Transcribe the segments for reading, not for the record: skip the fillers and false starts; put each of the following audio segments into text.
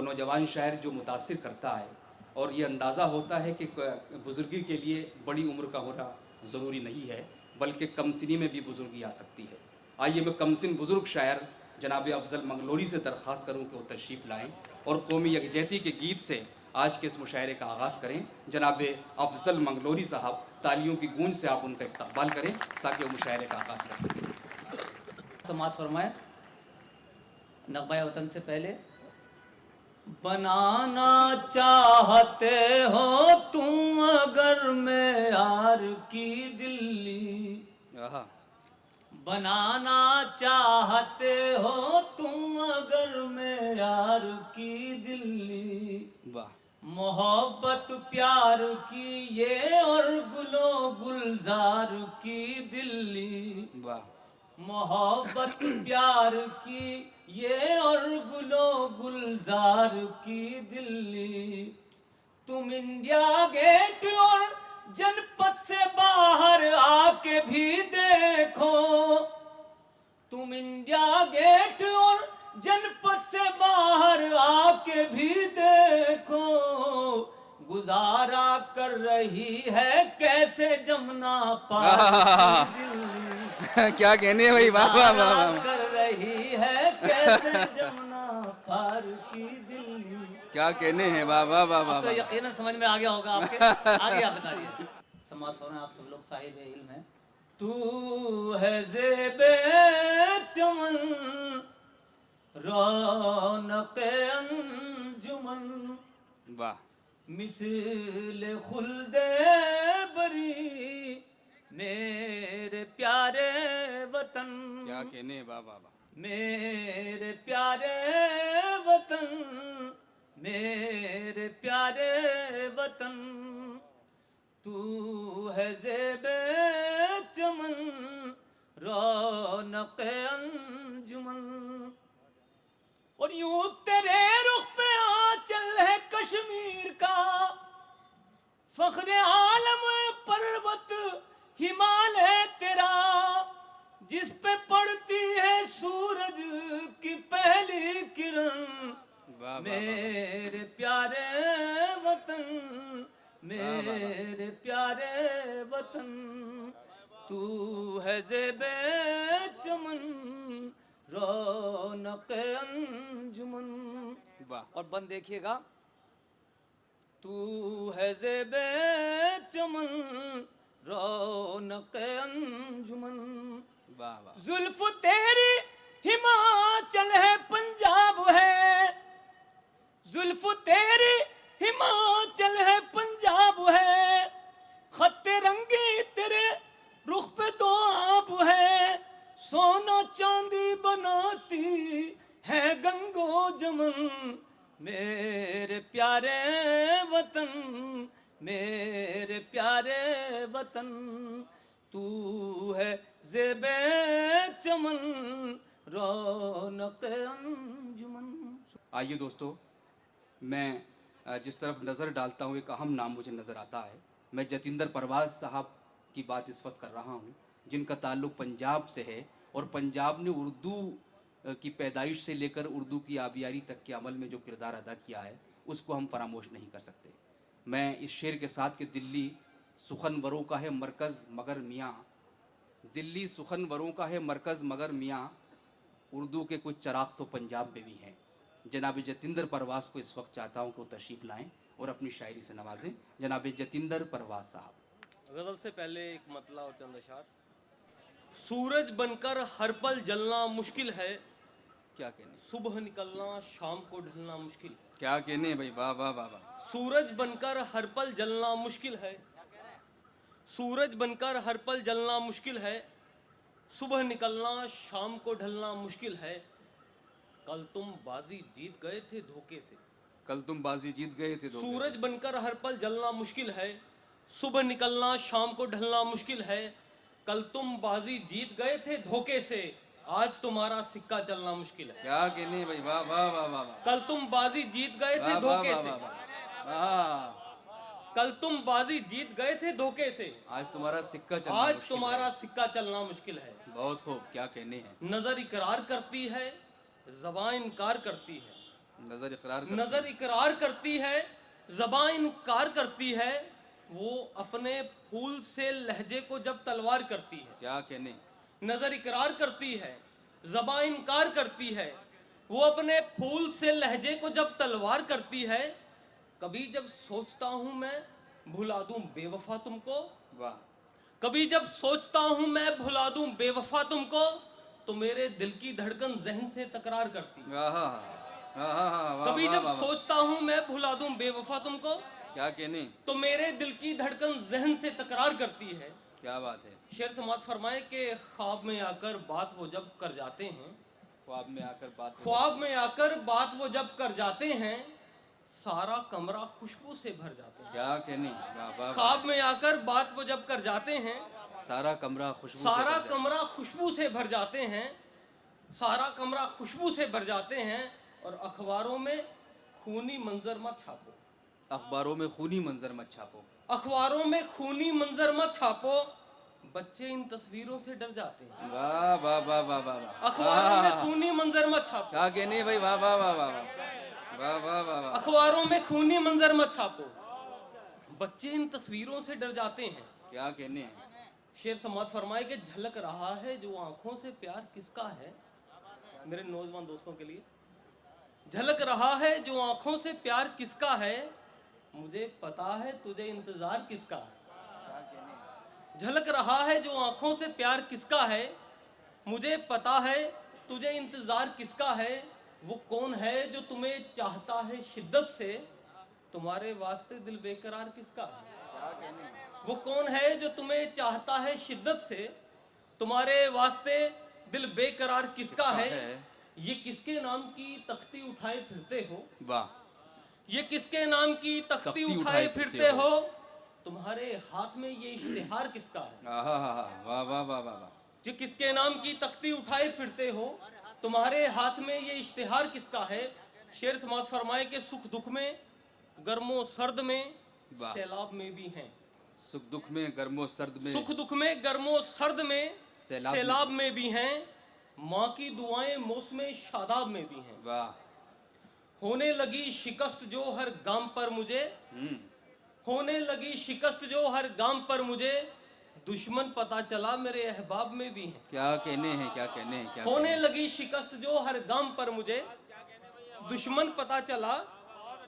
नौजवान शायर जो मुतासिर करता है और ये अंदाज़ा होता है कि बुज़ुर्गी के लिए बड़ी उम्र का होना ज़रूरी नहीं है, बल्कि कमसिनी में भी बुज़ुर्गी आ सकती है। आइए मैं कमसिन बुज़ुर्ग शायर जनाब अफ़ज़ल मंगलोरी से दरख्वास्त करूँ कि वो तशरीफ़ लाएँ और कौमी यकजहती के गीत से आज के इस मुशायरे का आगाज़ करें। जनाब अफ़ज़ल मंगलोरी साहब, तालियों की गूंज से आप उनका इस्तक़बाल करें ताकि वो मुशायरे का आगाज़ कर सकें। समात फरमाएं। नग़्मा वतन से पहले बनाना चाहते हो तुम अगर मैं यार की दिल्ली, बनाना चाहते हो तुम अगर मैं यार की दिल्ली, वाह मोहब्बत प्यार की ये और गुलो गुलजार की दिल्ली, वाह मोहब्बत प्यार की ये और गुलो गुलजार की दिल्ली, तुम इंडिया गेट और जनपद से बाहर आके भी देखो, तुम इंडिया गेट और जनपद से बाहर आके भी देखो, गुजारा कर रही है कैसे जमुना पार की दिल्ली, क्या कहने भाई, वाह वाह वाह वाह, कर रही है कैसे जमुना पार की दिल्ली। क्या कहने हैं, वाह वाह वाह वाह तो वाह। यकीनन समझ में आ गया होगा आपके। आगे आप बताइए। समाज में आप सब लोग साहिब इल्म हैं। तू है ज़ेबे चमन रौनक अंजुमन, वाह मिसल खुल्दे बरी मेरे प्यारे वतन, क्या कहने, वाह वाह वाह, मेरे प्यारे वतन, मेरे प्यारे वतन, तू है ज़ेबे चमन रौनक अंजुमन। और यूं तेरे रुख पे आंचल है कश्मीर का, फख्रे आलम पर्वत हिमालय तेरा, जिस पे पड़ती है सूरज की पहली किरण, वाह मेरे प्यारे वतन, मेरे प्यारे वतन, तू है ज़ेबे चमन रौनक अंजुमन। वाह। और बंद देखिएगा, तू है ज़ेबे चमन रौनक अंजुमन, वाह वाह, जुल्फ तेरी हिमाचल है पंजाब है, जुल्फ तेरी हिमाचल है पंजाब है, खत्ते रंगी तेरे रुख पे तो आप है, सोना चांदी बनाती है गंगो जमन, मेरे प्यारे वतन, मेरे प्यारे वतन, तू है ज़ेबे चमन रौनक अंजुमन। आइए दोस्तों, मैं जिस तरफ नज़र डालता हूँ एक अहम नाम मुझे नज़र आता है। मैं जतिंदर परवाज़ साहब की बात इस वक्त कर रहा हूँ, जिनका ताल्लुक़ पंजाब से है और पंजाब ने उर्दू की पैदाइश से लेकर उर्दू की आबियारी तक के अमल में जो किरदार अदा किया है उसको हम फरामोश नहीं कर सकते। मैं इस शेर के साथ कि दिल्ली सुखनवरों का है मरकज़ मगर मियाँ, दिल्ली सुखनवरों का है मरकज़ मगर मियाँ, उर्दू के कुछ चराग तो पंजाब में भी हैं। जनाब जतिंदर परवाज़ को इस वक्त चाहता हूँ कि वो तशरीफ़ लाएँ और अपनी शायरी से नवाजें। जनाब जतिंदर परवाज़ साहब। गज़ल से पहले एक मतला और चंद अशार। सूरज बनकर हर पल जलना मुश्किल है, क्या कहने, सुबह निकलना शाम को ढलना मुश्किल। क्या कहने भाई, वाह वाह वाह वाह। सूरज बनकर हर पल जलना मुश्किल है, सूरज बनकर हर पल जलना मुश्किल है, सुबह निकलना शाम को ढलना मुश्किल है। कल तुम बाजी जीत गए थे धोखे से, कल तुम बाजी जीत गए थे धोखे से। सूरज बनकर हर पल जलना मुश्किल है, सुबह निकलना शाम को ढलना मुश्किल है। कल तुम बाजी जीत गए थे धोखे से, आज तुम्हारा सिक्का चलना मुश्किल है। क्या कहने भाई, वाह वाह वाह वाह वाह। कल तुम बाजी जीत गए थे वाह, वाह, धोखे वाह, से, वाह, वाह, वाह। कल तुम बाजी जीत गए थे धोखे से, आज तुम्हारा सिक्का चलना आज मुश्किल तुम्हारा है। सिक्का चलना मुश्किल है। बहुत खूब, क्या कहने हैं। नजर इकरार करती है, ज़बान इनकार करती है, नजर इकरार करती नजर इकरार करती है, ज़बान इनकार करती है, वो अपने फूल से लहजे को जब तलवार करती है। क्या कहने। नजर इकरार करती है, ज़बान इनकार करती है, वो अपने फूल से लहजे को जब तलवार करती है। कभी जब सोचता हूं मैं भुला दूं बेवफा तुमको, वाह कभी जब सोचता हूं मैं भुला दूं बेवफा तुमको, तो मेरे दिल की धड़कन जहन से तकरार करती है। वाह वाह कभी वाह जब वाह वाह। सोचता हूं मैं भुला दूं बेवफा तुमको, क्या कहने। तो मेरे दिल की धड़कन जहन से तकरार करती है। क्या बात है। शेर समाज फरमाए कि ख्वाब में आकर बात वो जब कर जाते हैं, ख्वाब में आकर बात ख्वाब में आकर बात वो जब कर जाते हैं, सारा कमरा खुशबू से भर जाते हैं। क्या कहने। वाह वाह वाह। ख्वाब में आकर बात वो जब कर जाते हैं, सारा कमरा खुशबू से सारा भर जाए। कमरा खुशबू से भर जाते हैं, सारा कमरा खुशबू से भर जाते हैं। और अखबारों में खूनी मंजर मत छापो, अखबारों में खूनी मंजर मत छापो, अखबारों में खूनी मंजर मत छापो, बच्चे इन तस्वीरों से डर जाते हैं। वाह वाह वाह वाह वाह वाह। अखबारों में खूनी मंजर मत छापो, क्या कहने भाई। वाह वाह वाह वाह वाह वाह वाह वाह वाह। अखबारों में खूनी मंजर मत छापो, बच्चे इन तस्वीरों से डर जाते हैं। क्या कहने। शेर समाज फरमाए कि झलक रहा है जो आंखों से प्यार किसका है। मेरे नौजवान दोस्तों के लिए, झलक रहा है जो आंखों से प्यार किसका है, मुझे पता है तुझे इंतजार किसका है। झलक रहा है जो आंखों से प्यार किसका है, मुझे पता है तुझे इंतजार किसका है। वो कौन है जो तुम्हें चाहता है शिद्दत से, तुम्हारे वास्ते दिल बेकरार किसका है। वो कौन है जो तुम्हें चाहता है शिद्दत से, तुम्हारे वास्ते दिल बेकरार किसका है। ये किसके नाम की तख्ती उठाए फिरते हो, वाह। ये किसके नाम की तख्ती उठाए फिरते हो, तुम्हारे हाथ में ये इश्तिहार किसका है। आहा वाह वाह वाह वाह वाह। ये किसके नाम की तख्ती उठाए फिरते हो, तुम्हारे हाथ में ये इश्तिहार किसका है। शेर समाज फरमाए के सुख दुख में गर्मो सर्द में वाह। सैलाब में भी हैं, सुख दुख में गर्मो सर्द में, सुख दुख में गर्मो सर्द में सैलाब सैलाब में भी हैं, माँ की दुआएं मौसमे शादाब में भी हैं। वाह। होने लगी शिकस्त जो हर गाम पर मुझे, होने लगी शिकस्त जो हर गाम पर मुझे, दुश्मन पता चला मेरे अहबाब में भी हैं। क्या कहने हैं, क्या कहने हैं, क्या होने कहने। लगी शिकस्त जो हर गाम पर मुझे, दुश्मन पता चला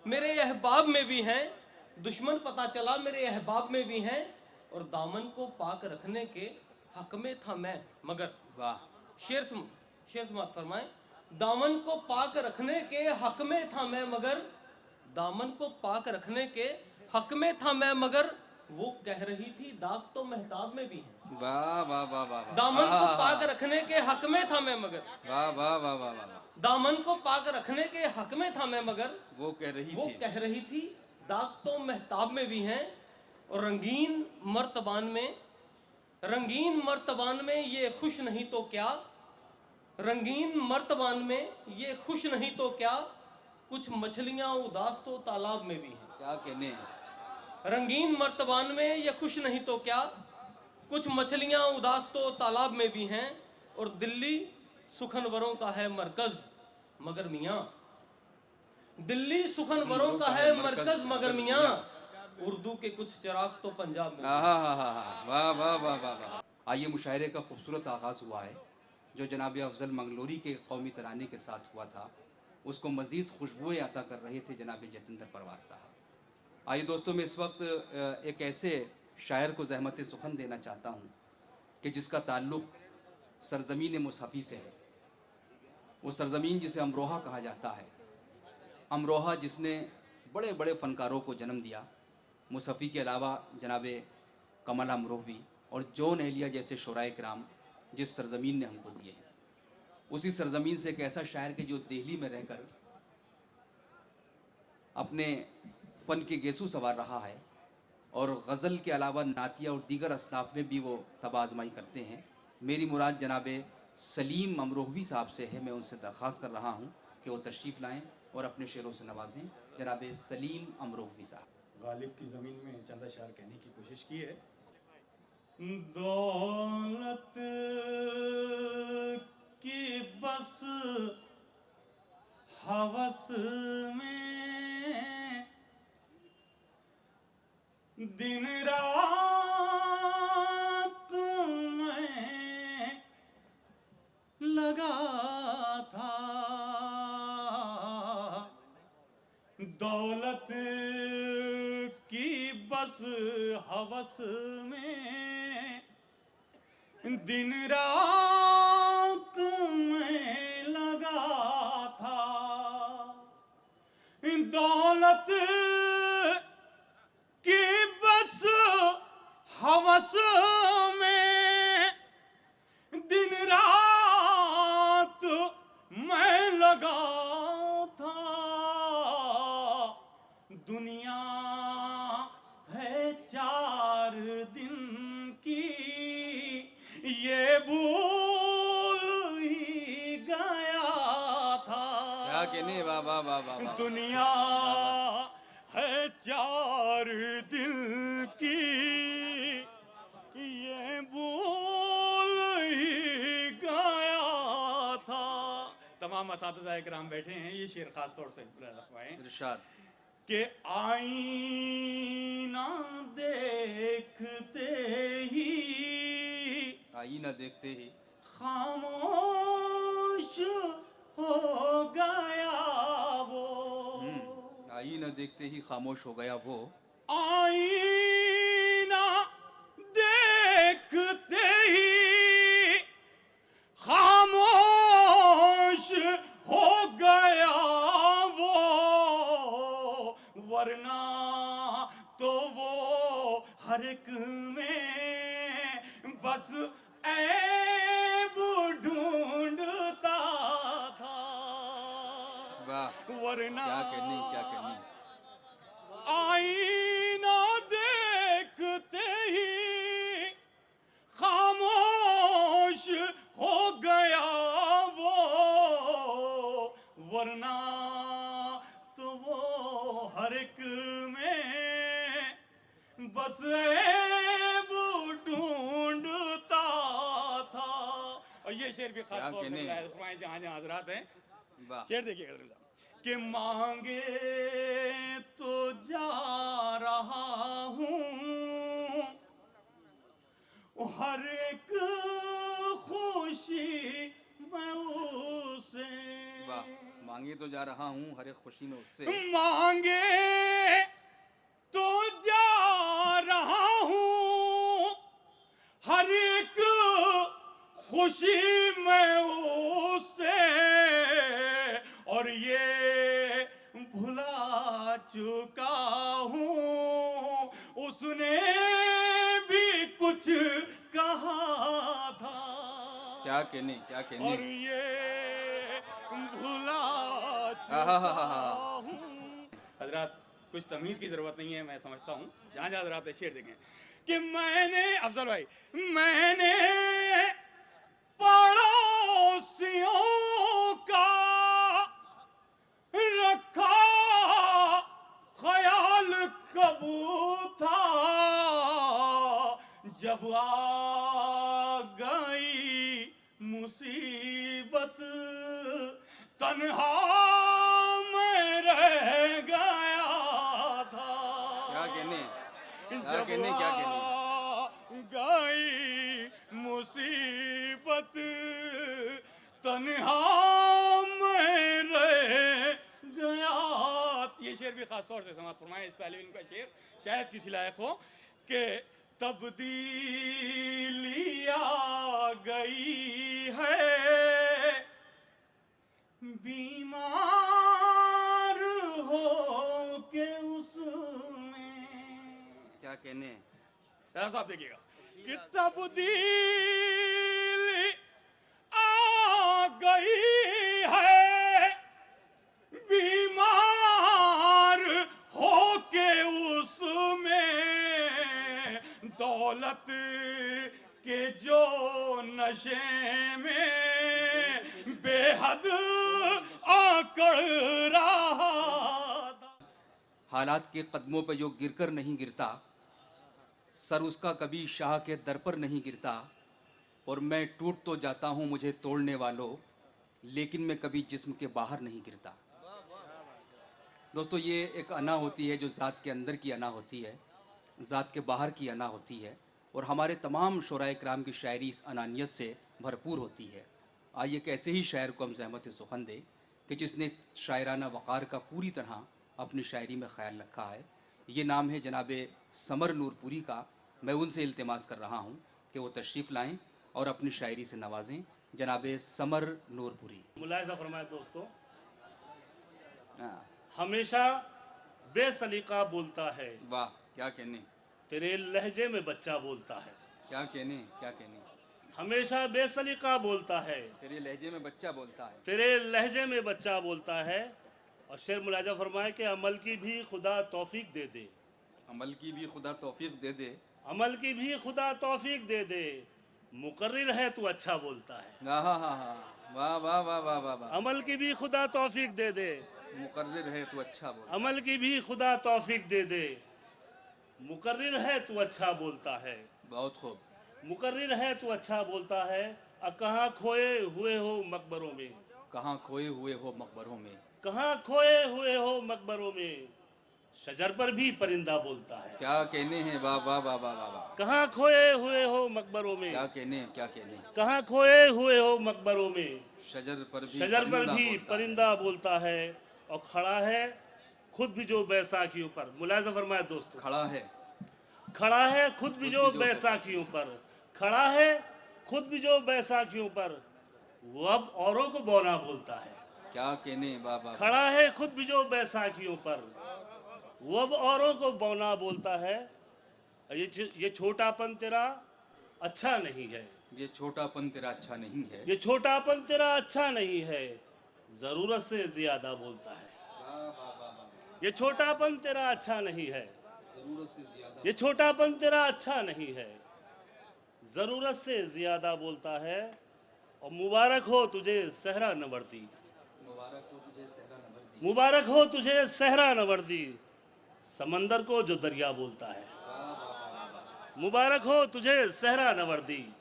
मेरे अहबाब में भी हैं, दुश्मन पता चला मेरे अहबाब में भी हैं। और दामन को पाक रखने के हक में था मैं मगर, वाह। शेर समात फरमाए, दामन को पाक रखने के हक में था मैं मगर, दामन को पाक रखने के हक में था मैं मगर, वो कह रही थी दाग तो महताब में भी है। वाह वाह वाह वाह। दामन को पाक रखने के हक में था मैं मगर, वाह वाह वाह वाह वाह। दामन को पाक रखने के हक में था मैं मगर, वो कह रही वो थी, कह रही थी दाग तो महताब में भी हैं। और रंगीन मर्तबान में, रंगीन मर्तबान में ये खुश नहीं तो क्या, रंगीन मर्तबान में ये खुश नहीं तो क्या, कुछ मछलियां उदास तो तालाब में भी हैं। क्या कहने। रंगीन मर्तबान में ये खुश नहीं तो क्या, कुछ मछलियां उदास तो तालाब में भी हैं। और दिल्ली सुखनवरों का है मरकज मगर मियाँ, दिल्ली सुखनवरों का है मरकज मगर मियाँ, उर्दू के कुछ चिराग तो पंजाब में। वाह वाह वाह वाह वाह। आइए, मुशायरे का खूबसूरत आगाज़ हुआ है जो जनाब अफजल मंगलोरी के कौमी तराने के साथ हुआ था, उसको मज़ीद खुशबुएँ अता कर रहे थे जनाब जतिंदर परवाज़ साहब। आइए दोस्तों, मैं इस वक्त एक ऐसे शायर को ज़हमत सुखन देना चाहता हूँ कि जिसका ताल्लुक़ सरज़मीन मुसहफ़ी से है। वो सरज़मीन जिसे अमरोहा कहा जाता है, अमरोहा जिसने बड़े बड़े फ़नकारों को जन्म दिया। मुसहफ़ी के अलावा जनाब कमल अमरोहवी और जॉन एलिया जैसे शुराए कराम जिस सरज़मीन ने हमको दिए हैं, उसी सरज़मीन से एक ऐसा शायर के जो दिल्ली में रहकर अपने फ़न के गेसू सवार रहा है और गज़ल के अलावा नातिया और दीगर असनाफ में भी वो तब आजमाई करते हैं। मेरी मुराद जनाब सलीम अमरोहवी साहब से है। मैं उनसे दरख्वास्त कर रहा हूँ कि वो तशरीफ़ लाएँ और अपने शेरों से नवाजें। जनाब सलीम अमरोहवी साहब। गालिब की ज़मीन में चंद अशार कहने की कोशिश की है। दौलत की बस हवस में दिन रात मैं लगा था, दौलत की बस हवस में दिन रात मैं लगा था, दौलत की बस हवस में दिन रात मैं लगा था, दुनिया है 4 दिन की ये भूल ही गया था। क्या कहने, वाह वाह वाह वाह वाह। दुनिया है 4 दिन की ये भूल ही गया था। तमाम असातिज़ा इकराम बैठे हैं, ये शेर खास तौर से रखवाएं इरशाद। कि आईना देखते ही, आईना देखते ही खामोश हो गया वो, आईना देखते ही खामोश हो गया वो, आईना देखते ही खामोश हो गया वो, वरना तो वो हर एक में बस ऐब ढूंढता था। वाह, वरना क्या कहनी, क्या कहनी। आईना देखते ही खामोश हो गया वो, वरना तो वो हर एक में बस ऐब ढूंढता था। और ये शेर भी खास तौर से फरमाएं जहां जहां हजरात हैं। वाह, शेर देखिएगा साहब कि मांगे तो जा रहा हूँ हर एक खुशी मैं उसे, वाह। मांगे तो जा रहा हूँ हर एक खुशी में उससे, मांगे तो जा रहा हूँ हर एक खुशी में उससे, और ये भुला चुका हूँ उसने भी कुछ कहा था। क्या कहने, क्या और कहने। ये भुला चुका हूँ। हजरात कुछ तमीर की जरूरत नहीं है, मैं समझता हूँ। जहाँ जहाँ हजरात शेर देखें कि मैंने, अफजल भाई, मैंने पड़ोसियों का रखा ख्याल कब था, जब आ गई मुसीबत तन्हा मैं रह गया था। क्या कहने, क्या जब कहने, क्या कहने। आ गई मुसीबत तन्हा मैं रह गया। ये शेर भी खास तौर से समाप्त फरमाएं, इस तालिब इल्म का शेर शायद किसी लायक हो कि तब्दीली आ गई है बीमार हो के उसमें। क्या कहने। साहब साहब देखिएगा कि तब्दीली आ गई है बीमार हो के उसमें, दौलत के जो नशे में बेहद आकड़ रहा था। हालात के कदमों पे जो गिरकर नहीं गिरता, सर उसका कभी शाह के दर पर नहीं गिरता, और मैं टूट तो जाता हूँ मुझे तोड़ने वालों, लेकिन मैं कभी जिस्म के बाहर नहीं गिरता। दोस्तों, ये एक अना होती है जो ज़ात के अंदर की अना होती है, ज़ात के बाहर की अना होती है, और हमारे तमाम शुराए कराम की शायरी इस अनानियत से भरपूर होती है। आइए एक ऐसे ही शायर को हम ज़हमत सुखन दें कि जिसने शायराना वक़ार का पूरी तरह अपनी शायरी में ख्याल रखा है। ये नाम है जनाब समर नूरपुरी का। मैं उनसे इल्तिमास कर रहा हूँ कि वो तशरीफ़ लाएँ और अपनी शायरी से नवाजें। जनाब समर नूरपुरी। मुलाहिजा फरमाए दोस्तों, हाँ, हमेशा बेसलीका बोलता है, वाह, क्या कहने, तेरे लहजे में बच्चा बोलता है। क्या कहने, क्या कहने। हमेशा बेसलीका बोलता है, तेरे लहजे में बच्चा बोलता है। तेरे लहजे में बच्चा बोलता है। और शेर मुलाहिजा फरमाए कि अमल की भी खुदा तौफीक दे दे, अमल की भी खुदा तौफीक दे दे। अमल की भी खुदा तौफीक दे दे, मुकर्रिर है तू अच्छा बोलता है। हाँ हाँ हाँ हाँ, वाह वाह वाह वाह वाह वाह। अमल की भी खुदा तौफीक दे दे, मुकर्रिर है तू अच्छा बोल। अमल की भी खुदा तौफीक दे दे, मुकर्रिर है तू अच्छा बोलता है। बहुत खूब। मुकर्रिर है तू अच्छा बोलता है। कहाँ खोए हुए हो मकबरों में, कहाँ खोए हुए हो मकबरों में, कहाँ खोए हुए हो मकबरों में, शजर पर भी परिंदा बोलता है। क्या कहने हैं, वाह वाह वाह वाह वाह वाह। कहाँ खोए हुए हो मकबरों में, क्या कहने, क्या कहने। कहाँ खोए हुए हो मकबरों में, शजर पर भी शजर पर परिंदा भी बोलता है। परिंदा बोलता है। और खड़ा है खुद भी जो बैसाखियों पर। मुलाहिजा फरमाए दोस्तों, खड़ा है, खड़ा है खुद भी जो बैसाखियों पर, खड़ा है खुद भी जो बैसाखियों पर, वो अब औरों को बौना बोलता है। क्या कहने, वाह वाह वाह। खड़ा है खुद भी जो बैसाखियों पर, वो अब औरों को बौना बोलता है। ये छोटापन तेरा अच्छा नहीं है, ये छोटापन तेरा अच्छा नहीं है। ये छोटापन तेरा अच्छा नहीं है, जरूरत से ज्यादा बोलता है। वाह वाह वाह वाह। ये छोटापन तेरा अच्छा नहीं है, जरूरत से ज्यादा। ये छोटापन तेरा अच्छा नहीं है, जरूरत से ज्यादा बोलता है। और मुबारक हो तुझे सहरा नवर्दी, मुबारक हो तुझे सहरा नवर्दी। मुबारक हो तुझे सहरा नवर्दी, समंदर को जो दरिया बोलता है। मुबारक हो तुझे सहरा नवर्दी,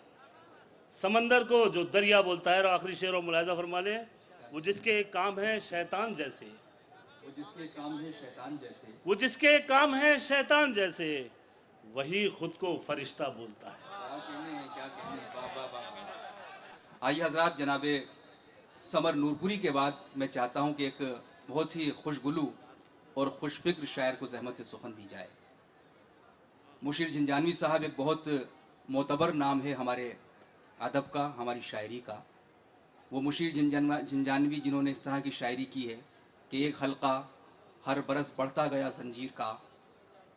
समंदर को जो दरिया बोलता है। और आखिरी शेर और मुलाहिजा फरमा ले, वो जिसके काम है शैतान जैसे, वो जिसके काम है शैतान जैसे, वो जिसके काम है शैतान जैसे, वही खुद को फरिश्ता बोलता है। क्या कहने हैं, क्या कहने हैं, वाह वाह वाह। आइए हजरात, जनाबे समर नूरपुरी के बाद मैं चाहता हूँ कि एक बहुत ही खुशगुलू और खुशफिक्र शायर को ज़हमत सुखन दी जाए। मुशीर झंझानवी साहब एक बहुत मोतबर नाम है हमारे अदब का, हमारी शायरी का। वो मुशीर झंझानवी जिन्होंने इस तरह की शायरी की है कि एक हल्का हर बरस बढ़ता गया जंजीर का,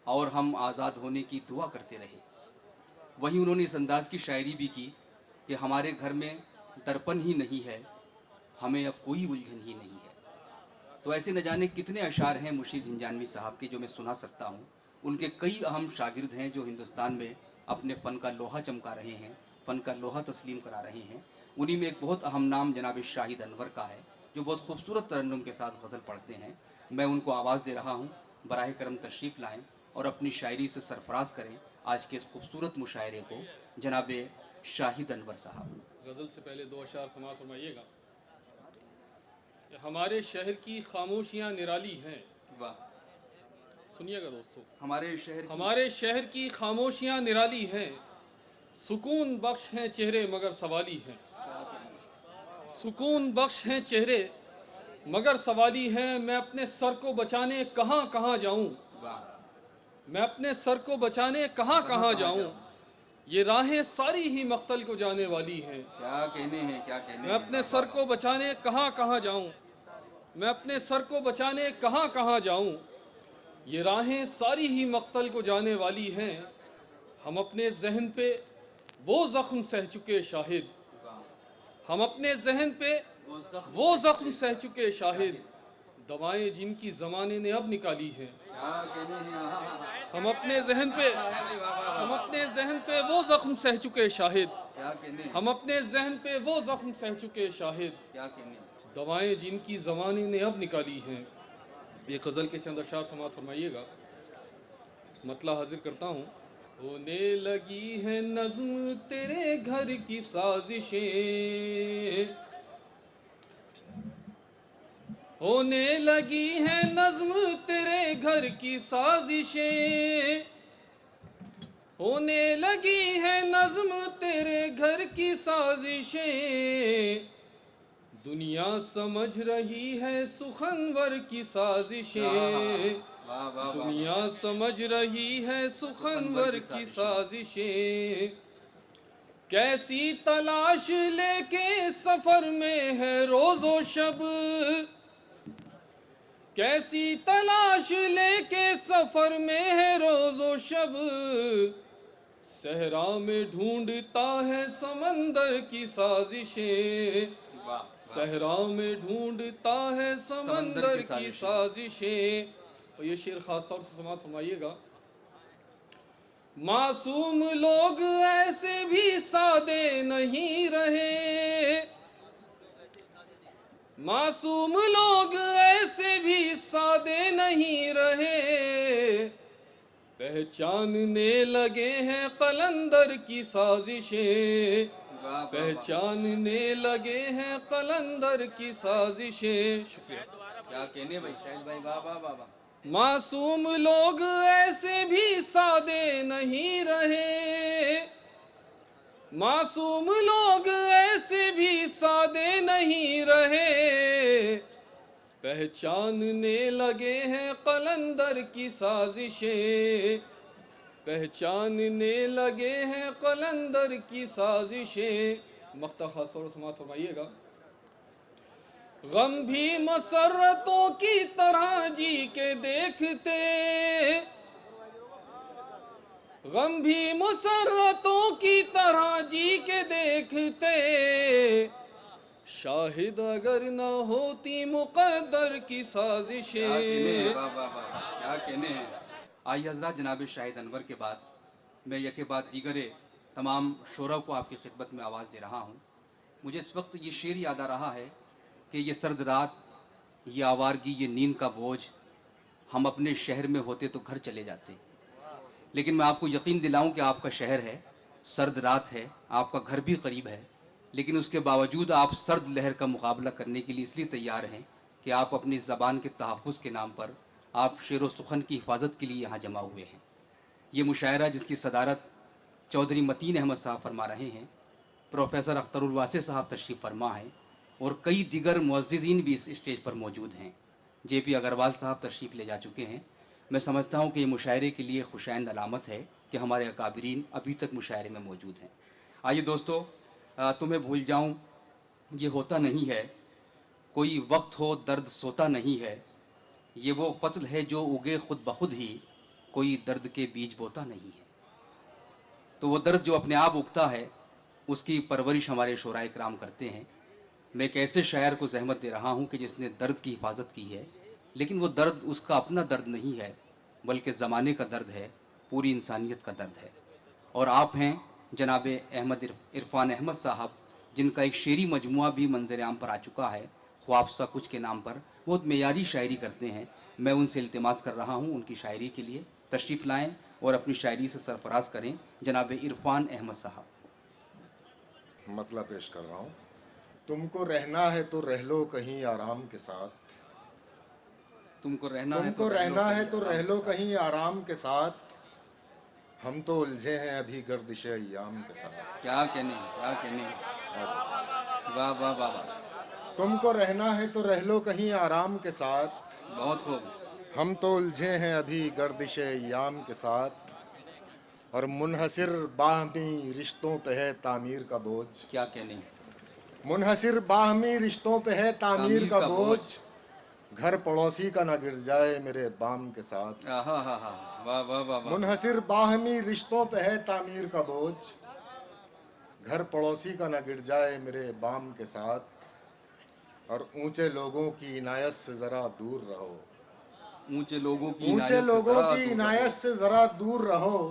और हम आज़ाद होने की दुआ करते रहे। वहीं उन्होंने इस अंदाज की शायरी भी की कि हमारे घर में दर्पण ही नहीं है, हमें अब कोई उलझन ही नहीं है। तो ऐसे न जाने कितने अशार हैं मुशीर झंझानवी साहब के जो मैं सुना सकता हूँ। उनके कई अहम शागिर्द हैं जो हिंदुस्तान में अपने फ़न का लोहा चमका रहे हैं, फ़न का लोहा तस्लीम करा रहे हैं। उन्हीं में एक बहुत अहम नाम जनाब शाहिद अनवर का है, जो बहुत खूबसूरत तरन्नुम के साथ गज़ल पढ़ते हैं। मैं उनको आवाज़ दे रहा हूँ, बराह करम तशरीफ़ लाएँ और अपनी शायरी से सरफराज करें आज के इस खूबसूरत मुशायरे को। जनाब शाहिद अनवर साहब। गज़ल से पहले दो अशार समाअत फरमाइएगा। हमारे शहर की खामोशियाँ निराली हैं। वाह, सुनिएगा दोस्तों, हमारे शहर की खामोशियाँ निराली हैं, सुकून बख्श हैं चेहरे मगर सवाली हैं, सुकून बख्श हैं चेहरे मगर सवाली हैं। मैं अपने सर को बचाने कहाँ कहाँ जाऊँ, वाह, मैं अपने सर को बचाने कहाँ कहाँ जाऊँ, ये राहें सारी ही मक्तल को जाने वाली हैं। क्या कहने हैं, क्या कहने मैं अपने सर को बचाने कहाँ कहाँ जाऊँ, मैं अपने सर को बचाने कहाँ कहाँ जाऊँ, ये राहें सारी ही मक्तल को जाने वाली हैं। हम अपने जहन पे वो ज़ख्म सह चुके शाहिद, हम अपने जहन पे वो ज़ख्म सह चुके शाहिद, दवाएं जिनकी ज़माने ने अब निकाली हैं। क्या कहने हैं, हम अपने जहन पे वो ज़ख्म सह चुके शाहिद, क्या कहने हैं, हम अपने जहन पे वो ज़ख्म सह चुके शाहिद, क्या कहने हैं। दवाएं जिनकी ज़माने ने अब निकाली हैं। ये गज़ल के चंद अशार समाअत फरमाइएगा। मतला हाजिर करता हूँ। होने लगी है नज़्म तेरे घर की साजिशें, होने लगी है नज्म तेरे घर की साजिशें, होने लगी है नज्म तेरे घर की साजिशें, दुनिया समझ रही है सुखनवर की साजिशें, वाह वाह वाह। दुनिया समझ रही है सुखनवर की साजिशें। कैसी तलाश लेके सफर में है रोजो शब, कैसी तलाश लेके सफर में है रोजो शब, सहरा में ढूंढता है समंदर की साजिशें, वाह सहरा में ढूंढता है समंदर की साजिशें। साजिशें। और ये शेर खास तौर से समाप्त फरमाइएगा। मासूम लोग ऐसे भी सादे नहीं रहे, मासूम लोग ऐसे भी सादे नहीं रहे, पहचानने लगे हैं कलंदर की साजिशें, वाह वाह वाह। पहचानने लगे हैं कलंदर की साजिशें। शुक्रिया। क्या कहने भाई शाहिद भाई, वाह वाह वाह वाह। मासूम लोग ऐसे भी सादे नहीं रहे, मासूम लोग ऐसे भी सादे नहीं रहे, पहचानने लगे हैं कलंदर की साजिशें, पहचानने लगे हैं कलंदर की साजिशें। मक्ता खास तौर से समाप्त फरमाइएगा। गम भी मसरतों की तरह जी के देखते, गम भी मसरतों की तरह जी के देखते, शाहिद अगर न होती मुकद्दर की क्या कहने हैं, साजिशें। वाह वाह वाह, क्या कहने हैं। आइए हज़रात, जनाब शाहिद अनवर के बाद मैं यके बाद दीगरे तमाम शोरा को आपकी खिदमत में आवाज़ दे रहा हूँ। मुझे इस वक्त ये शेर याद आ रहा है कि ये सर्द रात, ये आवारगी, ये नींद का बोझ, हम अपने शहर में होते तो घर चले जाते। लेकिन मैं आपको यकीन दिलाऊं कि आपका शहर है, सर्द रात है, आपका घर भी करीब है, लेकिन उसके बावजूद आप सर्द लहर का मुकाबला करने के लिए इसलिए तैयार हैं कि आप अपनी ज़बान के तहफ़्फ़ुज़ के नाम पर आप शेर व सुखन की हिफाजत के लिए यहाँ जमा हुए हैं। ये मुशायरा जिसकी सदारत चौधरी मतीन अहमद साहब फरमा रहे हैं, प्रोफेसर अख्तरुल वासे साहब तशरीफ़ फरमा हैं और कई दिगर मुअज़्ज़िज़ीन भी इस स्टेज पर मौजूद हैं। JP अग्रवाल साहब तशरीफ़ ले जा चुके हैं। मैं समझता हूँ कि ये मुशायरे के लिए खुशैन अलामत है कि हमारे अकाबिरीन अभी तक मुशायरे में मौजूद हैं। आइए दोस्तों, तुम्हें भूल जाऊँ ये होता नहीं है, कोई वक्त हो दर्द सोता नहीं है, ये वो फसल है जो उगे खुद ब खुद ही, कोई दर्द के बीज बोता नहीं है। तो वो दर्द जो अपने आप उगता है, उसकी परवरिश हमारे शोराए कराम करते हैं। मैं एक ऐसे शायर को जहमत दे रहा हूँ कि जिसने दर्द की हिफाजत की है, लेकिन वो दर्द उसका अपना दर्द नहीं है, बल्कि ज़माने का दर्द है, पूरी इंसानियत का दर्द है। और आप हैं जनाब इरफान अहमद साहब, जिनका एक शेरी मजमुआ भी मंजर आम पर आ चुका है, ख्वाब सा कुछ के नाम पर। बहुत मेयारी शायरी करते हैं। मैं उनसे इल्तिमास कर रहा हूँ उनकी शायरी के लिए तशरीफ़ लाएँ और अपनी शायरी से सरफराज करें। जनाब इरफान अहमद साहब। मतलब पेश कर रहा हूँ। तुमको रहना है तो रह लो कहीं आराम के साथ, तुमको रहना है तुमको रहना है तो रह लो कहीं आराम के साथ, हम तो उलझे हैं अभी गर्दिश अय्याम के साथ। क्या कहने, क्या कहने, वाह वाह वाह वाह। तुमको रहना है तो रह लो कहीं आराम के साथ, बहुत खूब। हम तो उलझे हैं अभी गर्दिश अय्याम के साथ, और मुनहसिर बाहमी रिश्तों पे है तामीर का बोझ, क्या कहने, मुनहसिर बाहमी रिश्तों पे है तामीर का बोझ, घर पड़ोसी का ना गिर जाए मेरे बाम के साथ। आहा हा हा, वाह वाह वाह वाह। मुनहसिर बाहमी रिश्तों पे है तामीर का बोझ, घर पड़ोसी का ना गिर जाए मेरे बाम के साथ, और ऊंचे लोगों की इनायत से जरा दूर रहो, ऊंचे लोगों की ऊंचे लोगों की इनायत इनायत से जरा दूर रहो,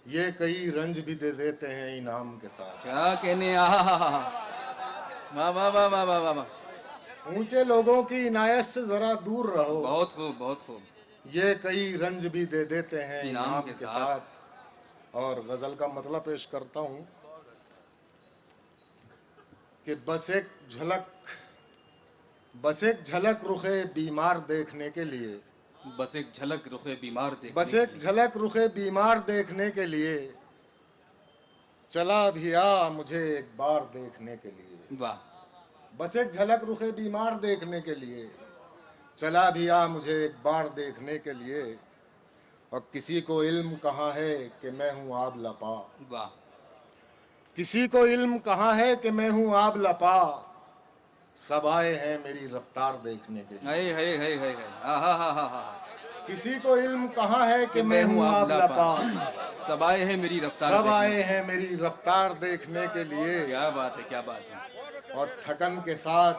ये कई रंज भी दे देते हैं इनाम के साथ। क्या कहने, आहा हा हा, वाह वाह वाह वाह वाह वाह। ऊंचे लोगों की इनायत से जरा दूर रहो, बहुत खूब, बहुत खूब। ये कई रंज भी दे देते हैं इनाम इनाम के के साथ। साथ। और गजल का मतलब पेश करता हूँ कि बस एक झलक बस एक झलक रुखे बीमार देखने के लिए, बस एक झलक रुखे बीमार देखने बस के एक लिए। झलक रुखे बीमार देखने के लिए चला भी आ मुझे एक बार देखने के लिए। वाह, बस एक झलक रुखे बीमार देखने के लिए चला भी आ मुझे एक बार देखने के लिए। और किसी को इल्म कहाँ है कि मैं हूँ आब लपा, वाह, किसी को इल्म कहाँ है कि मैं हूँ आब लपा, सब आए हैं मेरी रफ्तार देखने के लिए। है हा हा हा हा। किसी को इल्म कहाँ है कि मैं हूँ आब लपा, सब आए हैं मेरी रफ्तार सब देखने। आए हैं मेरी रफ्तार देखने के लिए। क्या बात है, क्या बात है। और थकन के साथ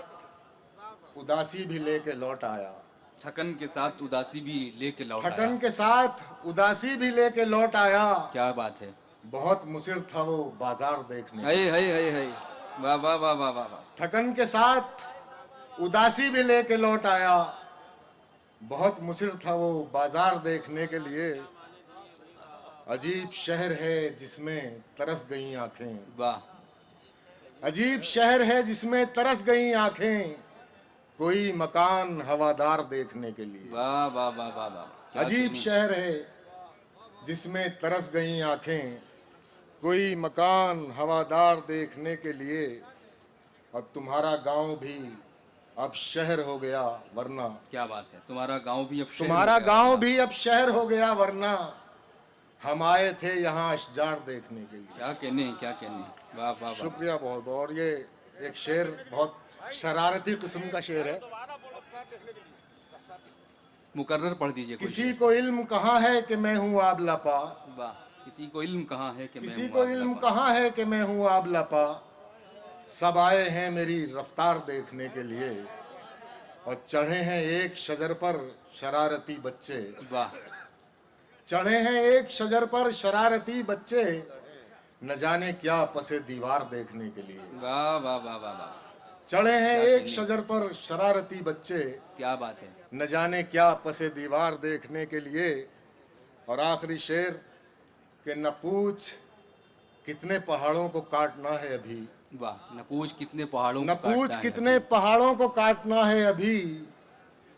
उदासी भी लेके लौट आया, थकन के साथ उदासी भी लेके लौट थकन आया। के साथ उदासी भी लेके लौट आया। क्या बात है। बहुत मुसिर था वो बाजार देखने। है वाह वाह वाह वाह वाह वाह। थकन के साथ उदासी भी लेके लौट आया, बहुत मुसिर था वो बाजार देखने के लिए। अजीब शहर है जिसमें तरस गई आंखें, वाह, अजीब शहर है जिसमें तरस गई आंखें, कोई मकान हवादार देखने के लिए। वाह वाह वाह वाह वाह। क्या अजीब कहनी। शहर है जिसमें तरस गई आंखें, कोई मकान हवादार देखने के लिए। अब तुम्हारा गांव भी अब शहर हो गया वरना, क्या बात है। तुम्हारा गांव भी अब शहर तुम्हारा हो गया। गांव भी अब शहर हो गया वरना, हम आए थे यहाँ अशजार देखने के लिए। क्या कहने, क्या कहने। वाह वाह वाह। शुक्रिया बहुत बहुत। और ये एक शेर बहुत शरारती किस्म का शेर है। मुकर्रर पढ़ दीजिए कोई किसी शेर। को इल्म कहाँ है कि मैं हूँ आब लपा, वाह, किसी को इल्म कहाँ है कि मैं किसी हूँ को आब इल्म लपा। कहाँ है कि मैं हूँ आब लपा, सब आए हैं मेरी रफ्तार देखने के लिए। और चढ़े हैं एक शजर पर शरारती बच्चे, वाह, चढ़े हैं एक शजर पर शरारती बच्चे, न जाने क्या पसे दीवार देखने के लिए। वाह वाह वाह वाह वाह। चढ़े हैं क्या एक कहने। शजर पर शरारती बच्चे, क्या बात है। न जाने क्या पसे दीवार देखने के लिए। और आखिरी शेर कि न पूछ कितने पहाड़ों को काटना है अभी, वाह, न पूछ कितने पहाड़ों न को पूछ काटना है कितने अभी। पहाड़ों को काटना है अभी,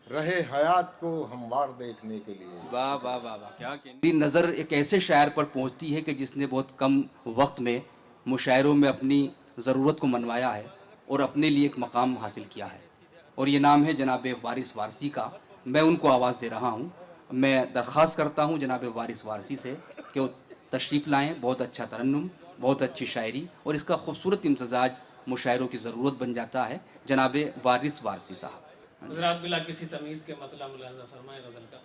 रहे हयात को हमवार देखने के लिए। वाह वाह वाह वाह। क्या कहने। नज़र एक ऐसे शायर पर पहुंचती है कि जिसने बहुत कम वक्त में मुशायरों में अपनी ज़रूरत को मनवाया है और अपने लिए एक मकाम हासिल किया है, और ये नाम है जनाब वारिस वारसी का। मैं उनको आवाज़ दे रहा हूँ। मैं दरख्वास्त करता हूँ जनाब वारिस वारसी से कि वो तशरीफ़ लाएँ। बहुत अच्छा तरन्नुम, बहुत अच्छी शायरी और इसका खूबसूरत इम्तजाज मुशायरों की ज़रूरत बन जाता है। जनाब वारिस वारसी साहब। हजरात बिला किसी तमीद के मतलब मुलाजा फरमाए गजल का।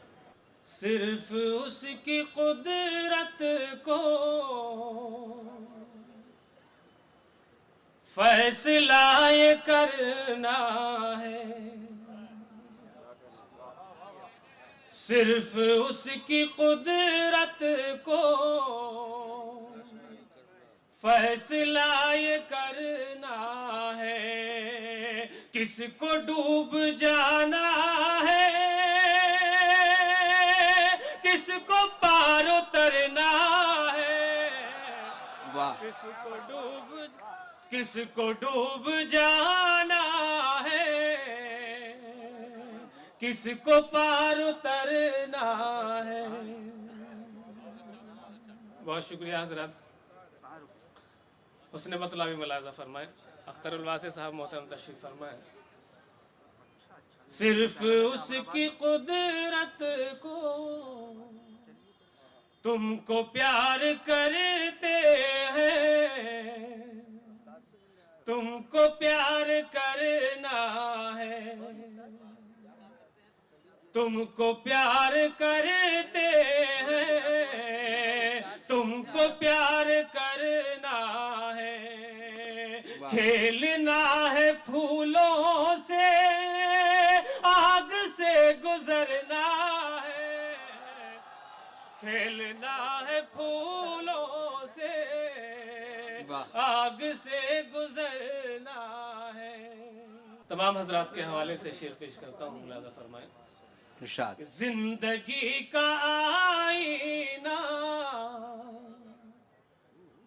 सिर्फ उसकी कुदरत को फैसला ये करना है, सिर्फ उसकी कुदरत को फैसला ये करना है, किसको डूब जाना है, किसको पार उतरना है, वाह, किसको डूब जाना है, किसको पार उतरना है। बहुत शुक्रिया हजरत। उसने मतलाबी मुलाजा फरमाए। अख्तर उलवासे साहब मोहतरम तशरीफ फरमाए। सिर्फ उसकी कुदरत को तुमको प्यार करते हैं, तुमको प्यार करना है, तुमको प्यार करते हैं, तुमको प्यार करना है, खेलना है फूलों से, आग से गुजरना है, खेलना है फूलों से, आग से गुजरना है। तमाम हजरात के हवाले से शेर पेश करता हूँ, मुलाजा फरमाए। इरशाद। जिंदगी का आईना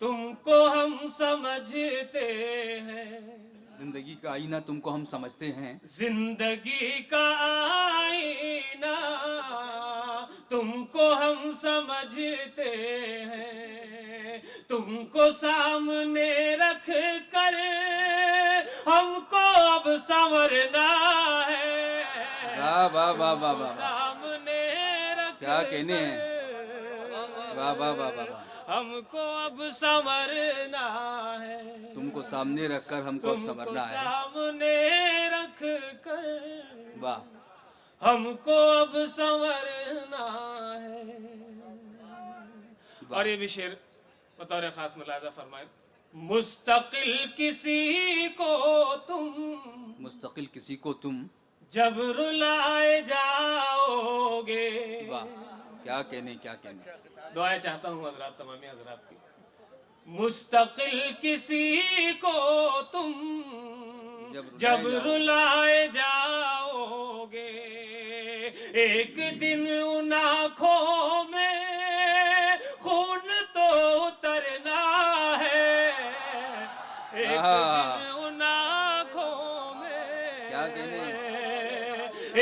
तुमको हम समझते हैं, जिंदगी का आईना तुमको हम समझते हैं, जिंदगी का आईना तुमको हम समझते हैं, तुमको सामने रख कर हमको अब संवरना है। वाह वाह वाह वाह वाह, सामने रख क्या कहने हैं, कर वाह वाह वाह वाह वाह, हमको अब संवरना है। तुमको सामने रखकर हमको अब तुमको संवरना है। सामने रख कर वाह हमको अब संवरना है। वाह। और ये भी शेर बतौर खास मुलाजा फरमाए, मुस्तकिल किसी को तुम मुस्तकिल किसी को तुम, जब रुलाए जाओगे। वाह क्या कहने, क्या कहने। दुआएं चाहता हूँ हजरात, तमामी हजरात की। मुस्तकिल किसी को तुम जब रुलाए जाओगे, एक दिन उन आँखों में खून तो उतरना है। एक दिन उन आँखों में, क्या कहने,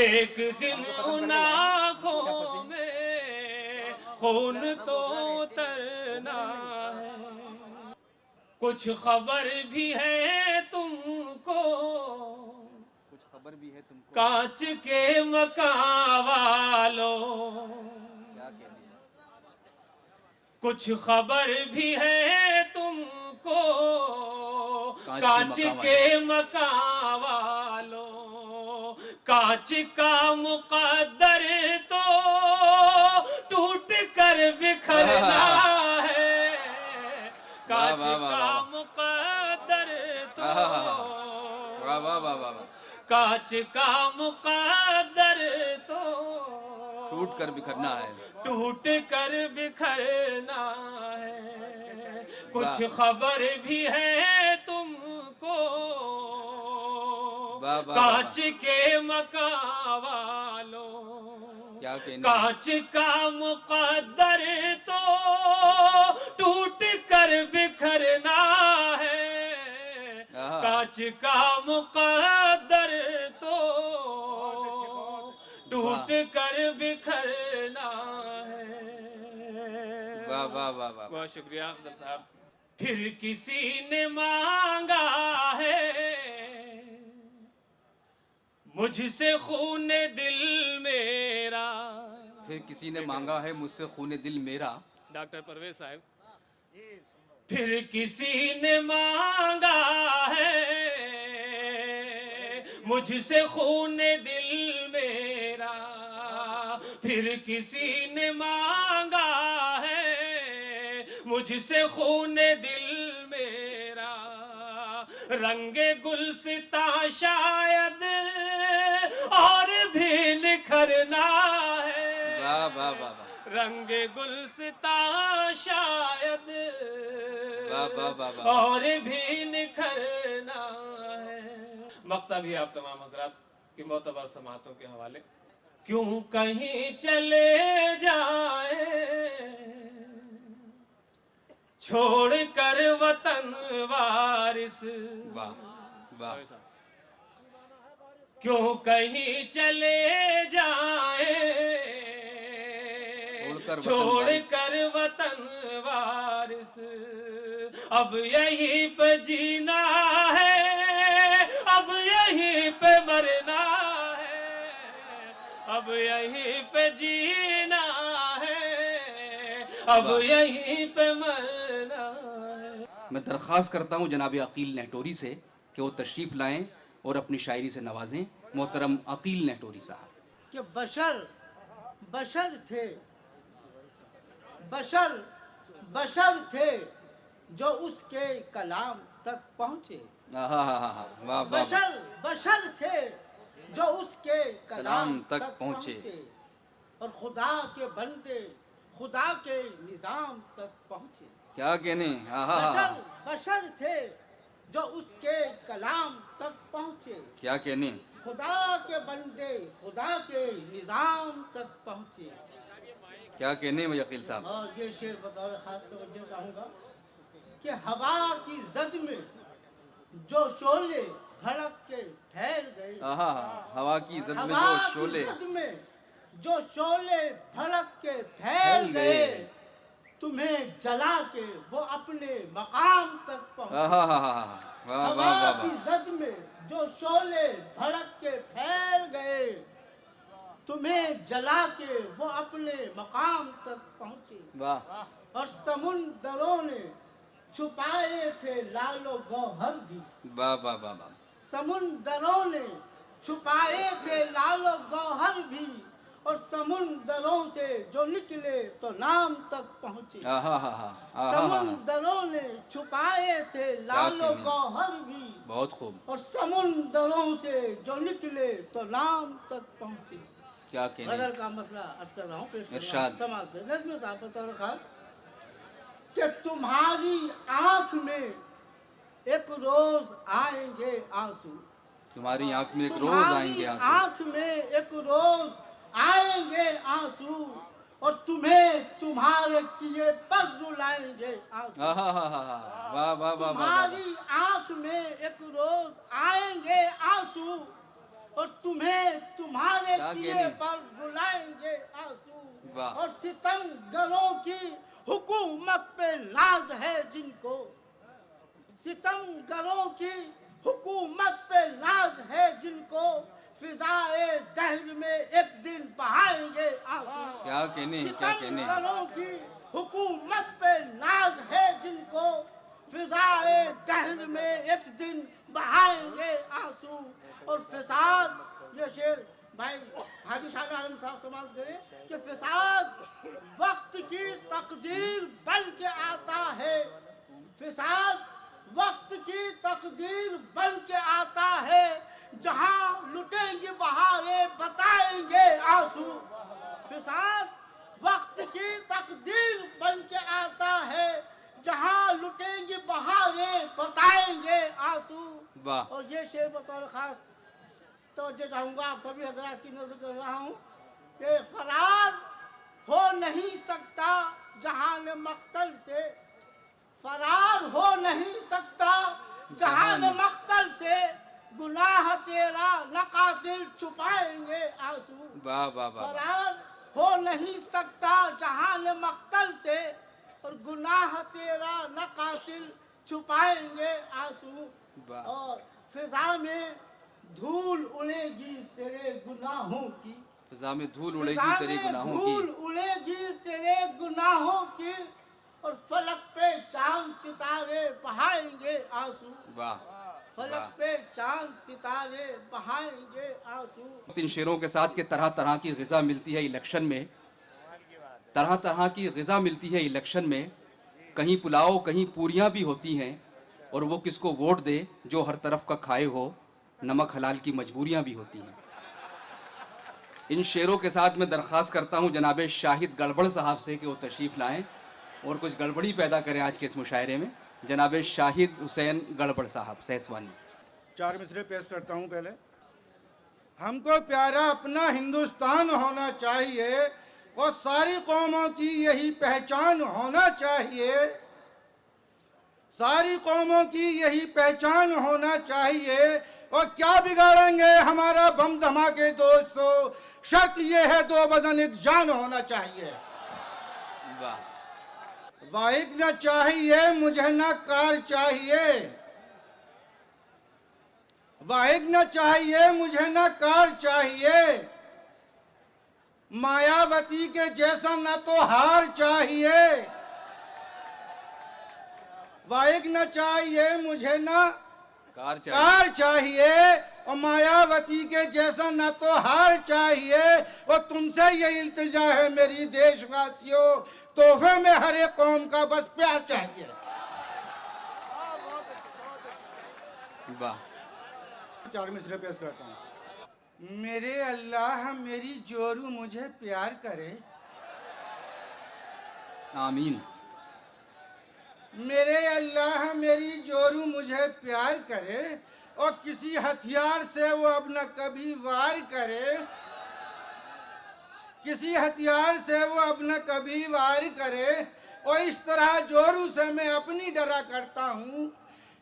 एक दिन उन आँखों में खून तो उतरना है। कुछ खबर भी है तुमको, कुछ खबर भी है तुमको, कांच के मकान वालों। क्या कहने, कुछ खबर भी है तुमको, कांच मकान के मकान वालों। कांच का मुकद्दर तो टूट कर बिखरना है। कांच वाह, वाह, का वाह। मुकद्दर तो, वाह वाह वाह वाह, कांच का मुकद्दर तो टूट कर बिखरना है। टूट कर बिखरना है। कुछ वाह। खबर भी है तुमको, वाह, वाह, कांच के मकान वालों। क्या कहने, कांच का मुकद्दर तो टूट कर बिखरना है। कांच का मुकद्दर तो टूट कर बिखरना है। वाह वाह वाह वाह, बहुत शुक्रिया अफजल साहब। फिर किसी ने मांगा है मुझसे खूने दिल मेरा। फिर किसी ने मांगा है मुझसे खूने दिल मेरा। डॉक्टर परवेज साहब। फिर किसी ने मांगा है मुझसे खूने दिल मेरा। फिर किसी ने मांगा है मुझसे खूने दिल मेरा। रंगे गुलसिता शायद और भी निखरना है। वाह वाह वाह वाह, रंगे गुलसिता शायद वाह वाह वाह वाह, और भी निखरना है। मक्ता भी आप तमाम हजरात की मोतबर समातों के हवाले। क्यों कहीं चले जाए छोड़ कर वतन वारिस। वाह वाह, क्यों कहीं चले जाए छोड़ कर वतन वारिस। अब यहीं पे जीना है, अब यहीं पे मरना है। अब यहीं पे जीना है, अब यहीं पे मरना है। मैं दरख्वास्त करता हूँ जनाब अकील नेहटोरी से कि वो तशरीफ़ लाएं और अपनी शायरी से नवाजें। मोहतरम अकील नेहटोरी साहब। कि बशर बशर थे, बशर बशर थे जो उसके कलाम तक पहुँचे। वाह वाह, बशर बशर थे जो उसके कलाम तक पहुँचे। और खुदा के बंदे खुदा के निज़ाम तक पहुँचे। क्या कहने, बशर बशर थे जो उसके कलाम तक पहुँचे। क्या कहने, खुदा के बंदे खुदा के निज़ाम तक पहुँचे। क्या कहने भाई अकील साहब। और ये शेर बतौर खास तवज्जो चाहूँगा कि हवा की जद में जो शोले भड़क के फैल गए। आहा, हवा की जद में हवा जो की शोले जद में जो शोले भड़क के फैल गए, तुम्हें जला के वो अपने मकाम तक पहुंचे। आहा, वाह वाह हवा वाह की वाह, जद में जो शोले भड़क के फैल गए, तुम्हें जला के वो अपने मकाम तक पहुंचे। वाह और समुंदरों ने छुपाए थे लालो गौहर भी, वाह वाह वाह वाह, समुंदरों ने छुपाए थे लालो गौहर भी, और समुंदरों से जो निकले तो नाम तक पहुंचे। आहा हा हा, आहा हा, समुंदरों ने छुपाए थे लालो कहने। गौहर भी, बहुत खूब, और समुंदरों से जो निकले तो नाम तक पहुंचे। क्या कहने। गजल का मसला अर्ज कर रहा हूँ, पेश कर रहा इरशाद। हूँ। समाज से नज़्म साहब बता रखा कि तुम्हारी आंख में एक रोज आएंगे आंसू, तुम्हारी आंख में एक रोज तुम्हारी आएंगे आंसू, आंख में एक रोज आएंगे आंसू, और तुम्हें तुम्हारे किए पर रुलाएंगे आंसू। आहा हा हा हा, वाह वाह वाह वाह, तुम्हारी आंख में एक रोज आएंगे आंसू, और तुम्हें तुम्हारे क्या किए कहने। पर रुलाएंगे आंसू। वाह। और सितमगरों की हुकूमत पे नाज है जिनको, सितमगरों की हुकूमत पे नाज है जिनको, फिजाए दहर में एक दिन बहाएंगे आंसू। क्या कहने, क्या कहने। सितमगरों की हुकूमत पे नाज है जिनको, फिजाए दहर में एक दिन बहाएंगे आंसू। और फिसाद, ये शेर भाई हाजी शाह आलम साहब समाज करें कि फिसाद वक्त की तकदीर बन के आता है, फिसाद वक्त की तकदीर बन के आता है, जहां लुटेंगी बहारें बताएंगे आंसू। फिसाद वक्त की तकदीर बन के आता है, जहां लुटेंगी बहारें बताएंगे आंसू। वाह। और ये शेर बतौर खास तवज्जो चाहूंगा आप सभी हजरात की नजर कर रहा हूँ कि फरार हो नहीं सकता जहान मक्तल से, फरार हो नहीं सकता जहान मक्तल से, गुनाह तेरा न कातिल छुपाएंगे आंसू। वाह वाह वाह, फरार हो नहीं सकता जहान मक्तल से, और गुनाह तेरा न कातिल छुपाएंगे आंसू। वाह। और फिजा में धूल उड़ेगी तेरे गुनाहों की, फिजा में धूल उड़ेगी फिजा तेरे में गुनाहों धूल की, उड़ेगी तेरे गुनाहों की, और फलक पे चांद सितारे बहाएंगे आंसू। वाह फलक वाह। पे चांद सितारे बहाएंगे आंसू। इन शेरों के साथ के तरह तरह की ग़िज़ा मिलती है इलेक्शन में, तरह तरह की ग़िज़ा मिलती है इलेक्शन में, कहीं पुलाव कहीं पूरियां भी होती हैं, और वो किसको वोट दे जो हर तरफ का खाए हो, नमक हलाल की मजबूरियां भी होती हैं। इन शेरों के साथ मैं दरख्वास्त करता हूं जनाब शाहिद गड़बड़ साहब से कि वो तशरीफ़ लाएं और कुछ गड़बड़ी पैदा करें आज के इस मुशायरे में। जनाब शाहिद हुसैन गड़बड़ साहब सहसवानी। 4 मिसरे पेश करता हूँ। पहले, हमको प्यारा अपना हिंदुस्तान होना चाहिए, और सारी कौमों की यही पहचान होना चाहिए, सारी कौमों की यही पहचान होना चाहिए। और क्या बिगाड़ेंगे हमारा बम धमाके दोस्तों, शर्त यह है 2 बदन एक जान होना चाहिए। वाह। बाइक न चाहिए मुझे, न कार चाहिए, बाइक न चाहिए मुझे, न कार चाहिए, मायावती के जैसा न तो हार चाहिए। बाइक न चाहिए मुझे, न कार चाहिए, और मायावती के जैसा न तो हार चाहिए। और तुमसे ये इल्तिजा है मेरी देशवासियों, तोहफे में हर एक कौम का बस प्यार चाहिए। वाह। 4 मिसरे पेश करता हूँ। मेरे अल्लाह मेरी जोरू मुझे प्यार करे, आमीन। मेरे अल्लाह मेरी जोरू मुझे प्यार करे, और किसी हथियार से वो अब न कभी वार करे, किसी हथियार से वो अब न कभी वार करे। और इस तरह जोरू से मैं अपनी डरा करता हूँ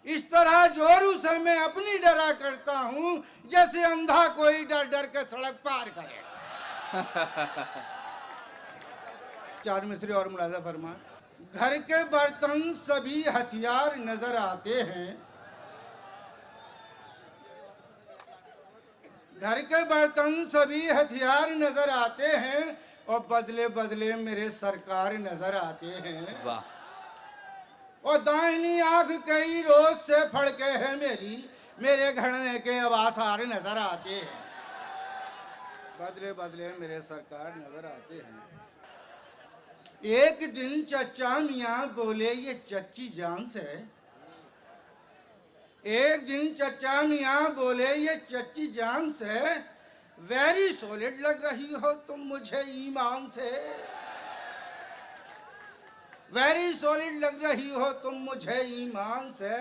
इस तरह जोरू से मैं अपनी डरा करता हूँ जैसे अंधा कोई डर डर के सड़क पार करे। चार मिसरे और मुलाजा फरमा। घर के बर्तन सभी हथियार नजर आते हैं, घर के बर्तन सभी हथियार नजर आते हैं और बदले बदले मेरे सरकार नजर आते हैं। वाह। और दाहिनी आंख कई रोज से फड़के है मेरी, मेरे घड़ने के आसार नजर आते हैं। बदले बदले मेरे सरकार नजर आते हैं। एक दिन चचा मियाँ बोले ये चच्ची जान से, एक दिन चचा मियाँ बोले ये चच्ची जान से, वेरी सॉलिड लग रही हो तुम मुझे ईमान से, वेरी सॉलिड लग रही हो तुम मुझे ईमान से।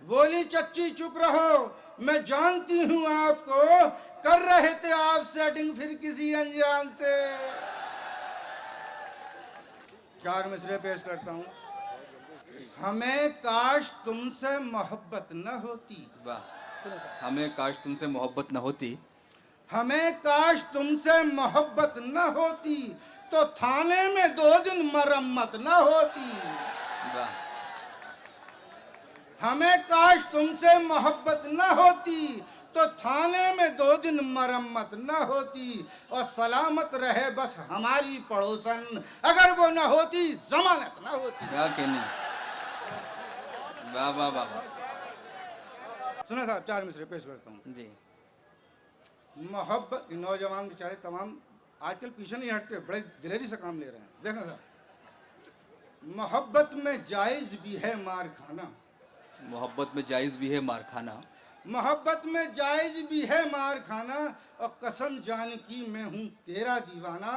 बोली चच्ची चुप रहो, मैं जानती हूँ आपको, कर रहे थे आप सेटिंग फिर किसी अनजान से। चार मिसरे पेश करता हूँ। हमें काश तुमसे मोहब्बत न होती, वाह। हमें काश तुमसे मोहब्बत न होती, हमें काश तुमसे मोहब्बत न होती तो थाने में 2 दिन मरम्मत न होती। वाह। हमें काश तुमसे मोहब्बत न होती तो थाने में 2 दिन मरम्मत न होती और सलामत रहे बस हमारी पड़ोसन, अगर वो न होती जमानत न होती। क्या कहने। वाह वाह वाह वाह। सुना साहब, चार मिसरे पेश करता हूँ जी। मोहब्बत, नौजवान बेचारे तमाम आजकल पीछे नहीं हटते, बड़े दिलेरी से काम ले रहे हैं। देखा साहब, मोहब्बत में जायज भी है मार खाना, मोहब्बत में जायज़ भी है मार खाना, मोहब्बत में जायज भी है मार खाना, और कसम जान की मैं हूँ तेरा दीवाना,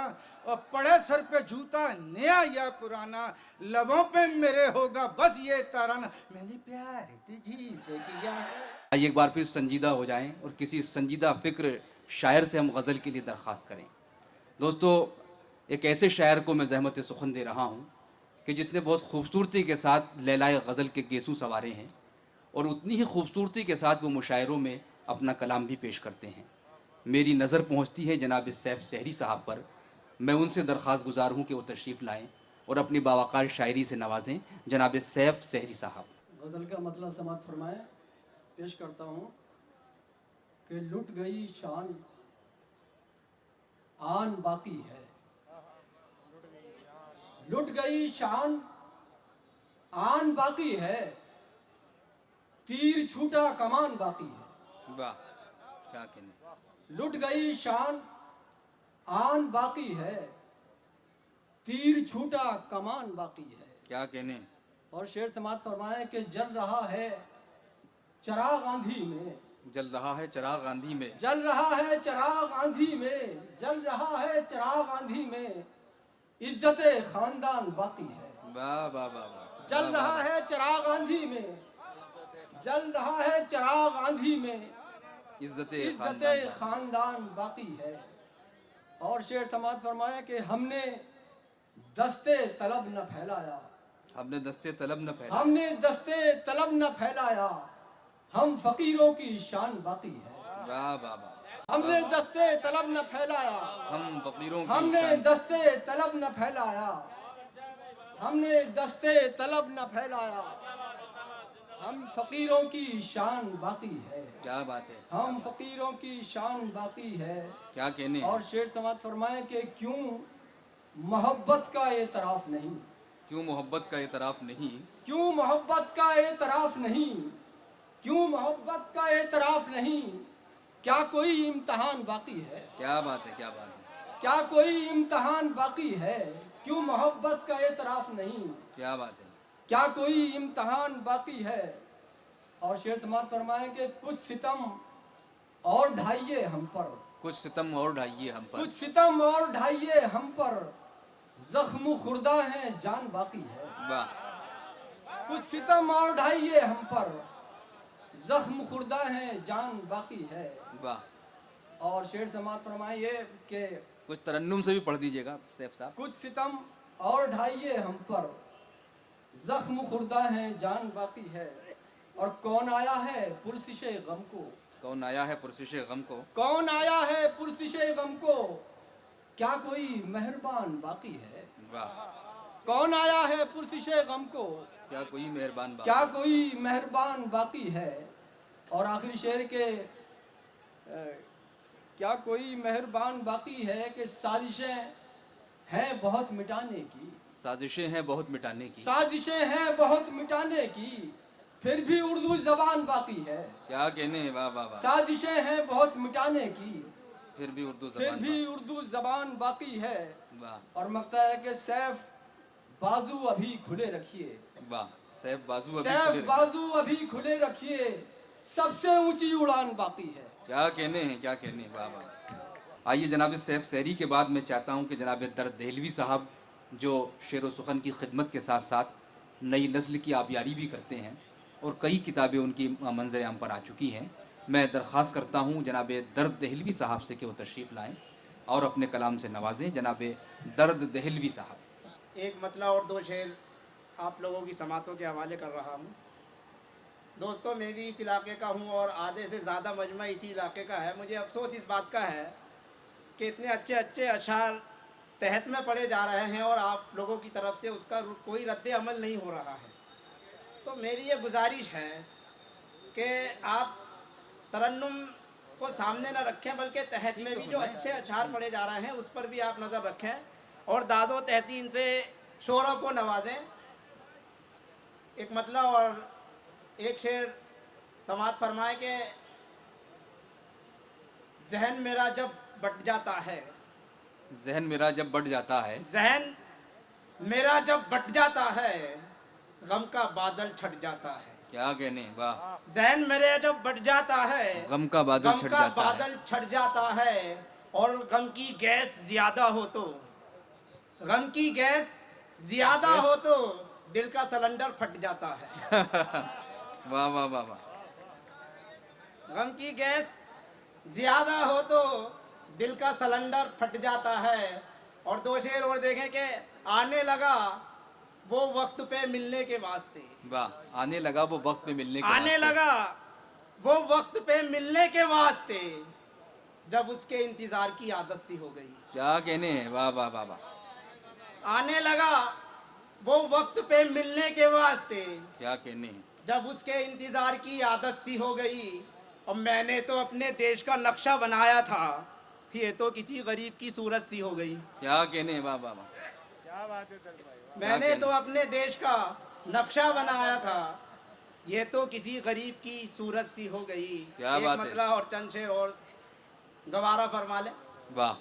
और पड़े सर पे जूता नया या पुराना, लबों पे मेरे होगा बस ये तराना, मैंने प्यार तुझी से किया है। आइए एक बार फिर संजीदा हो जाएं और किसी संजीदा फिक्र शायर से हम गज़ल के लिए दरख्वास्त करें। दोस्तों, एक ऐसे शायर को मैं ज़हमत सुखन दे रहा हूँ कि जिसने बहुत खूबसूरती के साथ लैलाए गज़ल के गेसू सवारे हैं और उतनी ही खूबसूरती के साथ वो मुशायरों में अपना कलाम भी पेश करते हैं। मेरी नज़र पहुँचती है जनाब सैफ सहरी साहब पर। मैं उनसे दरख्वास्त गुजार हूँ कि वो तशरीफ़ लाएँ और अपनी बावकार शायरी से नवाजें जनाब सैफ सहरी साहब। गज़ल का मतलब समात फरमाए। पेश करता हूँ कि लुट गई शान आन बाकी है, लुट गई शान आन बाकी है, तीर छूटा कमान बाकी है। वाह, क्या कहने। लुट गई शान आन बाकी है, तीर छूटा कमान बाकी है। क्या कहने। और शेर समात फरमाए कि जल रहा है चिराग आंधी में, जल रहा है चिराग आंधी में, जल रहा है चिराग आंधी में, जल रहा है चिराग आंधी में, इज्जत खानदान बाकी है। वाह वाह वाह वाह। जल रहा है चिराग आंधी में, जल रहा है चिराग आंधी में, इज्जत खानदान बाकी है। और शेर समात फरमाया कि हमने दस्ते तलब न फैलाया, हमने दस्ते तलब न फैलाया, हमने दस्ते तलब न फैलाया, हम फकीरों की शान बाकी है। वाह वाह वाह। हमने दस्ते तलब न फैलाया, हम फकीरों की हमने शान। दस्ते तलब न फैलाया, हमने दस्ते तलब न फैलाया, हम फकीरों की शान बाकी है। क्या बात है। हम फकीरों की शान बाकी है। क्या कहने। और शेर समात फरमाए कि क्यों मोहब्बत का एतराफ नहीं, क्यों मोहब्बत का एतराफ नहीं, क्यों मोहब्बत का एतराफ नहीं, क्यों मोहब्बत का एतराफ नहीं, क्या कोई इम्तहान बाकी है। क्या बात है, क्या बात है। क्या कोई इम्तहान बाकी है, क्यों मोहब्बत का एतराफ नहीं, क्या बात है। क्या कोई इम्तहान बाकी है। और शेर समात फरमाए कि कुछ सितम और ढाइए हम पर, कुछ सितम और ढाइए हम पर, कुछ सितम और ढाइए हम पर, जख्म खुर्दा है जान बाकी है। वाह। कुछ सितम और ढाइए हम पर, जख्म खुर्दा है जान बाकी है। वाह। और शेर समात फरमाइए कि कुछ तरन्नुम से भी पढ़ दीजिएगा सैफ साहब। कुछ सितम और ढाइए हम पर, जख्म खुर्दा है जान बाकी है। और कौन आया है पुरसिशे गम को, कौन आया है पुरसिशे गम को, कौन आया है पुरसिशे गम को, क्या कोई मेहरबान बाकी है। वाह, कौन आया है पुरसिशे गम को, क्या कोई मेहरबान क्या कोई मेहरबान बाकी है। और आखिरी शेर के क्या कोई मेहरबान बाकी है कि साजिशें हैं बहुत मिटाने की, साजिशें हैं बहुत मिटाने की, साजिशें हैं बहुत मिटाने की, फिर भी उर्दू जबान बाकी है। क्या कहने, वाह वाह वाह, साजिशें हैं बहुत मिटाने की, फिर भी उर्दू फिर जबान भी उर्दू जबान बाकी है। वाह और मकता है कि सैफ बाजू अभी खुले रखिए, वाह, सैफ बाजू अभी सैफ खुले रखे। बाजू अभी खुले रखिए, सबसे ऊंची उड़ान बाकी है। क्या कहने हैं, क्या कहने, वाह वाह। आइए जनाब सैफ सैरी के बाद मैं चाहता हूँ कि जनाब दर्द देहलवी साहब जो शेर व सुखन की खिदमत के साथ साथ नई नस्ल की आबियारी भी करते हैं और कई किताबें उनकी मंजर आम पर आ चुकी हैं, मैं दरख्वास्त करता हूँ जनाब दर्द देहलवी साहब से कि वो तशरीफ़ लाएँ और अपने कलाम से नवाजें। जनाब दर्द देहलवी साहब। एक मतला और दो शेर आप लोगों की समातों के हवाले कर रहा हूँ। दोस्तों, मैं भी इस इलाके का हूँ और आधे से ज़्यादा मजमा इसी इलाके का है। मुझे अफसोस इस बात का है कि इतने अच्छे अच्छे अशार तहत में पढ़े जा रहे हैं और आप लोगों की तरफ से उसका कोई रद्द अमल नहीं हो रहा है। तो मेरी ये गुजारिश है कि आप तरन्नुम को सामने न रखें, बल्कि तहत में भी जो अच्छे अशार पढ़े जा रहे हैं उस पर भी आप नज़र रखें और दादो तहसीन से शोरों को नवाजें। एक मतला और एक शेर समात फरमाए कि जहन मेरा जब बट जाता है, जहन मेरा जब बढ़ जाता है, जहन मेरा जब बट जाता है, गम का बादल छट जाता है। क्या कहने, वाह, जहन मेरे जब बट जाता है, गम का बादल छट जाता है, बादल छट जाता है और गम की गैस ज्यादा हो तो, गम की गैस ज्यादा हो तो दिल का सिलेंडर फट जाता है। वाह वाह वाह वाह, गम की गैस ज्यादा हो तो दिल का सिलेंडर फट जाता है। और दो शेर और देखें कि आने लगा वो वक्त पे मिलने के वास्ते, वाह, आने लगा वो वक्त पे मिलने के आने वास्ते। लगा वो वक्त पे मिलने के वास्ते, जब उसके इंतजार की आदत सी हो गई। क्या कहने हैं, वाह वाह वाह वाह, आने लगा वो वक्त पे मिलने के वास्ते, क्या कहने हैं, जब उसके इंतजार की आदत सी हो गई। और मैंने तो अपने देश का नक्शा बनाया था, ये तो किसी गरीब की सूरत सी हो गई। क्या कहने हैं, वाह वाह वाह, मैंने तो अपने देश का नक्शा बनाया था, ये तो किसी गरीब की सूरत सी हो गई। क्या एक बात है। मतला और चंद शेर और गवारा फरमा ले वाह,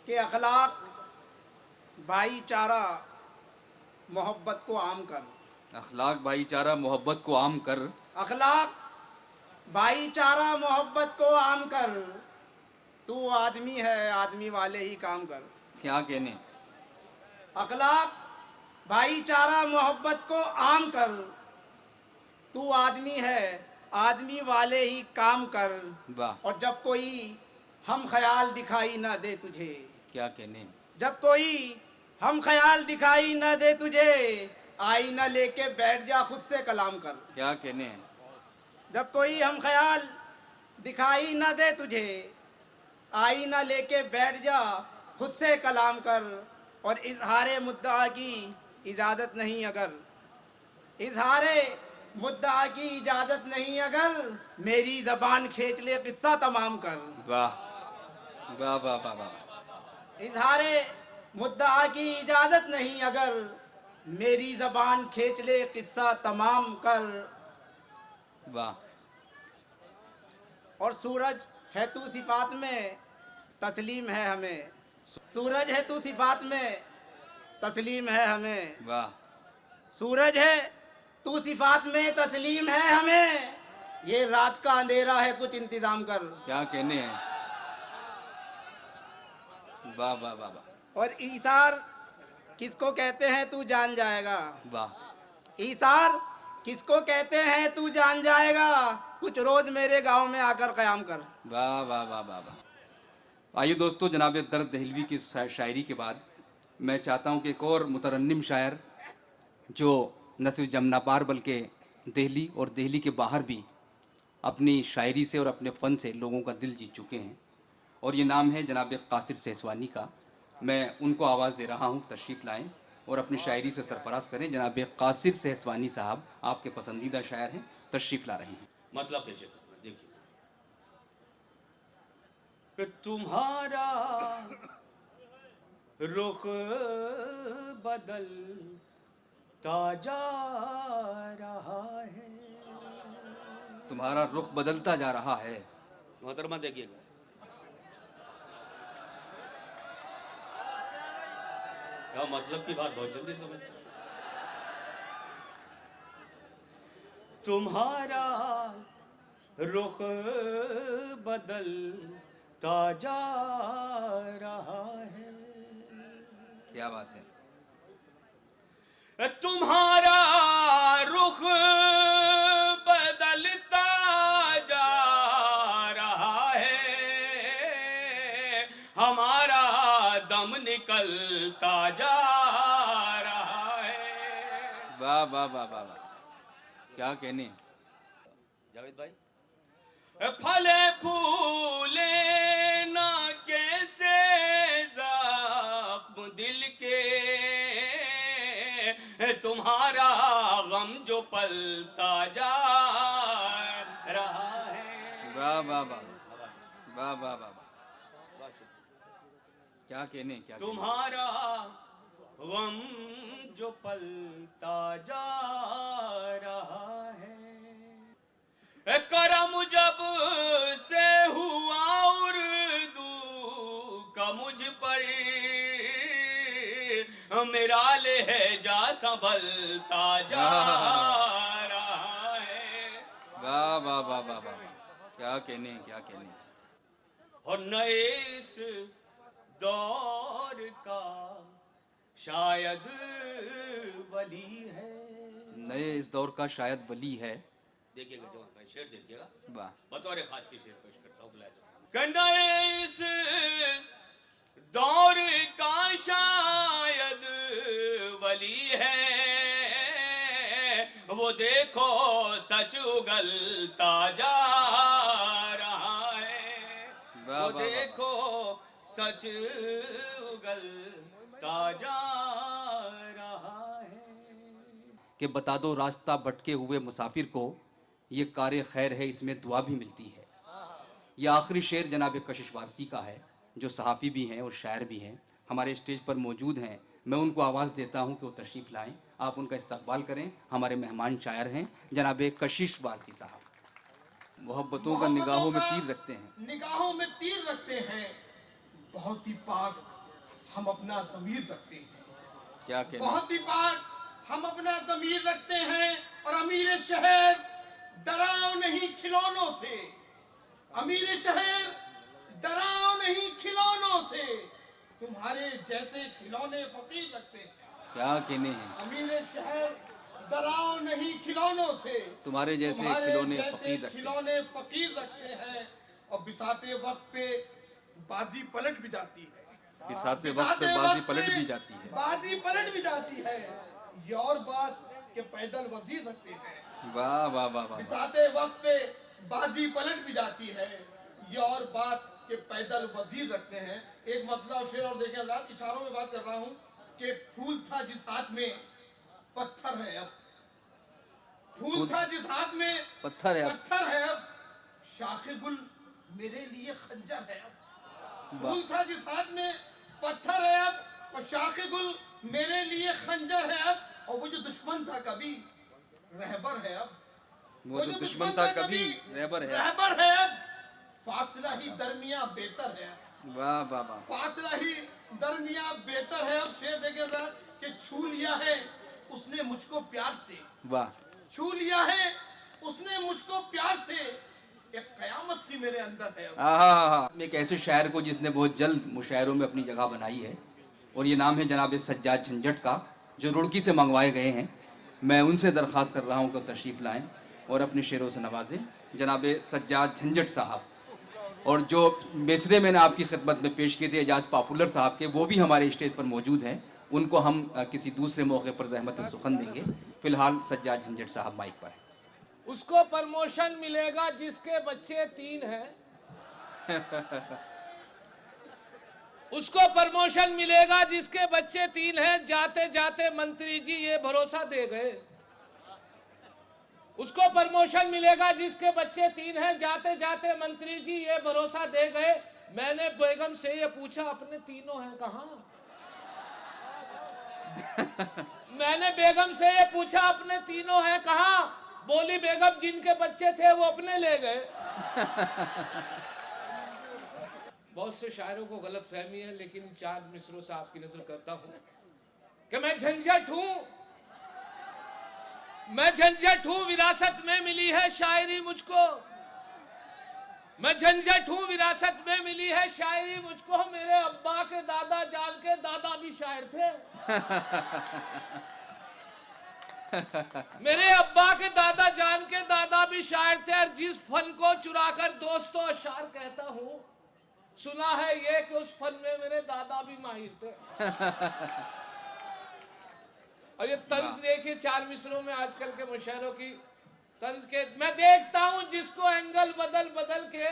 कि अखलाक भाईचारा मोहब्बत को आम कर, अखलाक भाईचारा मोहब्बत को आम कर, अखलाक भाईचारा मोहब्बत को आम कर, तू आदमी है आदमी वाले ही काम कर। क्या कहने, अखलाक भाईचारा मोहब्बत को आम कर, तू आदमी है आदमी वाले ही काम कर। वाह, और जब कोई हम ख्याल दिखाई ना दे तुझे, क्या कहने, जब कोई हम ख्याल दिखाई ना दे तुझे, आईना लेके बैठ जा खुद से कलाम कर। क्या कहने हैं, जब कोई हम ख्याल दिखाई ना दे तुझे, आईना लेके बैठ जा खुद से कलाम कर। और इजहारे मुद्दा की इजाज़त नहीं अगर, इजहारे मुद्दा की इजाज़त नहीं अगर, मेरी ज़बान खींच ले किस्सा तमाम कर। वाह वाह वाह वाह वाह, इजहारे मुद्दा की इजाज़त नहीं अगर, मेरी ज़बान खींच ले किस्सा तमाम कर। वाह, और सूरज है तू सिफात में तस्लीम है हमें, सूरज है तू सिफात में तस्लीम है हमें, वाह, सूरज है तू सिफात में तस्लीम है हमें, ये रात का अंधेरा है कुछ इंतजाम कर। क्या कहने हैं, वाह वाह वाह वाह, और ईसार किसको कहते हैं तू जान जाएगा, वाह, ईसार किसको कहते हैं तू जान जाएगा, कुछ रोज मेरे गांव में आकर कयाम कर। वाह वाह वाह वाह वाह। आइए दोस्तों, जनाब दर्द दहलवी की शायरी के बाद मैं चाहता हूं कि एक और मुतरन्निम शायर जो न सिर्फ जमना पार बल्कि दिल्ली और दिल्ली के बाहर भी अपनी शायरी से और अपने फ़न से लोगों का दिल जीत चुके हैं, और ये नाम है जनाब कासिर सहसवानी का। मैं उनको आवाज़ दे रहा हूँ, तशरीफ़ लाएं और अपनी शायरी से सरफराज करें। जनाब कासिर सहसवानी साहब आपके पसंदीदा शायर हैं, तशरीफ़ ला रहे हैं। मतलब पेश करूंगा, देखिए कि तुम्हारा रुख बदलता जा रहा है। तुम्हारा रुख बदलता जा रहा है। मोहतरमा देखिएगा, क्या मतलब की बात बहुत जल्दी समझ। तुम्हारा रुख बदलता जा रहा है। क्या बात है। तुम्हारा रुख बदलता जा रहा है, हमारा दम निकलता जा रहा है। वाह वाह वाह वाह वाह, क्या कहने। जावेद भाई, फले फूले ना कैसे जख्म दिल के, तुम्हारा गम जो पलता जा रहा है। वाह वाह वाह वाह वाह वाह, क्या कहने, क्या कहने। तुम्हारा गम जो पलता जा रहा है, करम जब से हुआ उर्दू का मुझ पर, मेरा लहजा संभलता जा रहा है। वाह वाह वाह वाह वाह, क्या कहने, क्या कहने। और नए इस दौर का शायद वली है। नए इस दौर का शायद वली है। देखिएगा जवान भाई, शेर देखिएगा, वाह। बतौर फारसी शेर पेश करता हूँ। नए इस दौर का शायद वली है, वो देखो सच उगलता जा रहा है। वो देखो सच उगलता जा रहा है। कि बता दो रास्ता भटके हुए मुसाफिर को, ये कार खैर है, इसमें दुआ भी मिलती है। यह आखिरी शेर जनाब कशिश वारसी का है, जो सहाफ़ी भी हैं और शायर भी हैं, हमारे स्टेज पर मौजूद हैं। मैं उनको आवाज़ देता हूं कि वो तशरीफ़ लाएं, आप उनका इस्तकबाल करें। हमारे मेहमान शायर हैं जनाब कशिश वारसी साहब। मोहब्बतों का निगाहों में तीर रखते हैं, निगाहों में तीर रखते हैं, बहुत ही पाक हम अपना ज़मीर रखते हैं। क्या कहते हैं। बहुत ही पाक हम अपना ज़मीर रखते हैं, और अमीर शहर डराओ नहीं खिलौनों से, अमीर शहर डराओ नहीं खिलौनों से, तुम्हारे जैसे खिलौने फकीर रखते हैं। क्या कहने हैं। अमीर शहर डराओ नहीं खिलौनों से, तुम्हारे जैसे खिलौने फकीर रखते हैं। खिलौने फकीर रखते हैं। और बिसाते वक्त पे बाजी पलट भी जाती है, बिसाते वक्त पे बाजी पलट भी जाती है। बाजी पलट भी जाती है। ये और बात के पैदल वजीर रखते हैं। वाह वाह वाह वाह। बिसाते वक्त पे बाजी पलट भी जाती है, ये और बात के पैदल वजीर रखते हैं। एक मतलब शेर और देखें हज़रात, इशारों में बात कर रहा हूँ कि फूल था जिस हाथ में पत्थर है अब, फूल था जिस हाथ में पत्थर है अब, पत्थर है अब, शाखे गुल मेरे लिए खंजर है अब। फूल था जिस हाथ में पत्थर है अब, और शाखे गुल मेरे लिए खंजर है अब। और वो जो दुश्मन था कभी रहबर है अब, वो जो दुश्मन था कभी रहबर है। रहबर है अब, फासला ही दरमिया बेहतर है अब। वाह वाह वाह। फासला ही दरमिया बेहतर है अब। शेर देखे सर कि छू लिया है उसने मुझको प्यार से, वाह। छू लिया है उसने मुझको प्यार से, एक कयामत सी मेरे अंदर है अब। एक ऐसे शायर को जिसने बहुत जल्द मुशायरों में अपनी जगह बनाई है, और ये नाम है जनाब सज्जाद झंझट का, जो रुड़की से मंगवाए गए हैं। मैं उनसे दरख्वास्त कर रहा हूँ कि तशरीफ़ लाएं और अपने शेरों से नवाजें जनाब सज्जाद झंझट साहब। और जो मिसरे मैंने आपकी खिदमत में पेश किए थे एजाज पॉपुलर साहब के, वो भी हमारे स्टेज पर मौजूद हैं। उनको हम किसी दूसरे मौके पर ज़हमत सुखन देंगे। फ़िलहाल सज्जाद झंझट साहब माइक पर हैं। उसको प्रमोशन मिलेगा जिसके बच्चे 3 हैं। उसको प्रमोशन मिलेगा जिसके बच्चे 3 हैं। जाते जाते मंत्री जी ये भरोसा दे गए। उसको प्रमोशन मिलेगा जिसके बच्चे 3 हैं। जाते जाते मंत्री जी ये भरोसा दे गए। मैंने बेगम से ये पूछा अपने तीनों हैं कहाँ? मैंने बेगम से ये पूछा अपने तीनों हैं कहाँ? बोली बेगम जिनके बच्चे थे वो अपने ले गए। बहुत से शायरों को गलत फहमी है, लेकिन 4 मिसरों से आपकी नजर करता हूं कि मैं झंझट हूं। मैं झंझट हूं, विरासत में मिली है शायरी मुझको। मैं झंझट हूं, विरासत में मिली है शायरी मुझको। मेरे अब्बा के दादा जान के दादा भी शायर थे। मेरे अब्बा के दादा जान के दादा भी शायर थे। और जिस फन को चुराकर दोस्तों अशार कहता हूं, सुना है ये कि उस फन में मेरे दादा भी माहिर थे। और ये तंज देखिए 4 मिसरों में आजकल के मुशायरों की तंज के। मैं देखता हूं जिसको एंगल बदल बदल के,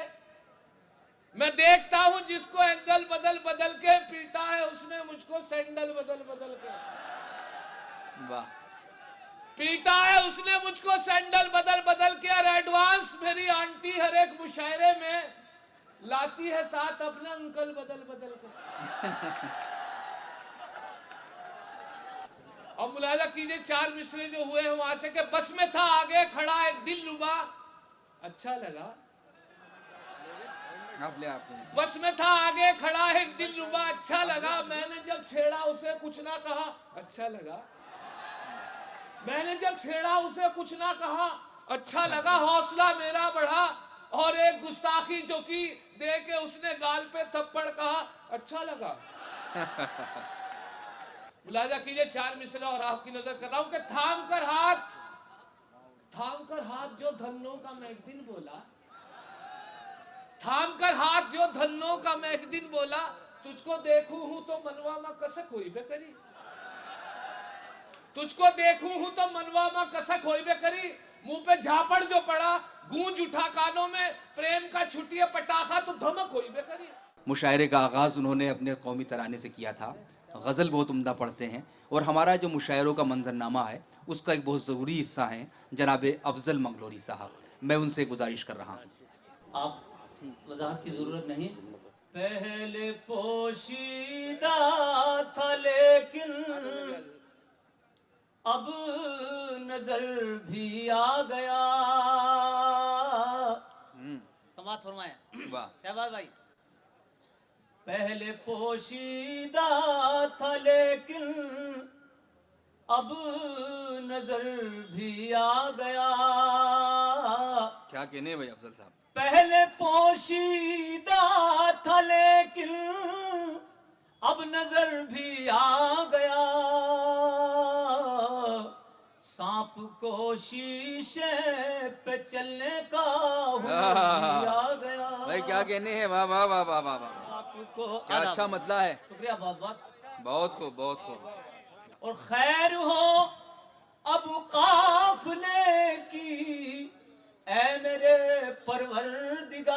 मैं देखता हूं जिसको एंगल बदल बदल के पीटा है उसने मुझको सैंडल बदल बदल के। वाह। पीटा है उसने मुझको सैंडल बदल बदल के। और एडवांस मेरी आंटी हर एक मुशायरे में लाती है साथ अपना अंकल बदल बदल के। और मुलाजा कीजिए 4 मिसरे जो हुए हैं वहां से कि बस में था आगे खड़ा एक दिल रुबा, अच्छा लगा। बस में था आगे खड़ा एक दिल रुबा, अच्छा लगा। मैंने जब छेड़ा उसे कुछ ना कहा, अच्छा लगा। मैंने जब छेड़ा उसे कुछ ना कहा, अच्छा लगा। हौसला मेरा बढ़ा और एक गुस्ताखी जो की दे के उसने गाल पे थप्पड़ कहा, अच्छा लगा। मुलाजा कीजिए 4 मिसरा और आपकी नजर कर रहा हूं कि थाम कर हाथ जो धन्नों का मैं एक दिन बोला, थाम कर हाथ जो धन्नों का मैं एक दिन बोला, तुझको देखूं हूं तो मनवा में कसक होई बे करी। तुझको देखूं हूं तो मनवा में कसक होई बे करी। मुंह पे झापड़ जो पड़ा, गूंज उठा कानों में, प्रेम का छुट्टिया पटाखा तो धमक होई बे करी। मुशायरे का आगाज़ उन्होंने अपने कौमी तराने से किया था। गज़ल बहुत उम्दा पढ़ते हैं और हमारा जो मुशायरों का मंजरनामा है उसका एक बहुत ज़रूरी हिस्सा है जनाब अफजल मंगलोरी साहब। मैं उनसे गुजारिश कर रहा हूँ। आप वजाहत की जरूरत नहीं। पहले पोशीदा था लेकिन अब नजर भी आ गया। समाज फरमाए। वाह। शहबाज भाई, पहले पोशीदा था लेकिन अब नजर भी आ गया। क्या कहने भाई अफजल साहब। पहले पोशीदा था लेकिन अब नजर भी आ गया। सांप को शीशे पे चलने का हुनर भी आ गया। भाई क्या कहने हैं। वाह वाह वाह वाह वाह वाह। आपको क्या अच्छा मतला है। शुक्रिया बहुत बहुत। बहुत खूब बहुत खूब। और खैर हो अब काफिले की ऐ मेरे परवरदिगार।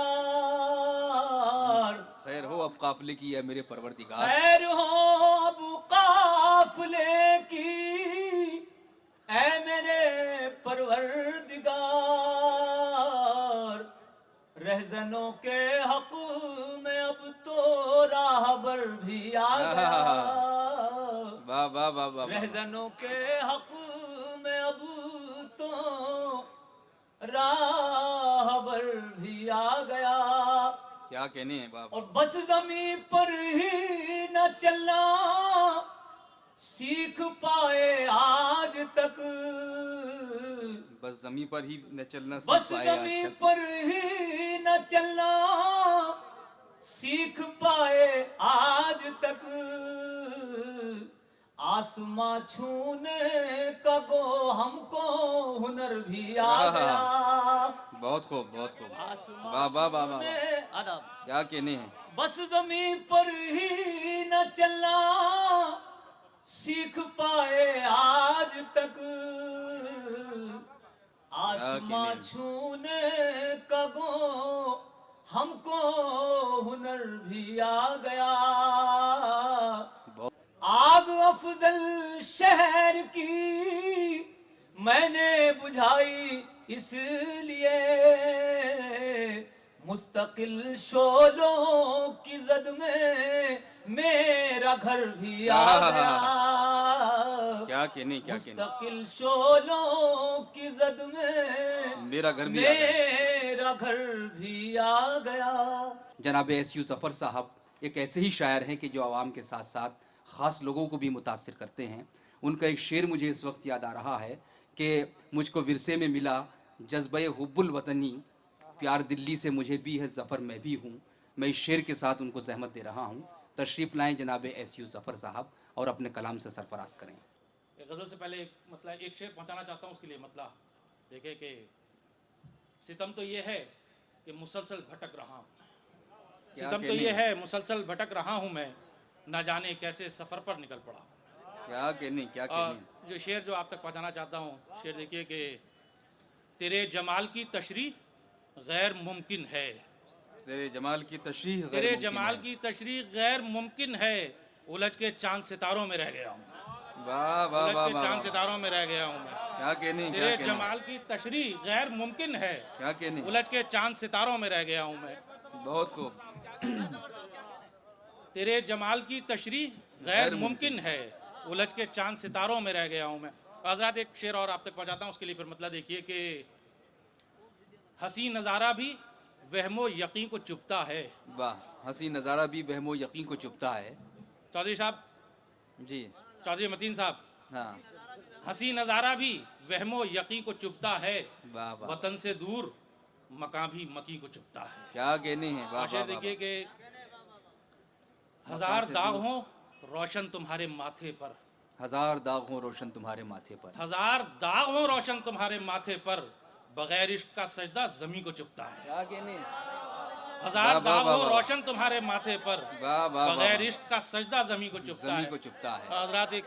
खैर हो अब काफिले की है मेरे परवरदिगार। खैर हो अब काफिले की ऐ मेरे परवरदिगार। रहजनों के हक में अब तो राहबर भी आ गया। वाह वाह वाह वाह। रहजनों के हक में अब तो राहबर भी आ गया। क्या कहने हैं बाबा। और बस जमीन पर ही न चलना सीख पाए आज तक। बस जमीन पर ही न चलना सीख बस पाए जमीन पर ही न चलना सीख पाए आज तक। आसमां छूने का गो हमको हुनर भी आ गया। बहुत खूब बहुत खूब। आसमां वाह वाह वाह वाह। छूने आदाब। क्या कहने हैं। बस जमीन पर ही न चलना सीख पाए आज तक। आसमां छूने का गो हमको हुनर भी आ गया। आग अफजल शहर की मैंने बुझाई इसलिए, मुस्तकिल शोलों की जद में मेरा घर भी आ गया। क्या कहने, क्या कहने। मुस्तकिल शोलों की जद में मेरा घर भी आ गया। मेरा घर भी आ गया। जनाब एस.यू. ज़फ़र साहब एक ऐसे ही शायर हैं कि जो आवाम के साथ साथ ख़ास लोगों को भी मुतासिर करते हैं। उनका एक शेर मुझे इस वक्त याद आ रहा है कि मुझको विरसे में मिला जज्बे हुब्बुल वतनी, प्यार दिल्ली से मुझे भी है ज़फ़र मैं भी हूँ। मैं इस शेर के साथ उनको ज़हमत दे रहा हूँ। तशरीफ़ लाएँ जनाब एस.यू. ज़फ़र साहब और अपने कलाम से सरफराज करें। गज़ल से पहले एक शेर पहुंचाना चाहता हूँ, उसके लिए देखे कि सितम तो ये है कि मुसलसल भटक रहा हूँ। सितम तो ये है मुसलसल भटक रहा हूँ मैं, ना जाने कैसे सफ़र पर निकल पड़ा। क्या कहने, क्या कहने। जो शेर जो आप तक पहुंचाना चाहता हूँ, शेर देखिए कि तेरे जमाल की तशरीह गैर मुमकिन है। तेरे जमाल की तशरीह तेरे जमाल की तशरीह गैर मुमकिन है, उलझ के चांद सितारों में रह गया हूँ। वाह वाह वाह वाह। चांद सितारों में रह गया हूँ मैं। क्या कहने, तेरे जमाल की तशरीह गैर मुमकिन है। क्या कहने। उलझ के चांद सितारों में रह गया हूँ मैं। बहुत खूब। तेरे जमाल की तशरीह गैर मुमकिन है, उलझ के चांद सितारों में रह गया हूँ मैं। हज़रात एक शेर और आप तक पहुँचाता हूँ, उसके लिए फिर देखिए कि हंसी नज़ारा भी वहमो यकीन को चुपता है। वाह, हंसी नज़ारा भी वहमो यकीन को चुपता है। चौधरी साहब जी, चौधरी मतीन साहब, हाँ। हंसी नज़ारा भी वहमो यकीन को चुपता है, वाह वाह। वतन से दूर मकां भी मकी को चुपता है। क्या कहने हैं। वाह वाह। देखिए कि हजार दाग हो रोशन तुम्हारे माथे पर, हजार दाग हो रोशन तुम्हारे माथे पर, हजार दाग हो रोशन तुम्हारे माथे पर, बगैर इश्क का सजदा जमी को चुपता है। क्या कहने। हजार दाग हो रोशन तुम्हारे माथे पर, बगैर इश्क का सजदा जमी को चुपता है। हज़रात एक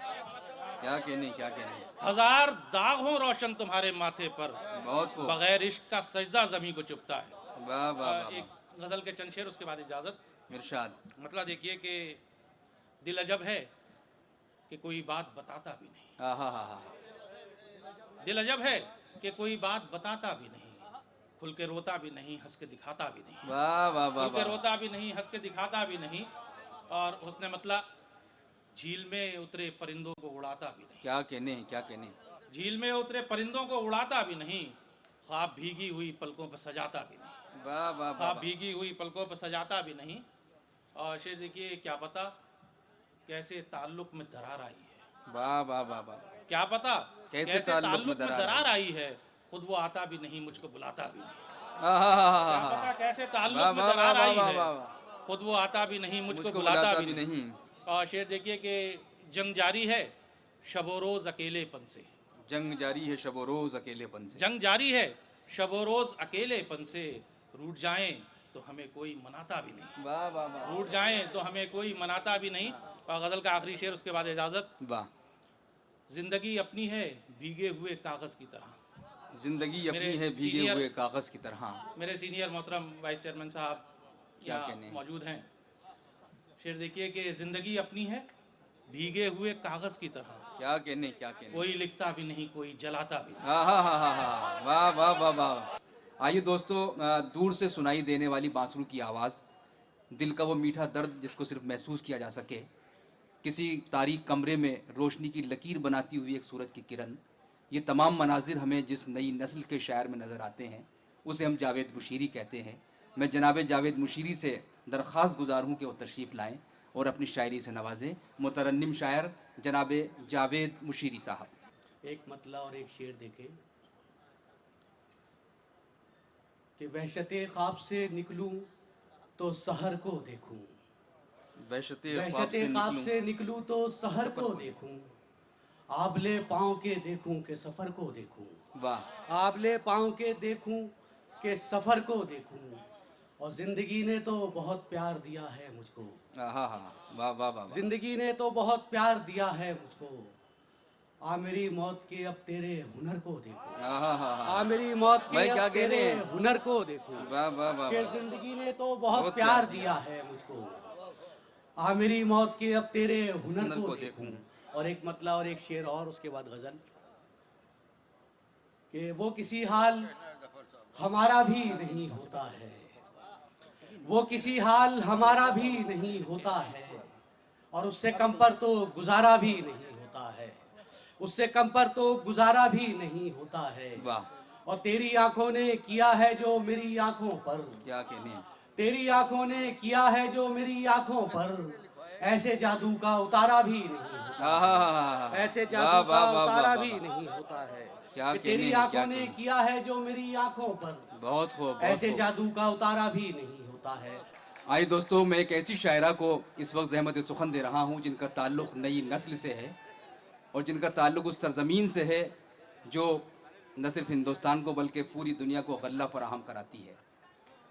क्या कहने, क्या कहने। हजार दाग हो रोशन तुम्हारे माथे पर, बहुत खूब। बगैर इश्क का सजदा जमी को चुपता है। वाह वाह। एक गजल के चंद शेर, उसके बाद इजाजत। इरशाद। देखिए कि दिल अजब है कि कोई बात बताता भी नहीं। दिल अजब है कि कोई बात बताता भी नहीं, खुल के रोता भी नहीं, हंस के दिखाता भी नहीं। वाह वाह वाह। खुल के रोता भी नहीं, हंस के दिखाता भी नहीं, और उसने झील में उतरे परिंदों को उड़ाता भी नहीं। क्या कहने, क्या कहने। झील में उतरे परिंदों को उड़ाता भी नहीं, ख्वाब भीगी हुई पलकों पर सजाता भी नहीं। वाह वाह। ख्वाब भीगी हुई पलकों पर सजाता भी नहीं। और शेर देखिए, क्या पता कैसे ताल्लुक में दरार आई है। वाह वाह वाह वाह। क्या पता कैसे ताल्लुक में दरार आई है, खुद वो आता भी नहीं, मुझको बुलाता भी नहीं। क्या पता कैसे ताल्लुक में दरार आई है, खुद वो आता भी नहीं, मुझको बुलाता भी नहीं। और शेर देखिए कि जंग जारी है शबो रोज अकेलेपन से। जंग जारी है शबो रोज अकेलेपन से। जंग जारी है शबो रोज अकेलेपन से, रूठ जाएं तो हमें कोई मनाता भी नहीं। वाह वाह वाह। रूठ जाएं तो हमें कोई मनाता भी नहीं। और गजल का आखिरी शेर, उसके बाद इजाजत। वाह। जिंदगी अपनी है भीगे हुए कागज की तरह। जिंदगी अपनी है भीगे हुए कागज की तरह। मेरे सीनियर मोहतरम वाइस चेयरमैन साहब क्या कहने मौजूद हैं। शेर देखिए कि जिंदगी अपनी है भीगे हुए कागज की तरह। क्या कहने, क्या कहने। कोई लिखता भी नहीं, कोई जलाता भी नहीं। वाह वाह वाह वाह। आइए दोस्तों, दूर से सुनाई देने वाली बांसुरी की आवाज़, दिल का वो मीठा दर्द जिसको सिर्फ महसूस किया जा सके, किसी तारीक कमरे में रोशनी की लकीर बनाती हुई एक सूरज की किरण, ये तमाम मनाजिर हमें जिस नई नस्ल के शायर में नज़र आते हैं उसे हम जावेद मुशीरी कहते हैं। मैं जनाब जावेद मुशीरी से दरख्वास्त गुजार हूँ कि वो तशरीफ़ लाएँ और अपनी शायरी से नवाजें। मुतरन्निम शायर जनाब जावेद मुशीरी साहब। एक मतला और एक शेर देखे कि वहशते ख्वाब से निकलूं तो सहर को देखूं, वहशते ख्वाब से निकलूं तो सहर को देखूं, आबले पाँव के देखूं के सफ़र को देखूं। वाह। आबले पाँव के देखूं के सफ़र को देखूं, और ज़िंदगी ने तो बहुत प्यार दिया है मुझको। वाह वाह वाह। ज़िंदगी ने तो बहुत प्यार दिया है मुझको, आ मेरी मौत के अब तेरे हुनर को देखूं। आ आ मेरी मौत के भाई, क्या अब कहने तेरे हैं? हुनर को देखूं वाह वाह वाह कि वाह। जिंदगी ने तो बहुत बहुत प्यार प्यार दिया है मुझको। आ मेरी मौत के अब तेरे हुनर को देखूं। और एक मतला और एक शेर और उसके बाद गजल कि वो किसी हाल हमारा भी नहीं होता है, वो किसी हाल हमारा भी नहीं होता है, और उससे कम पर तो गुजारा भी नहीं होता है, उससे कम पर तो गुजारा भी नहीं होता है। वाह, और तेरी आंखों ने किया है जो मेरी आंखों पर, क्या कहने हैं। तेरी आंखों ने किया है जो मेरी आंखों पर, ऐसे जादू का उतारा भी नहीं होता, आहा, ऐसे वाह, जादू वाह, का वाह, उतारा वाह, भी वाह। नहीं होता है क्या कि कहने तेरी हैं, क्या आंखों ने कहने हैं। किया है जो मेरी आंखों पर, बहुत खूब, बहुत ऐसे खूब। जादू का उतारा भी नहीं होता है। आइए दोस्तों, मैं एक ऐसी शायरा को इस वक्त ज़हमत सुखन दे रहा हूँ जिनका ताल्लुक़ नई नस्ल से है और जिनका ताल्लुक़ उस सरज़मीन से है जो न सिर्फ हिंदुस्तान को बल्कि पूरी दुनिया को गल्ला फराहम कराती है।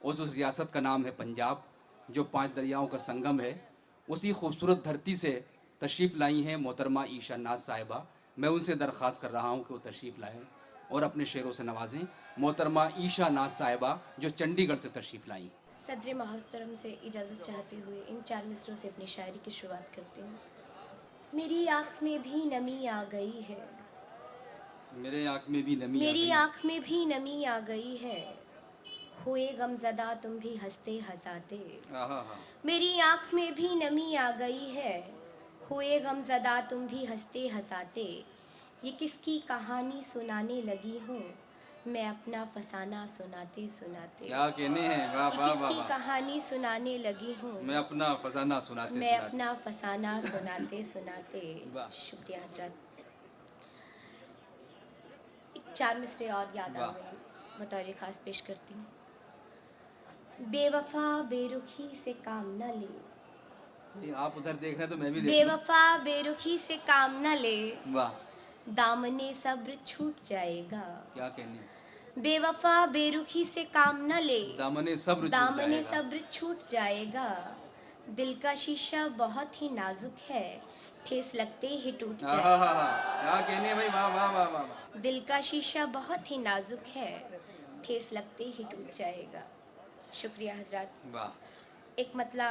उस रियासत का नाम है पंजाब, जो 5 दरियाओं का संगम है। उसी खूबसूरत धरती से तशरीफ़ लाई हैं मोहतरमा ईशा नाज साहिबा। मैं उनसे दरख्वास्त कर रहा हूँ कि वो तशरीफ़ लाएँ और अपने शेरों से नवाजें। मोहतरमा ईशा नाज साहिबा जो चंडीगढ़ से तशरीफ़ लाई। सदर मोहतरम से इजाज़त चाहते हुए इन 4 मिसरों से अपनी शायरी की शुरुआत करती हूँ। मेरी आँख में भी नमी आ गई है, मेरे आँख में भी नमी मेरी आ आँख में भी नमी आ गई है, हुए गमज़दा तुम भी हंसते हंसाते। गई। मेरी आँख में भी नमी आ गई है, हुए गमज़दा तुम भी हंसते हंसाते। ये किसकी कहानी सुनाने लगी हूँ, मैं अपना फसाना सुनाते सुनाते। क्या कहने हैं, वाह ये वाह वाह किसकी वाह। कहानी सुनाने लगी हूँ, मैं अपना फसाना सुनाते मैं सुनाते। अपना फसाना सुनाते सुनाते। वाह। शुक्रिया हजरत। 4 मिसरे और याद आ वाह। गई, बतौर खास पेश करती हूँ। बेवफा बेरुखी से काम न ले, ये आप उधर देख रहे हैं तो मैं भी देख बेवफा बेरुखी से काम न ले, लूं। वाह, दामने सब्र छूट जाएगा। क्या कहने हैं। बेवफा बेरुखी से काम न ले, दामने सब्र छूट दामने जाएगा। सब्र छूट जाएगा। दिल का शीशा बहुत ही नाजुक है, ठेस लगते ही टूट आहा, जाएगा। क्या कहने हैं भाई, वाह वाह वाह वाह वाह। दिल का शीशा बहुत ही नाजुक है, ठेस लगते ही टूट जाएगा। शुक्रिया हजरत। वाह, एक मतला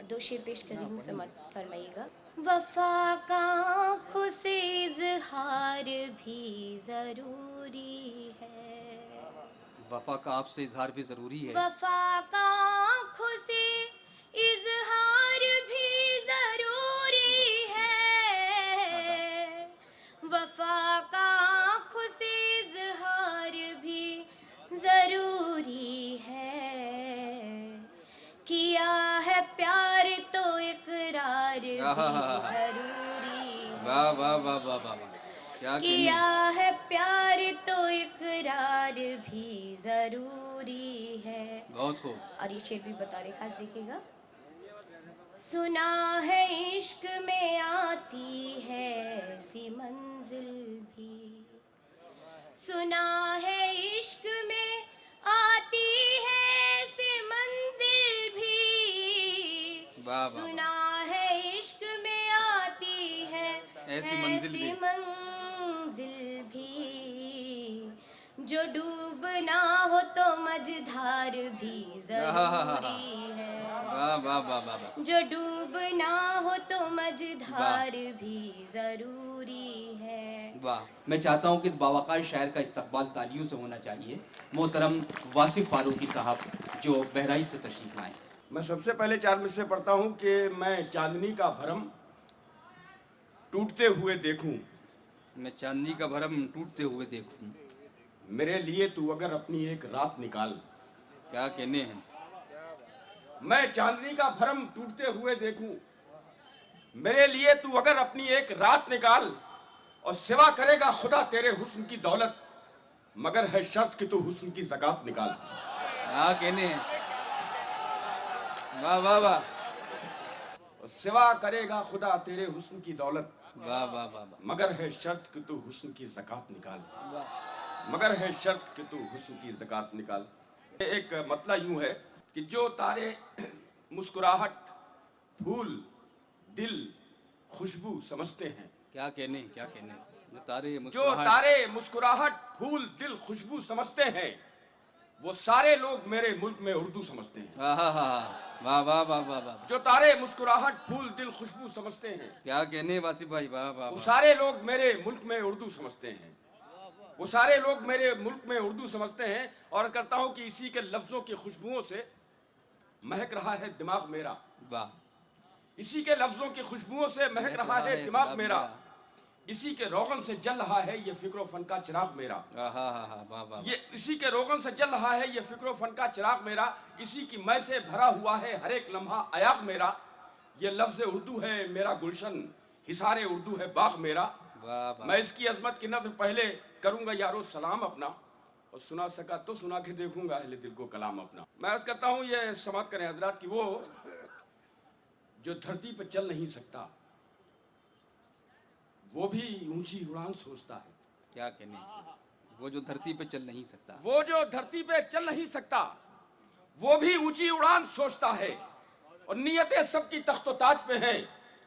2 शेर पेश कर रही हूँ, समझ फरमाइएगा। वफा का आँखों से इजहार भी ज़रूरी है, वफा का आपसे इजहार भी ज़रूरी है। वफा का आँखों से इजहार भी ज़रूरी है, वफा का आँखों से इजहार भी ज़रूरी है। किया है प्यार तो इकरार भी ज़रूरी है। वाह वाह वाह वाह वाह वाह। क्या कहने किया हैं। है प्यार तो इकरार भी ज़रूरी है। बहुत खूब। और ये शेर भी बतौर खास देखिएगा। सुना है इश्क में आती है ऐसी मंजिल भी, सुना है इश्क में आती है ऐसी मंजिल भी, वाह वाह वाह। सुना है इश्क में आती है ऐसी मंजिल भी। मंजिल भी, जो डूबना हो तो मझधार भी ज़रूरी है, वाह वाह वाह वाह वाह। जो डूबना हो तो मझधार भी ज़रूरी है। वाह, मैं चाहता हूँ कि इस बावकार शायर का इस्तकबाल तालियों से होना चाहिए। मोहतरम वासिफ फारूकी साहब जो बहराइच से तशरीफ लाए। मैं सबसे पहले 4 मिसरे पढ़ता हूँ कि मैं चांदनी का भरम टूटते हुए देखूं, मैं चांदनी का भरम टूटते हुए देखूं, मेरे लिए तू अगर अपनी एक रात निकाल। क्या कहने हैं। मैं चांदनी का भरम टूटते हुए देखूं, मेरे लिए तू अगर अपनी एक रात निकाल, और सेवा करेगा खुदा तेरे हुस्न की दौलत, मगर है शर्त कि तू हुस्न की ज़कात निकाल। क्या कहने हैं। वाह वाह वाह। और सेवा करेगा खुदा तेरे हुस्न की दौलत, वाह वाह वाह वाह। मगर है शर्त कि तू हुस्न की ज़कात निकाल, मगर है शर्त कि तू हुस्न की ज़कात निकाल। एक मतलब यूं है कि जो तारे मुस्कुराहट, फूल, दिल, खुशबू समझते हैं, क्या कहने, क्या कहने। जो तारे मुस्कुराहट फूल दिल खुशबू समझते हैं, वो सारे लोग मेरे मुल्क में उर्दू समझते हैं। वाह वाह वाह वाह वाह। जो तारे मुस्कुराहट फूल दिल खुशबू समझते हैं, क्या कहने वासिफ भाई, वाह वाह। वो सारे लोग मेरे मुल्क में उर्दू समझते हैं। वो सारे लोग मेरे मुल्क में उर्दू समझते हैं। और करता हूं कि इसी के लफ्जों की खुशबुओं से महक रहा है दिमाग मेरा। वाह। इसी के लफ्जों की खुशबुओं से महक रहा है दिमाग मेरा। इसी के रोगन से जल रहा है ये फिक्र फन का चिराग मेरा। ये इसी के रोगन से जल रहा है ये फिक्र फन का चिराग मेरा। इसी की मैं से भरा हुआ है हर एक लम्हा अयाग मेरा। ये लफ्ज उर्दू है मेरा गुलशन, हिसारे उर्दू है बाग मेरा। मैं इसकी अजमत की नज़र पहले करूंगा यारो सलाम अपना, और सुना सका तो सुना के देखूंगा अहले दिल को कलाम अपना। मैं अर्ज करता हूँ, ये समाप्त करें हजरात, कि वो जो धरती पर चल नहीं सकता वो भी ऊंची उड़ान सोचता है। क्या कहने, वो जो धरती पे चल नहीं सकता, वो जो धरती पे चल नहीं सकता वो भी ऊंची उड़ान सोचता है। और नियतें सबकी तख्तो ताज पे हैं,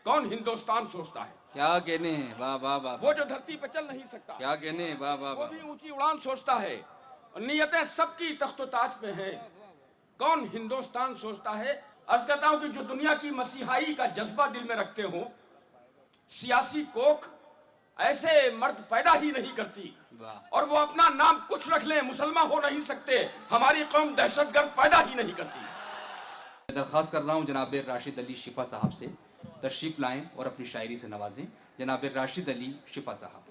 कौन हिंदुस्तान सोचता है। क्या कहने, वाह वाह वाह। वो जो धरती पे चल नहीं सकता, क्या कहने, वाह वाह वो वाह। भी ऊंची उड़ान सोचता है। और नियतें सबकी तख्तो ताज पे हैं, कौन हिंदुस्तान सोचता है। अर्ज करता हूं कि जो दुनिया की मसीहाई का जज्बा दिल में रखते हो, सियासी कोख ऐसे मर्द पैदा ही नहीं करती। और वो अपना नाम कुछ रख लें, मुसलमान हो नहीं सकते। हमारी कौम दहशतगर्द पैदा ही नहीं करती। दरख्वास्त कर रहा हूँ जनाब राशिद अली शिफा साहब से तशरीफ लाएं और अपनी शायरी से नवाजें। जनाब राशिद अली शिफा साहब।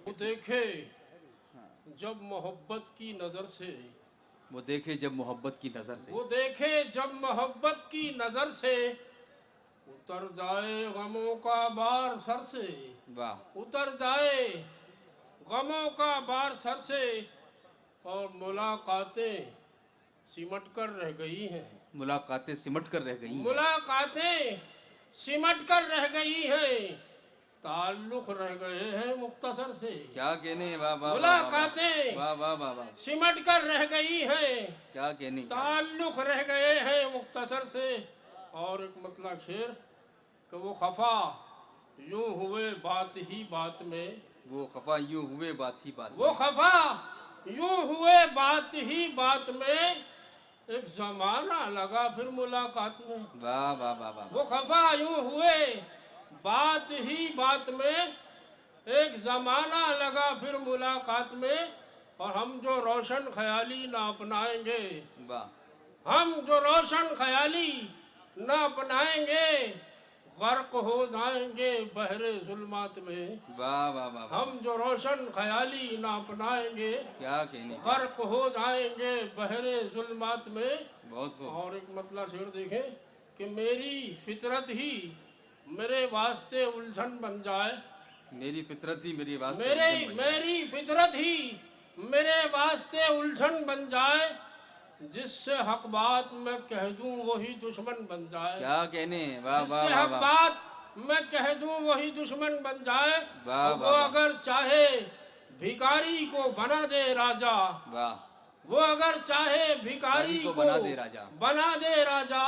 वो देखे जब मोहब्बत की नजर से, वो देखे जब मोहब्बत की नजर से, वो देखे जब मोहब्बत की नजर से, उतर जाए गमों का बार सर से। वाह। उतर जाए गमों का बार सर से, और मुलाकातें सिमट कर रह गई हैं। मुलाकातें सिमट कर रह गई। मुलाकातें सिमट कर रह गई हैं, ताल्लुक रह गए हैं मुख्तसर से। क्या कहने, वाह वाह। मुलाकातें वाह वाह वाह वाह। सिमट कर रह गई हैं, क्या कहने, ताल्लुक रह गए हैं मुख्तसर से। और एक मतलब शेर कि वो खफा यूं हुए बात ही बात में, वो खफा यूं हुए बात ही बात में, वो खफा यूं हुए बात ही बात में, एक जमाना लगा फिर मुलाकात में। वाह वाह वाह वाह। वो खफा यूं हुए बात ही बात में, एक जमाना लगा फिर मुलाकात में। और हम जो रोशन ख्याली ना अपनाएंगे, वाह, हम जो रोशन ख्याली ना अपनाएंगे, गर्क हो जाएंगे बहरे जुल्मात में। वाह वाह वाह। हम जो रोशन ख्याली ना अपनाएंगे, क्या कहने, गर्क हो जाएंगे बहरे जुल्मात में। बहुत खूब। और एक मतलब शेर देखें कि मेरी फितरत ही मेरे वास्ते उलझन बन जाए। मेरी फितरत ही मेरी वास्ते मेरी फितरत ही मेरे वास्ते उलझन बन जाए, जिससे हक बात मैं कह दूं वही दुश्मन बन जाए। क्या कहने, वाह वाह जिससे वाह। हक बात मैं कह दूं वही दुश्मन बन जाए। वाह वो वाह। अगर चाहे भिखारी को बना दे राजा, वाह। वो अगर चाहे भिखारी को बना दे राजा, बना दे राजा,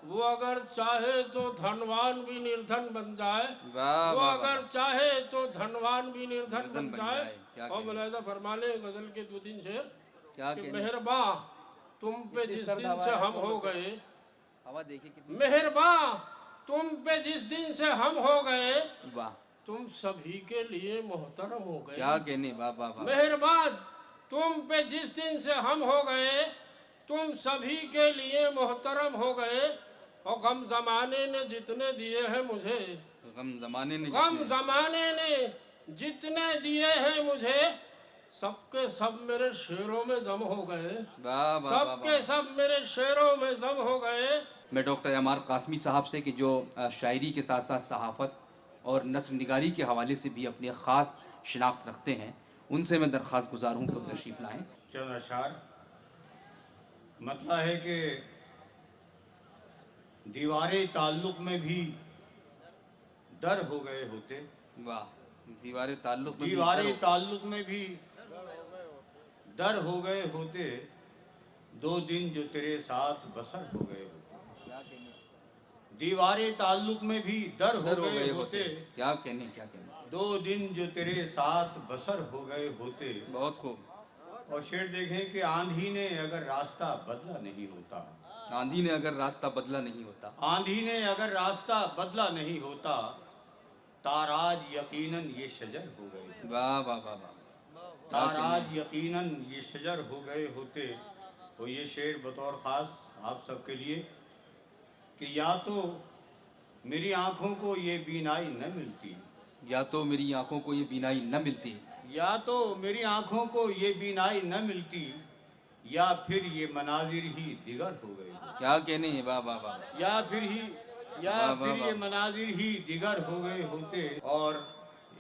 वो अगर चाहे तो धनवान भी निर्धन बन जाए। वाह वो वाह। अगर चाहे तो धनवान भी निर्धन बन जाए। क्या और मुलाहिजा फरमा ले गजल के 2-3 शेर। क्या कि कहने, मेहरबां तुम पे जिस दिन से हम हो गए, हवा देखिए कितनी। मेहरबां तुम पे जिस दिन से हम हो गए, वाह, तुम सभी के लिए मोहतरम हो गए। क्या कहने, वाह वाह वाह। मेहरबान तुम पे जिस दिन से हम हो गए, तुम सभी के लिए मोहतरम हो गए। और गम जमाने ने जितने दिए हैं मुझे, गम जमाने ने गम जमाने ने जितने दिए हैं मुझे, सबके सब मेरे शेरों में जम हो गए। वाह वाह। सबके सब मेरे शेरों में जम हो गए। मैं डॉक्टर अमार कासमी साहब से कि जो शायरी के साथ साथ सहाफ़त और नस्र निगारी के हवाले से भी अपनी ख़ास शिनाख्त रखते हैं, उनसे मैं दरख्वास्त गुजार हूँ कि वो तशरीफ़ लाएँ। चंद अशार मतलब है कि दीवारे ताल्लुक में भी दर हो गए होते। वाह। दीवारे ताल्लुक में दीवारे ताल्लुक में भी दर हो गए होते, 2 दिन जो तेरे साथ बसर हो गए होते। दीवारे ताल्लुक में भी दर हो गए होते। क्या कहने, क्या कहने। दो दिन जो तेरे साथ बसर हो गए होते। बहुत खूब। और शेर देखें कि आंधी ने अगर रास्ता बदला नहीं होता, आंधी ने अगर रास्ता बदला नहीं होता, आंधी ने अगर रास्ता बदला नहीं होता, ताराज यकीनन ये शजर हो गए। वाह वाह वाह वाह। ताराज यकीनन ये शजर हो गए होते। तो ये शेर बतौर ख़ास आप सबके लिए कि या तो मेरी आंखों को ये बीनाई न मिलती, या तो मेरी आंखों को ये बीनाई न मिलती, या तो मेरी आंखों को ये बीनाई न मिलती, या फिर ये मनाजिर ही दिगर हो गए। क्या कहने हैं। वाह वाह वाह। या फिर वाह, वाह, ये मनाजिर ही दिगर हो गए होते। और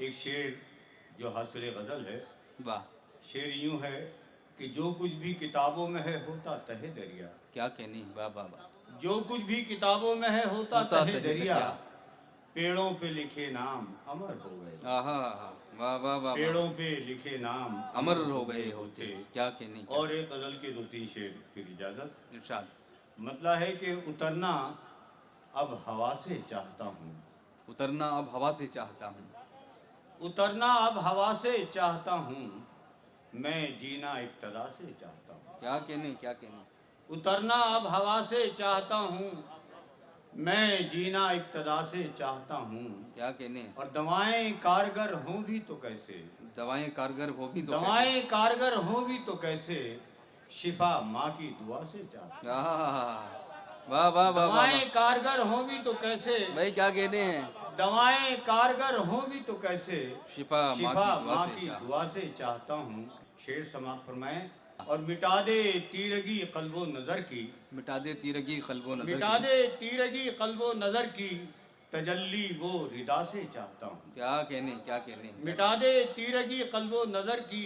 एक शेर जो हासिल गज़ल है, वाह। शेर यूं है कि जो कुछ भी किताबों में है होता तहे दरिया। क्या कहने हैं। वाह वाह वाह। जो कुछ भी किताबों में है होता होता तहे तहे दरिया। दरिया। पेड़ों पे लिखे नाम अमर हो गए। आहा आहा। वाह वाह वाह। पेड़ों पे लिखे नाम अमर हो गए होते। क्या कहने। और एक गज़ल के 2-3 शेर फिर इजाज़त। इरशाद। मतलब है कि उतरना अब हवा से चाहता हूँ। उतरना अब हवा से चाहता हूँ। उतरना अब हवा से चाहता हूँ, मैं जीना इब्तदा से चाहता हूँ। क्या कहने। क्या कहने। उतरना अब हवा से चाहता हूँ, मैं जीना इब्तदा से चाहता हूँ। क्या कहने। और दवाएं कारगर हों भी तो कैसे, दवाएं कारगर हो भी तो दवाएं कारगर हों भी तो कैसे, शिफा माँ की दुआ से चाहता हूँ। वाह वाह वाह। दवाएं कारगर हों भी तो कैसे, भाई क्या कहने हैं। दवाएं कारगर हों भी तो कैसे, शिफा माँ की दुआ से चाहता हूँ। शेर समाप्त फरमाएं। और मिटा दे तीरगी कल्बो नजर की, मिटा दे तीरगी कल्बो नजर मिटा की। दे तीरगी कल्बो नजर की, तजल्ली वो रिदा से चाहता हूँ। क्या कहने। क्या कहने। मिटा दे तीरगी कल्बो नजर की,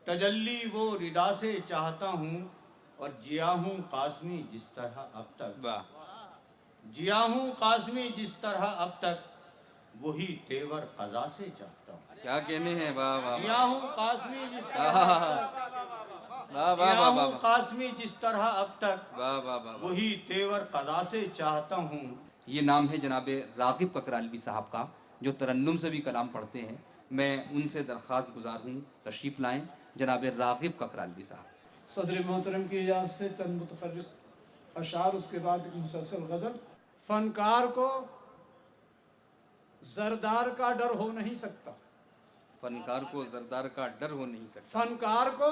तजल्ली वो रिदा से चाहता हूँ। और जिया हूँ कासमी जिस तरह अब तक, वाह। जिया हूँ कासमी जिस तरह अब तक, वही तेवर कज़ा से चाहता हूँ। क्या कहने हैं। वाह वाह जिया हूँ कासमी जिस तरह वाह वाह जिया वाह। हूँ कासमी जिस तरह अब तक, वाह वाह वाह। वही तेवर कज़ा से चाहता हूँ। ये नाम है जनाब रागिब ककरालवी साहब का, जो तरन्नुम से भी कलाम पढ़ते हैं। मैं उनसे दरख्वास्त गुजार हूँ तशरीफ़ लाएं जनाब रागिब ककरालवी साहब। सदर मोहतरम की इजाज़त से चंद मुतफर्रिक अशार, उसके बाद एक मुसलसल गज़ल। फनकार को जरदार का डर हो नहीं सकता, फनकार को जरदार का डर हो नहीं सकता, फनकार को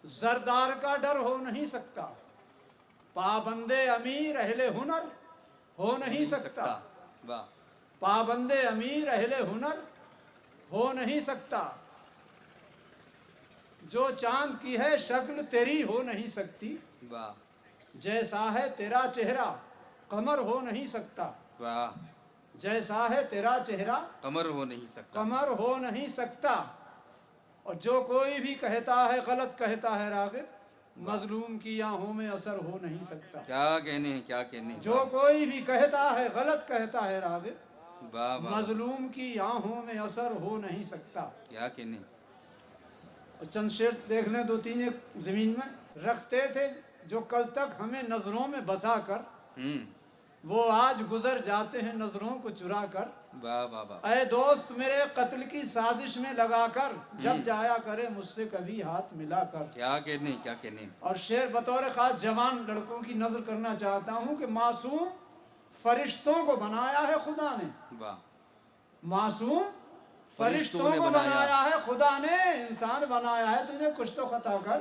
जरदार का डर हो नहीं सकता, पाबंदे अमीर अहले हुनर हो नहीं सकता, वाह। पाबंदे अमीर अहले हुनर हो नहीं सकता, जो चांद की है शक्ल तेरी हो नहीं सकती, वाह। जैसा है तेरा चेहरा कमर हो नहीं सकता, वाह। जैसा है तेरा चेहरा कमर हो नहीं सकता, कमर हो नहीं सकता। और जो कोई भी कहता है गलत कहता है रागिब, मजलूम की आंखों में असर हो नहीं सकता। क्या कहने हैं। क्या कहने हैं। जो कोई भी कहता है गलत कहता है रागिब, वाह वाह। मजलूम की आंखों में असर हो नहीं सकता। क्या कहने। और चंद शेर देख लें, 2-3 एक जमीन में रखते थे जो कल तक हमें नजरों में बसा कर, वो आज गुजर जाते हैं नजरों को चुरा कर। वाह वाह वाह। ऐ दोस्त मेरे कत्ल की साजिश में लगाकर, जब जाया करे मुझसे कभी हाथ मिलाकर। क्या कहने। क्या कहने। और शेर बतौर खास जवान लड़कों की नजर करना चाहता हूँ कि मासूम फरिश्तों को बनाया है खुदा ने, वाह। मासूम फरिश्तों को बनाया है खुदा ने, इंसान बनाया है तुझे कुछ तो खता कर।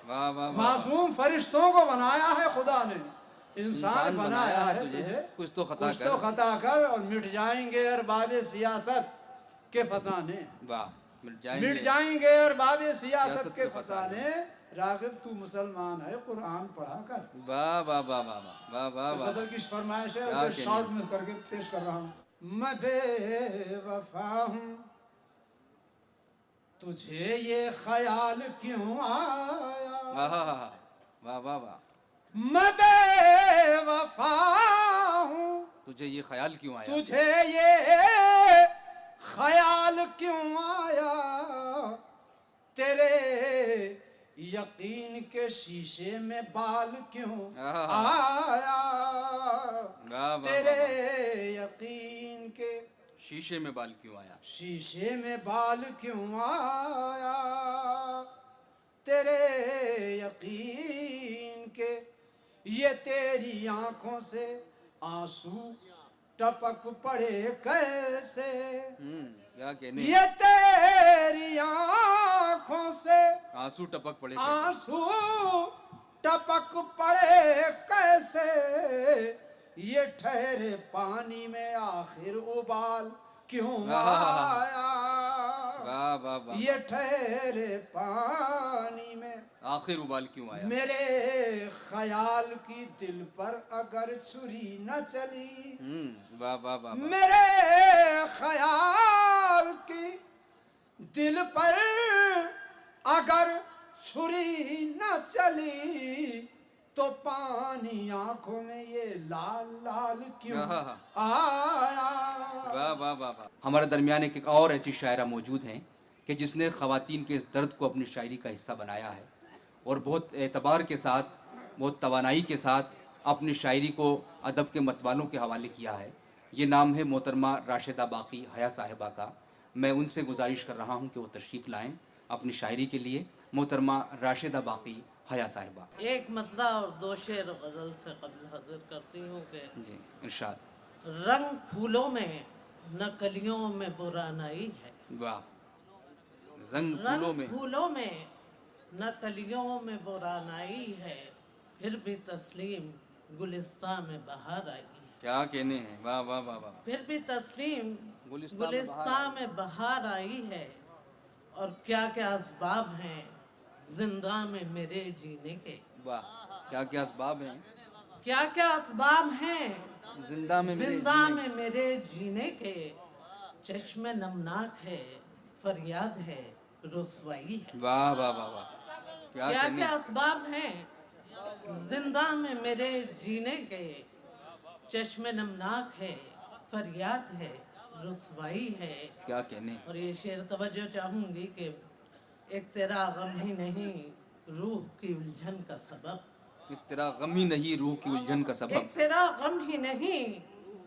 वाह वाह। मासूम फरिश्तों को बनाया है खुदा ने, इंसान बनाया है तुझे कुछ तो खता कर। और मिट जाएंगे अरबाबे सियासत के फसाने, वाह। मिट जाएंगे अरबाबे सियासत के फसाने। रागिब तू मुसलमान है कुरान पढ़ा कर। वाह वाह वाह वाह वाह वाह वाह। गजल की फरमाइश है, उसे शॉर्ट में करके पेश कर रहा हूँ। मैं बेवफा हूँ तुझे ये ख्याल क्यों आया, वाह वाह वाह। मैं बेवफा हूँ तुझे ये ख्याल क्यों आया, तुझे ये ख्याल क्यों आया, तेरे यकीन के शीशे में बाल क्यों आया, तेरे यकीन के शीशे में बाल क्यों आया? शीशे में बाल क्यों आया, तेरे यकीन के ये तेरी आंखों से आंसू टपक पड़े कैसे, क्या कहने, ये तेरी आंखों से आंसू टपक पड़े, आंसू टपक पड़े कैसे, ये ठहरे पानी में आखिर उबाल क्यों आया, वाह वाह वाह, ये ठहरे पानी में आखिर उबाल क्यों आया? मेरे ख्याल की दिल पर अगर छुरी न चली, वाह वाह वाह, मेरे ख्याल की दिल पर अगर छुरी न चली, तो पानी आंखों में ये लाल लाल क्यों आया। वाह वाह वाह वाह। हमारे दरमियान एक और ऐसी शायरा मौजूद हैं कि जिसने ख़वातीन के इस दर्द को अपनी शायरी का हिस्सा बनाया है और बहुत एतबार के साथ, बहुत तवानाई के साथ अपनी शायरी को अदब के मतवालों के हवाले किया है। ये नाम है मोहतरमा राशिदा बाकी हया साहिबा का। मैं उनसे गुजारिश कर रहा हूँ कि वो तशरीफ़ लाएँ अपनी शायरी के लिए। मोहतरमा राशिदा बाकी हया साहिबा। एक मतला और दो शेर गज़ल से कब्ल हाजिर करती हूँ कि जी इरशाद। रंग फूलों में न कलियों में वो रानाई है, वाह। रंग फूलों में न कलियों में वो रानाई है, फिर भी तस्लीम गुलिस्तां में बहार आई है। क्या कहने हैं, वाह वाह वाह वाह। फिर भी तस्लीम गुलिस्तां में बहार आई है, और क्या क्या असबाब हैं जिंदा में मेरे जीने के। वाह, क्या क्या असबाब हैं, क्या क्या असबाब हैं जिंदा में मेरे जीने के। चश्मे नमनाक है, फरियाद है, रुसवाई है। वाह वाह वाह वाह। क्या क्या असबाब हैं जिंदा में मेरे जीने के। चश्मे नमनाक है, फरियाद है, रुसवाई है। क्या कहने। और ये शेर तवज्जो चाहूंगी कि एक तेरा गम ही नहीं रूह की उलझन का सबब, एक तेरा गम ही नहीं रूह की उलझन का सबब, एक तेरा गम ही नहीं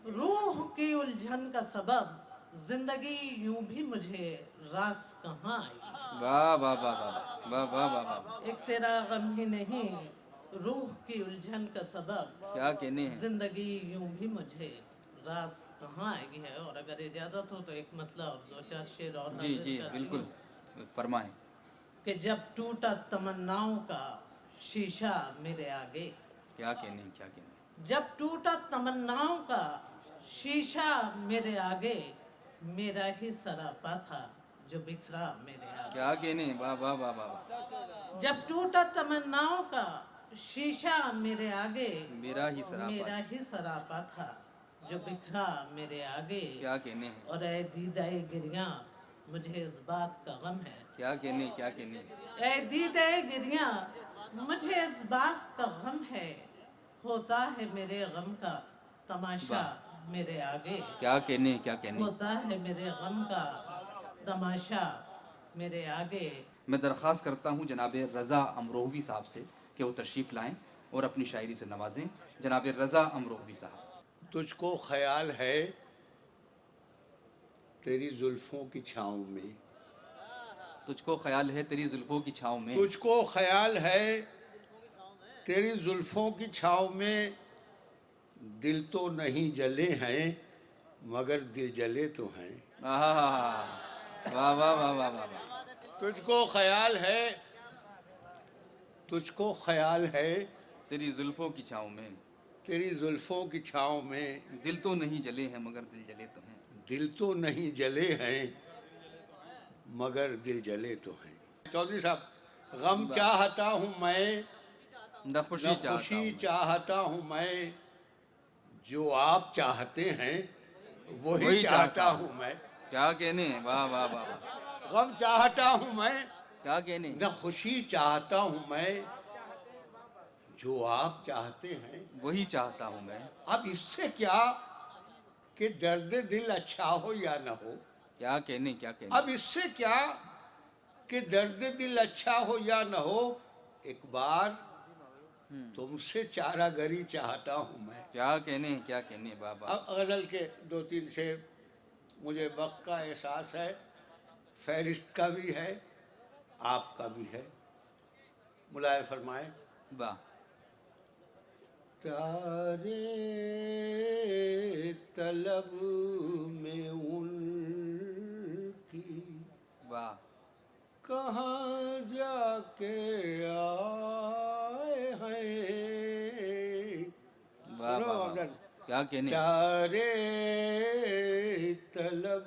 रूह की उलझन का सबब, जिंदगी यूं भी मुझे रास कहाँ आई। वाह वाह वाह वाह वाह वाह वाह वाह। एक तेरा गम ही नहीं रूह की उलझन का सबब, क्या कहने हैं, जिंदगी यूं भी मुझे रास कहाँ आएगी है। और अगर इजाजत हो तो एक मतला और दो चार शेर और जी जी बिल्कुल फरमाएं। कि जब टूटा तमन्नाओं का शीशा मेरे आगे। क्या कहने, क्या कहने। जब टूटा तमन्नाओं का शीशा मेरे आगे, मेरा ही सरापा था जो बिखरा मेरे आगे। क्या कहने, वाह वाह वाह वाह। जब टूटा तमन्नाओं का शीशा मेरे आगे, मेरा ही सरापा था जो बिखरा मेरे आगे। क्या कहने हैं। और ऐ दीदाए गिरियां मुझे इस बात का गम है। क्या कहने, क्या कहने। ऐ दीदाए गिरियां मुझे इस बात का गम है, होता है मेरे गम का तमाशा मेरे आगे। क्या कहने, क्या कहने। होता है मेरे गम का तमाशा मेरे आगे। मैं दरख्वास्त करता हूँ जनाब रज़ा अमरोहवी साहब से कि वो तशरीफ़ लाएं और अपनी शायरी से नवाजें। जनाब रज़ा अमरोहवी साहब। तुझको ख्याल है तेरी जुल्फों की छाँव में, तुझको ख्याल है तेरी जुल्फों की छाँव में, तुझको ख्याल है तेरी जुल्फों की छाँव में, दिल तो नहीं जले हैं मगर दिल जले तो हैं। वाह वाह वाह वाह वाह वाह। तुझको ख्याल है, तुझको ख्याल है तेरी जुल्फों की छाँव में, तेरी जुल्फों की छाँव में, दिल तो नहीं जले हैं मगर दिल जले तो हैं। दिल तो नहीं जले हैं मगर दिल जले तो हैं। चौधरी साहब, गम चाहता हूँ मैं न खुशी चाहता हूँ मैं, जो आप चाहते हैं वही चाहता हूँ मैं। क्या कहने, वाह वाह वाह वाह। गम चाहता हूँ मैं, क्या कहने। न खुशी चाहता हूँ मैं, जो आप चाहते हैं वही चाहता हूँ मैं। अब इससे क्या कि दर्द दिल अच्छा हो या न हो। क्या कहने, क्या कहने। अब इससे क्या कि दर्द दिल अच्छा हो या न हो, एक बार तुमसे चारागरी चाहता हूँ मैं। क्या कहने, क्या कहने बाबा। अब गजल के दो तीन शेर मुझे वक्त का एहसास है, फहरिस्त का भी है, आपका भी है। मुलाय फरमाए। वाह। तारे तलब में उनकी, वाह। कहाँ जाके आए हैं। वाह सुनो वाह वाह। अफजल, क्या कहने। तारे तलब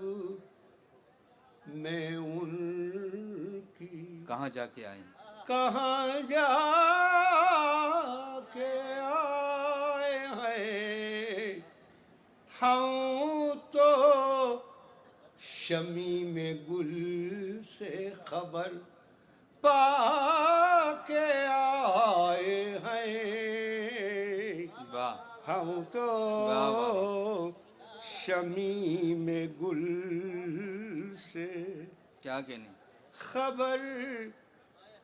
में उनकी, कहाँ जाके आए। कहाँ जाके आए हैं। हम तो शमी में गुल से खबर पाके आए हैं। वाह। हम तो वाह वाह। शमी में गुल से क्या कहने। खबर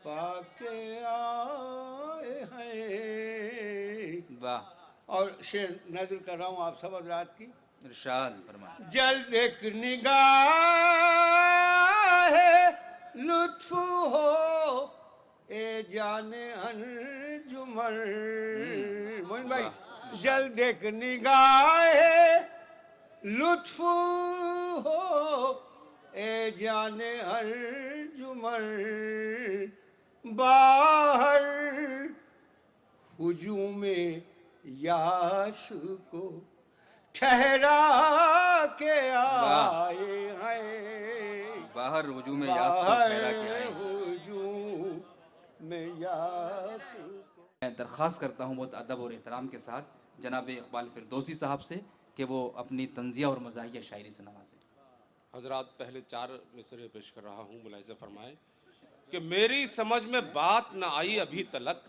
पाके आए हैं। वाह। और शेर नजर कर रहा हूँ आप सब हजरात की। इरशाद फरमाए। जल्द एक निगाह लुत्फ हो ए जाने अंजुमन। मोइन भाई, जल्द एक निगाह लुत्फ हो ए जाने अंजुमन। बाहर हुजूम यास को ठहरा के आए हैं। बाहर हुजूम यास को ठहरा के आए। हुजूम यास को। मैं दरख्वास्त करता हूँ बहुत अदब और एहतराम के साथ जनाब इकबाल फिरदौसी साहब से कि वो अपनी तंजिया और मज़ाहिया शायरी से नवाजें। हजरात, पहले 4 मिसरे पेश कर रहा हूँ, मुलाहिज़ा फरमाएं कि मेरी समझ में बात न आई अभी तलक,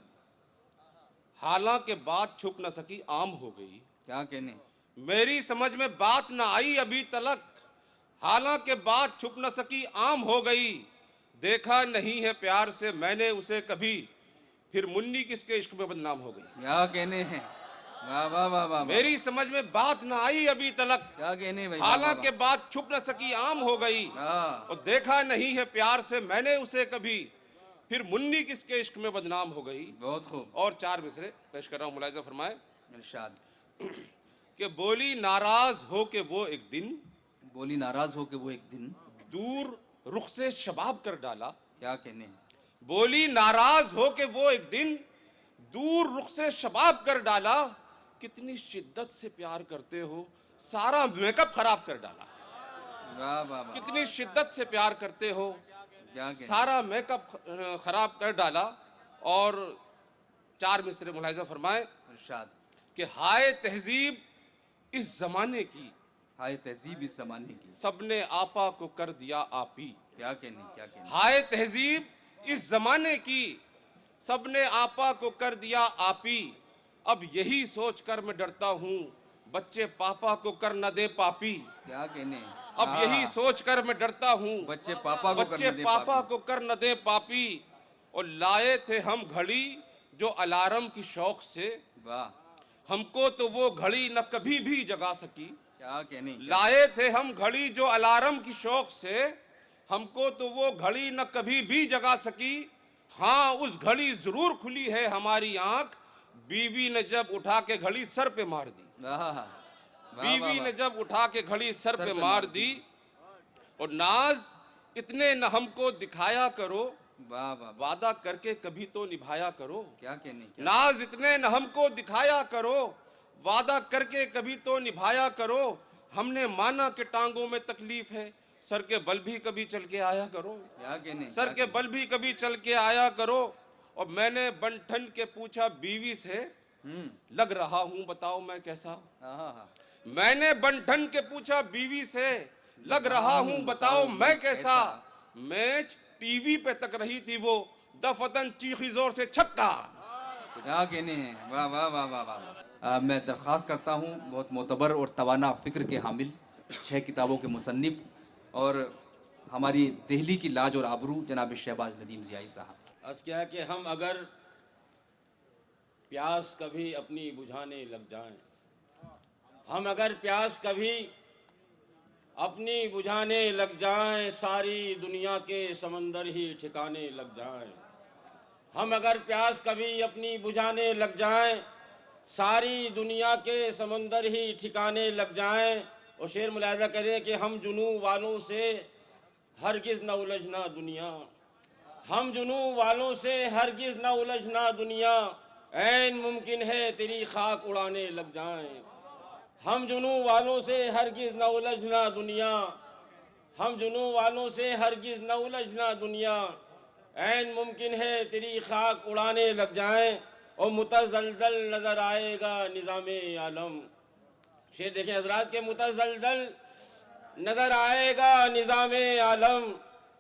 हालांकि बात छुप न सकी आम हो गई। क्या कहने। मेरी समझ में बात न आई अभी तलक, हालांकि बात छुप न सकी आम हो गई। देखा नहीं है प्यार से मैंने उसे कभी, फिर मुन्नी किसके इश्क में बदनाम हो गई। क्या कहने हैं। वाह वाह वाह वाह। मेरी समझ में बात न आई अभी तलक, क्या कहने भाई। हालांकि बात छुप न सकी आम हो गई। और देखा नहीं है प्यार से मैंने उसे कभी, फिर मुन्नी किसके इश्क में बदनाम हो गई। बहुत खूब। और 4 मिसरे पेश कर रहा हूँ, मुलाहिज़ा फरमाए। इरशाद। कि बोली नाराज हो के वो एक दिन, बोली नाराज हो के वो एक दिन दूर रुख से शबाब कर डाला। क्या कहने। बोली नाराज हो के वो एक दिन दूर रुख से शबाब कर डाला। कितनी शिद्दत से प्यार करते हो, सारा मेकअप खराब कर डाला। वाह वाह वाह। कितनी शिद्दत से प्यार करते हो, क्या कहने। सारा मेकअप खराब कर डाला। और 4 मिसरे मुलाहिज़ा फरमाए। इरशाद। कि हाय तहजीब इस जमाने की, हाय तहजीब इस जमाने की, सबने आपा को कर दिया आपी। क्या कहने। क्या कहने। हाय तहजीब इस जमाने की, सबने आपा को कर दिया आपी। अब यही सोचकर मैं डरता हूँ, बच्चे पापा को कर न दे पापी। क्या कहने। अब यही सोचकर मैं डरता हूँ, बच्चे पापा को कर न दे पापी। और लाए थे हम घड़ी जो अलार्म की शौक से, वाह। हमको तो वो घड़ी न कभी भी जगा सकी। क्या कहने। लाए थे हम घड़ी जो अलार्म की शौक से, हमको तो वो घड़ी न कभी भी जगा सकी। हाँ, उस घड़ी जरूर खुली है हमारी आंख, बीवी ने जब उठा के घड़ी सर पे मार दी। बीवी ने जब उठा के घड़ी सर पे मार दी। और नाज इतने न हमको दिखाया करो, वादा करके कभी तो निभाया करो। क्या कहने। नाज इतने न हमको दिखाया करो, वादा करके कभी तो निभाया करो। हमने माना कि टांगों में तकलीफ है, सर के बल भी कभी चल के आया करो। क्या कहने। सर के बल भी कभी चल के आया करो। और मैंने बन ठन के पूछा बीवी से, लग रहा हूं बताओ मैं कैसा। मैंने बन ठन के पूछा बीवी से, लग रहा हूं बताओ मैं कैसा। मैच टीवी पे तक रही थी वो, दफतन चीखी जोर से छक्का। क्या कहने हैं। वाह वाह वाह वाह वाह। मैं दरख्वास्त करता हूँ बहुत मोतबर और तवाना फ़िक्र के हामिल, 6 किताबों के मुसन्निफ और हमारी दिल्ली की लाज और आबरू जनाब शहबाज नदीम ज़ियाई साहब। अर्ज़ किया कि हम अगर प्यास कभी अपनी बुझाने लग जाएं, हम अगर प्यास कभी अपनी बुझाने लग जाएं, सारी दुनिया के समंदर ही ठिकाने लग जाएं। हम अगर प्यास कभी अपनी बुझाने लग जाएं, सारी दुनिया के समंदर ही ठिकाने लग जाएं। और शेर मुलाहिजा करें कि हम जुनू वालों से हरगिज न उलझना दुनिया, हम जुनू वालों से हरगिज न उलझना दुनिया, ऐन मुमकिन है तेरी खाक उड़ाने लग जाएं। हम जुनू वालों से हरगिज न उलझना दुनिया, हम जुनू वालों से हरगिज न उलझना दुनिया, ऐन मुमकिन है तेरी खाक उड़ाने लग जाएं। और मुतज़लज़ल नजर आएगा निज़ामे आलम। शेर देखें हजरात के, मुतज़लज़ल नजर आएगा निज़ामे आलम,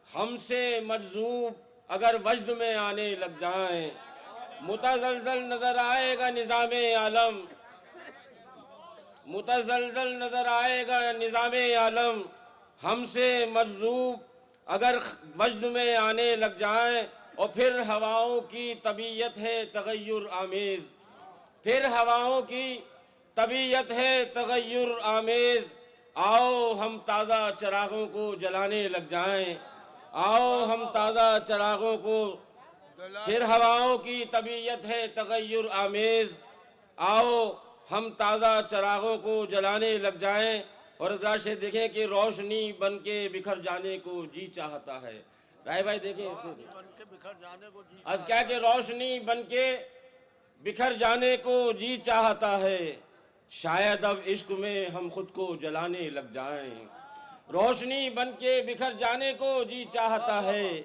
हमसे मजज़ूब अगर वजद में आने लग जाएं। मुतज़लज़ल नजर आएगा निज़ामे आलम, मुतज़लज़ल नजर आएगा निज़ामे आलम, हमसे मजज़ूब अगर वजद में आने लग जाएं। और फिर हवाओं की तबीयत है तगय्युर आमेज़, फिर हवाओं की तबीयत है तगय्युर आमेज़, आओ हम ताज़ा चरागों को जलाने लग जाएं, आओ हम ताज़ा चरागों को, फिर हवाओं की तबीयत है तगय्युर आमेज़, आओ हम ताज़ा चरागों को जलाने लग जाएं। और ज़रा से देखें कि रोशनी बन के बिखर जाने को जी चाहता है। राय भाई देखें आज क्या कि रोशनी बन के बिखर जाने को जी चाहता है, शायद अब इश्क में हम खुद को जलाने लग जाएं। रोशनी बन के बिखर जाने को जी चाहता है,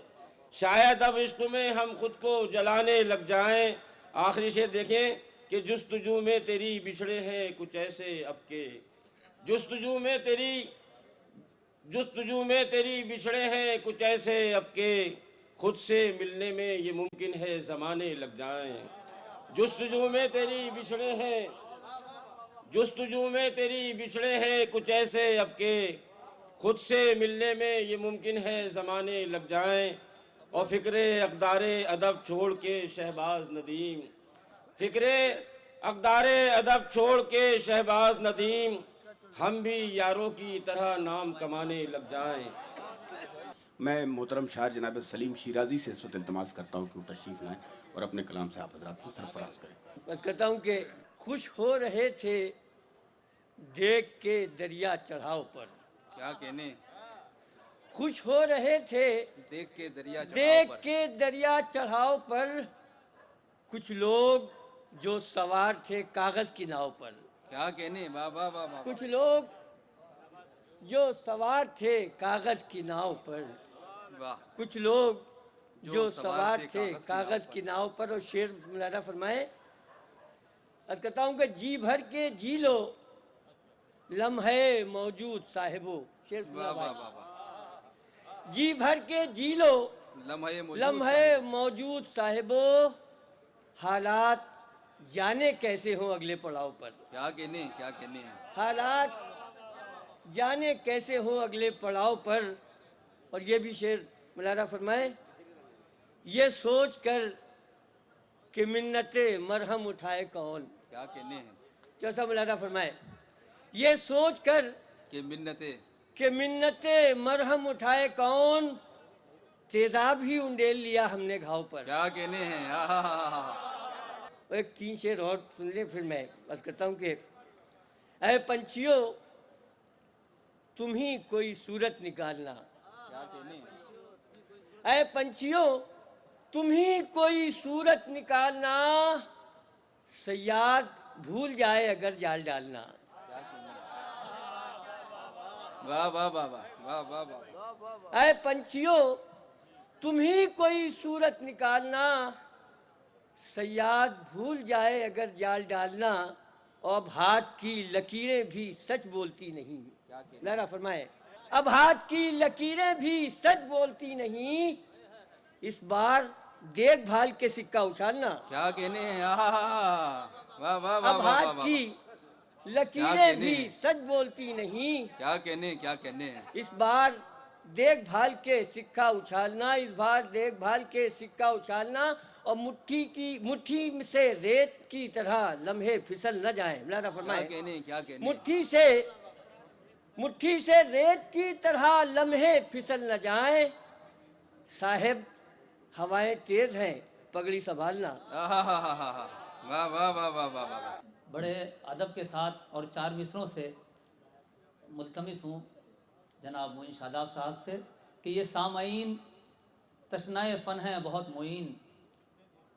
शायद अब इश्क में हम खुद को जलाने लग जाएं। आखिरी शेर देखें कि जुस्तजू में तेरी बिछड़े हैं कुछ ऐसे अब के, जुस्तजू में तेरी बिछड़े हैं कुछ ऐसे अब के, खुद से मिलने में ये मुमकिन है ज़माने लग जाएं। जुस्तजू में तेरी बिछड़े हैं, जुस्तजू में तेरी बिछड़े हैं कुछ ऐसे अब के, खुद से मिलने में ये मुमकिन है ज़माने लग जाएं। और फ़िक्रे अक़दारे अदब छोड़ के शहबाज नदीम, फ़िक्रे अक़दारे अदब छोड़ के शहबाज नदीम, हम भी यारों की तरह नाम कमाने लग जाएं। मैं मोहतरम शायर जनाब सलीम शिराजी से इस वक्त इल्तमास करता हूँ कि वो तशरीफ़ लाएँ और अपने कलाम से आप हज़रात को सरफराज करें। बस कहता हूँ कि खुश हो रहे थे देख के दरिया चढ़ाव पर, क्या कहने, खुश हो रहे थे देख के दरिया चढ़ाव देख पर। के दरिया चढ़ाव पर, कुछ लोग जो सवार थे कागज की नाव पर, क्या कहने, वाह वाह वाह वाह। कुछ लोग जो सवार थे कागज की नाव पर, वाह, कुछ लोग जो सवार थे कागज की नाव पर। और शेर मुलाहिजा फरमाए, अर्ज़ कहता हूँ कि जी भर के जी लो लम्हे मौजूद साहिबो। शेर वाह वाह वाह वाह। जी भर के जी लो लम्हे मौजूद साहिबो, हालात जाने कैसे हो अगले पड़ाव पर। क्या कहने, क्या कहने हैं। हालात जाने कैसे हो अगले पड़ाव पर। और ये भी शेर मुलाहिजा फरमाए, ये सोच कर कि मिन्नते मरहम उठाए कौन। क्या कहने हैं। जैसा मुलाहिजा फरमाए, ये सोच कर कि मिन्नते मरहम उठाए कौन, तेजाब ही उंडेल लिया हमने घाव पर। क्या कहने हैं। एक 3 शेर और सुन ले, फिर मैं बस कहता हूँ कि ऐ पंछियों तुम ही कोई सूरत निकालना, क्या कहने, ऐ पंछियों तुम ही कोई सूरत निकालना, सयाद भूल जाए अगर जाल डालना। वाह वाह वाह वाह वाह वाह। ऐ पंछियों तुम ही कोई सूरत निकालना, सयाद भूल जाए अगर जाल डालना, अब हाथ की लकीरें भी सच बोलती नहीं। नारा फरमाए, अब हाथ की लकीरें भी सच बोलती नहीं, इस बार देखभाल के सिक्का उछालना। क्या कहने हैं। वाह वाह वाह। अब हाथ की लकीरें भी सच बोलती नहीं, क्या कहने, क्या कहने हैं। इस बार देखभाल के सिक्का उछालना, इस बार देखभाल के सिक्का उछालना। और मुट्ठी से रेत की तरह लम्हे फिसल न जाएं। मुलाहिजा फरमाए, क्या कहने, क्या कहने। मुट्ठी से मुट्ठी से रेत की तरह लम्हे फिसल न जाएं, साहिब हवाएं तेज हैं, पगड़ी संभालना। वाह वाह वाह वाह वाह वाह। बड़े अदब के साथ और 4 मिसरों से मुल्तमिस हूँ जनाब मोइन शादाब साहब से कि ये सामाईन तशनाए फ़न है बहुत मोइन,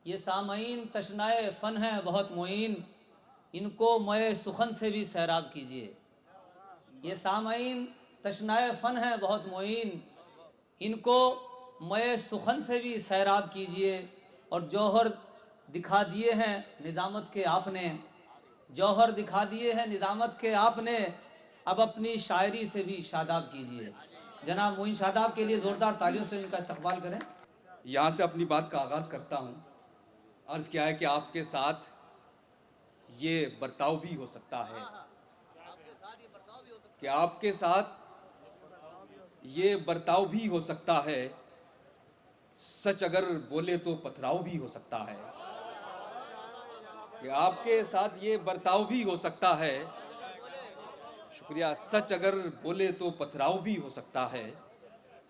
ये सामाईन तशनाए फ़न है बहुत मोइन, इनको मय सुखन से भी सैराब कीजिए। ये सामाईन तशनाए फ़न है बहुत मोइन, इनको मय सुखन से भी सैराब कीजिए। और जौहर दिखा दिए हैं निज़ामत के आपने, जौहर दिखा दिए हैं निज़ामत के आपने, अब अपनी शायरी से भी शादाब कीजिए। जनाब मोइन शादाब के लिए ज़ोरदार तालियों से इनका इस्तकबाल करें। यहाँ से अपनी बात का आगाज़ करता हूँ। अर्ज़ क्या है कि आपके साथ ये बर्ताव भी हो सकता है, कि आपके साथ ये बर्ताव भी हो सकता है, सच अगर बोले तो पथराव भी हो सकता है, कि आपके साथ ये बर्ताव भी हो सकता है, शुक्रिया, सच अगर बोले तो पथराव भी हो सकता है।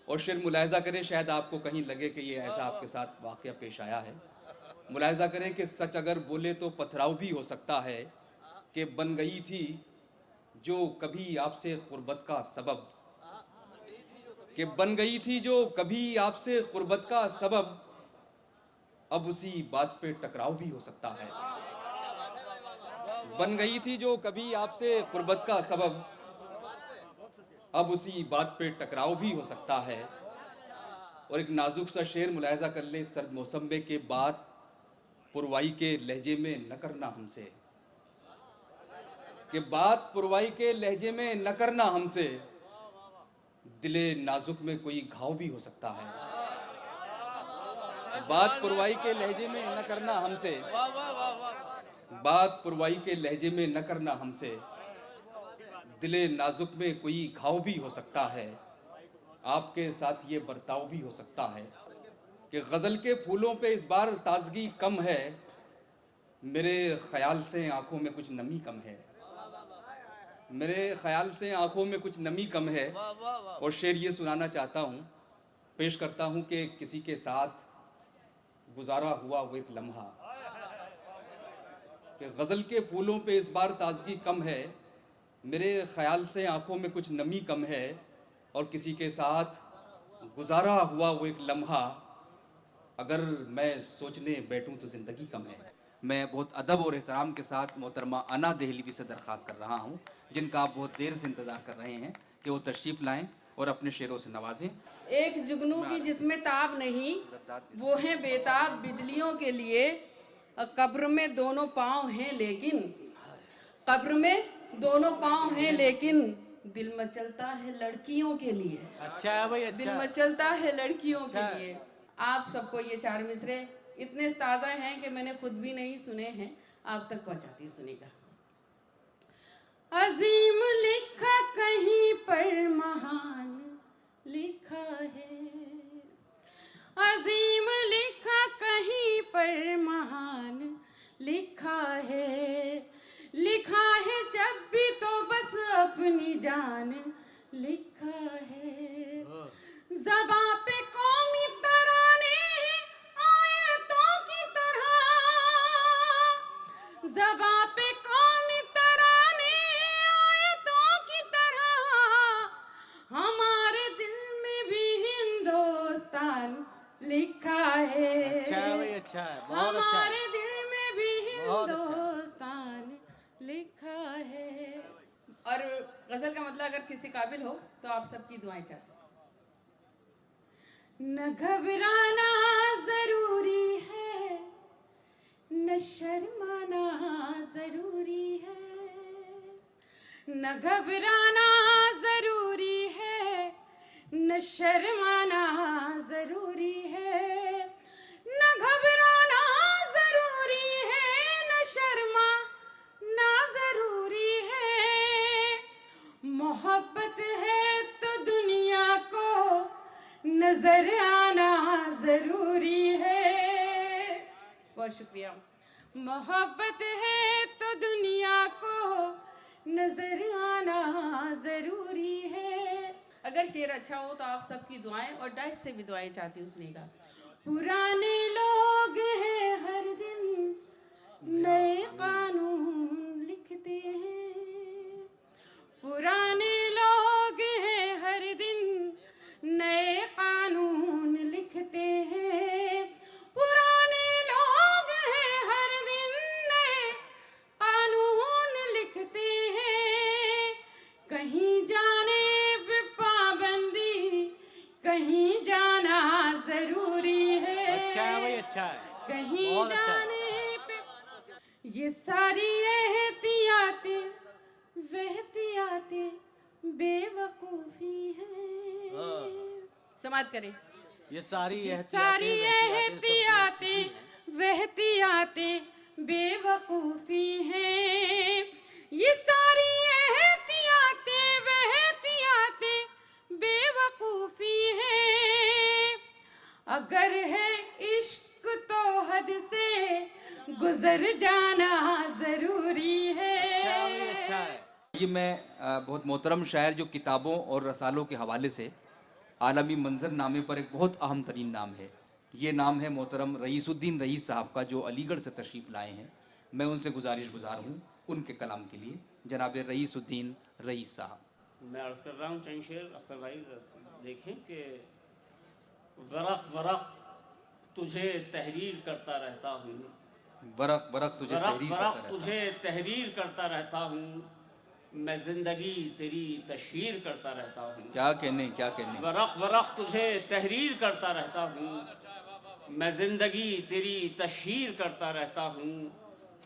और शेर मुलाहिज़ा करें, शायद आपको कहीं लगे कि ये ऐसा आपके साथ वाक़या पेश आया है। मुलाहिज़ा करें कि सच अगर बोले तो पथराव भी हो सकता है, कि बन गई थी जो कभी आपसे क़ुर्बत का सबब, कि बन गई थी जो कभी आपसे क़ुर्बत का सबब, अब उसी बात पे टकराव भी हो सकता है। बन गई थी जो कभी आपसे क़ुर्बत का सबब, अब उसी बात पे टकराव भी हो सकता है। और एक नाजुक सा शेर मुलाहिज़ा कर ले, सर्द मौसम में के बात पुरवाई के लहजे में न करना हमसे, कि बात पुरवाई के लहजे में न करना हमसे, दिले नाजुक में कोई घाव भी हो सकता है। बात पुरवाई के लहजे में न करना हमसे, बात पुरवाई के लहजे में न करना हमसे, दिले नाजुक में कोई घाव भी हो सकता है। आपके साथ ये बर्ताव भी हो सकता है, कि गज़ल के फूलों पे इस बार ताजगी कम है, मेरे ख्याल से आंखों में कुछ नमी कम है, मेरे ख्याल से आंखों में कुछ नमी कम है। और शेर ये सुनाना चाहता हूँ, पेश करता हूँ कि किसी के साथ गुजारा हुआ वो एक लम्हा, कि गज़ल के फूलों पे इस बार ताजगी कम है, मेरे ख्याल से आंखों में कुछ नमी कम है, और किसी के साथ गुजारा हुआ वो एक लम्हा, अगर मैं सोचने बैठूं तो ज़िंदगी कम है। मैं बहुत अदब और एहतराम के साथ मोहतरमा अना दहलवी से दरख्वास्त कर रहा हूँ, जिनका आप बहुत देर से इंतज़ार कर रहे हैं, कि वो तशरीफ़ लाएं और अपने शेरों से नवाजें। एक जुगनू की जिसमें ताब नहीं, वो है बेताब बिजलियों के लिए, कब्र में दोनों पाँव हैं लेकिन, कब्र में दोनों पाँव हैं लेकिन, दिल मचलता है लड़कियों के लिए। अच्छा है भाई, अच्छा। दिल मचलता है लड़कियों के लिए। आप सबको ये 4 मिसरे इतने ताज़ा हैं कि मैंने खुद भी नहीं सुने हैं, आप तक पहुंचाती हूँ, सुनिएगा। अजीम लिखा कहीं पर महान लिखा है, अजीम लिखा कहीं पर महान लिखा है, लिखा है जब भी तो बस अपनी जान लिखा है। ज़बां पे कौमी तराने हैं आयतों की तरह, ज़बां पे कौमी तराने आयतों की तरह, हमारे दिल में भी हिंदुस्तान लिखा है। अच्छा है भाई, अच्छा है, बहुत अच्छा है। हमारे दिल में भी हिंदुस्तान लिखा है। और गजल का मतलब अगर किसी काबिल हो तो आप सबकी दुआएं चाहते हैं। न घबराना जरूरी है, न शर्माना जरूरी है, न घबराना जरूरी है, न शर्माना जरूरी है, न घबराना जरूरी है, न शर्माना जरूरी है। मोहब्बत है तो दुनिया को नजर आना जरूरी है। बहुत शुक्रिया। मोहब्बत है तो दुनिया को नजर आना जरूरी है। अगर शेर अच्छा हो तो आप सबकी दुआएं और डाइस से भी दुआएं चाहती हूँ सुनिएगा। पुराने लोग हैं हर दिन नए कानून लिखते हैं, पुराने लोग हैं हर दिन नए कानून लिखते हैं, पुराने लोग हैं हर दिन नए कानून लिखते हैं। कहीं जाने पे पाबंदी कहीं जाना जरूरी है। अच्छा है भाई, अच्छा है, कहीं बहुत अच्छा है। जाने पे ये सारी एहतियातें वहतियातें बेवकूफी है। समाप्त करें। ये सारी सारी एहतियातें वहतियातें बेवकूफी हैं, ये सारी एहतियातें वहतियातें बेवकूफी हैं। अगर है इश्क तो हद से गुजर जाना जरूरी है। अच्छा है। ये मैं बहुत मोहतरम शायर जो किताबों और रसालों के हवाले से आलमी मंजर नामे पर एक बहुत अहम तरीन नाम है। ये नाम है मोहतरम रईसुद्दीन रईस साहब का, जो अलीगढ़ से तशरीफ़ लाए हैं। मैं उनसे गुजारिश गुजार हूँ उनके कलाम के लिए। जनाब रईसुद्दीन रईस साहब। मैं अर्ज़ कर रहा हूँ चंद शेर अख्तर भाई देखें कि वरक वरक तुझे तहरीर करता रहता हूँ, वरक वरक तुझे तहरीर करता रहता हूँ, तुझे तहरीर करता रहता हूँ, मैं जिंदगी तेरी तशहीर करता रहता हूँ। क्या कहने क्या कहने। वरक वरक तुझे तहरीर करता रहता हूँ, मैं जिंदगी तेरी तशहीर करता रहता हूँ,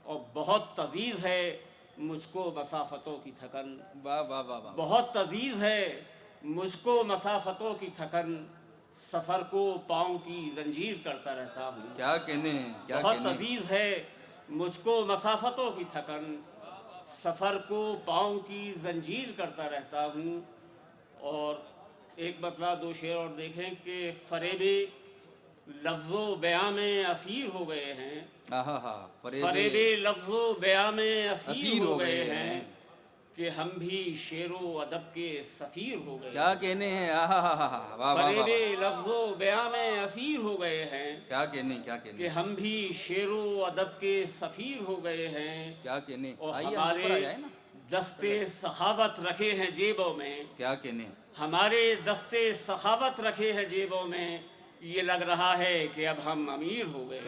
और बहुत तज़ीज़ है मुझको मसाफ़तों की थकन। वाह वाह वाह वाह। बहुत तज़ीज़ है मुझको मसाफ़तों की थकन, सफ़र को पाँव की जंजीर करता रहता हूँ। क्या कहने क्या बहुत कहने। तज़ीज़ है मुझको मसाफ़तों की थकन, सफ़र को पाँव की जंजीर करता रहता हूँ। और एक बतला दो शेर और देखें कि फ़रेबे लफ्ज़ो बयां में असीर हो गए हैं, फ़रेबे लफ्ज़ो बयां में असीर हो गए हैं, कि हम भी शेरो अदब के सफ़ीर हो गए। क्या कहने हैं। फ़रेबे लफ्ज़ो बयां में असीर हो गए हैं, क्या कहने क्या कहने। कि हम भी शेरो अदब के सफ़ीर हो गए हैं। क्या कहने। और आइए, हमारे ऊपर आ जाए ना। दस्ते सखावत रखे हैं जेबों में, क्या कहने। हमारे दस्ते सखावत रखे हैं जेबों में, ये लग रहा है कि अब हम अमीर हो गए।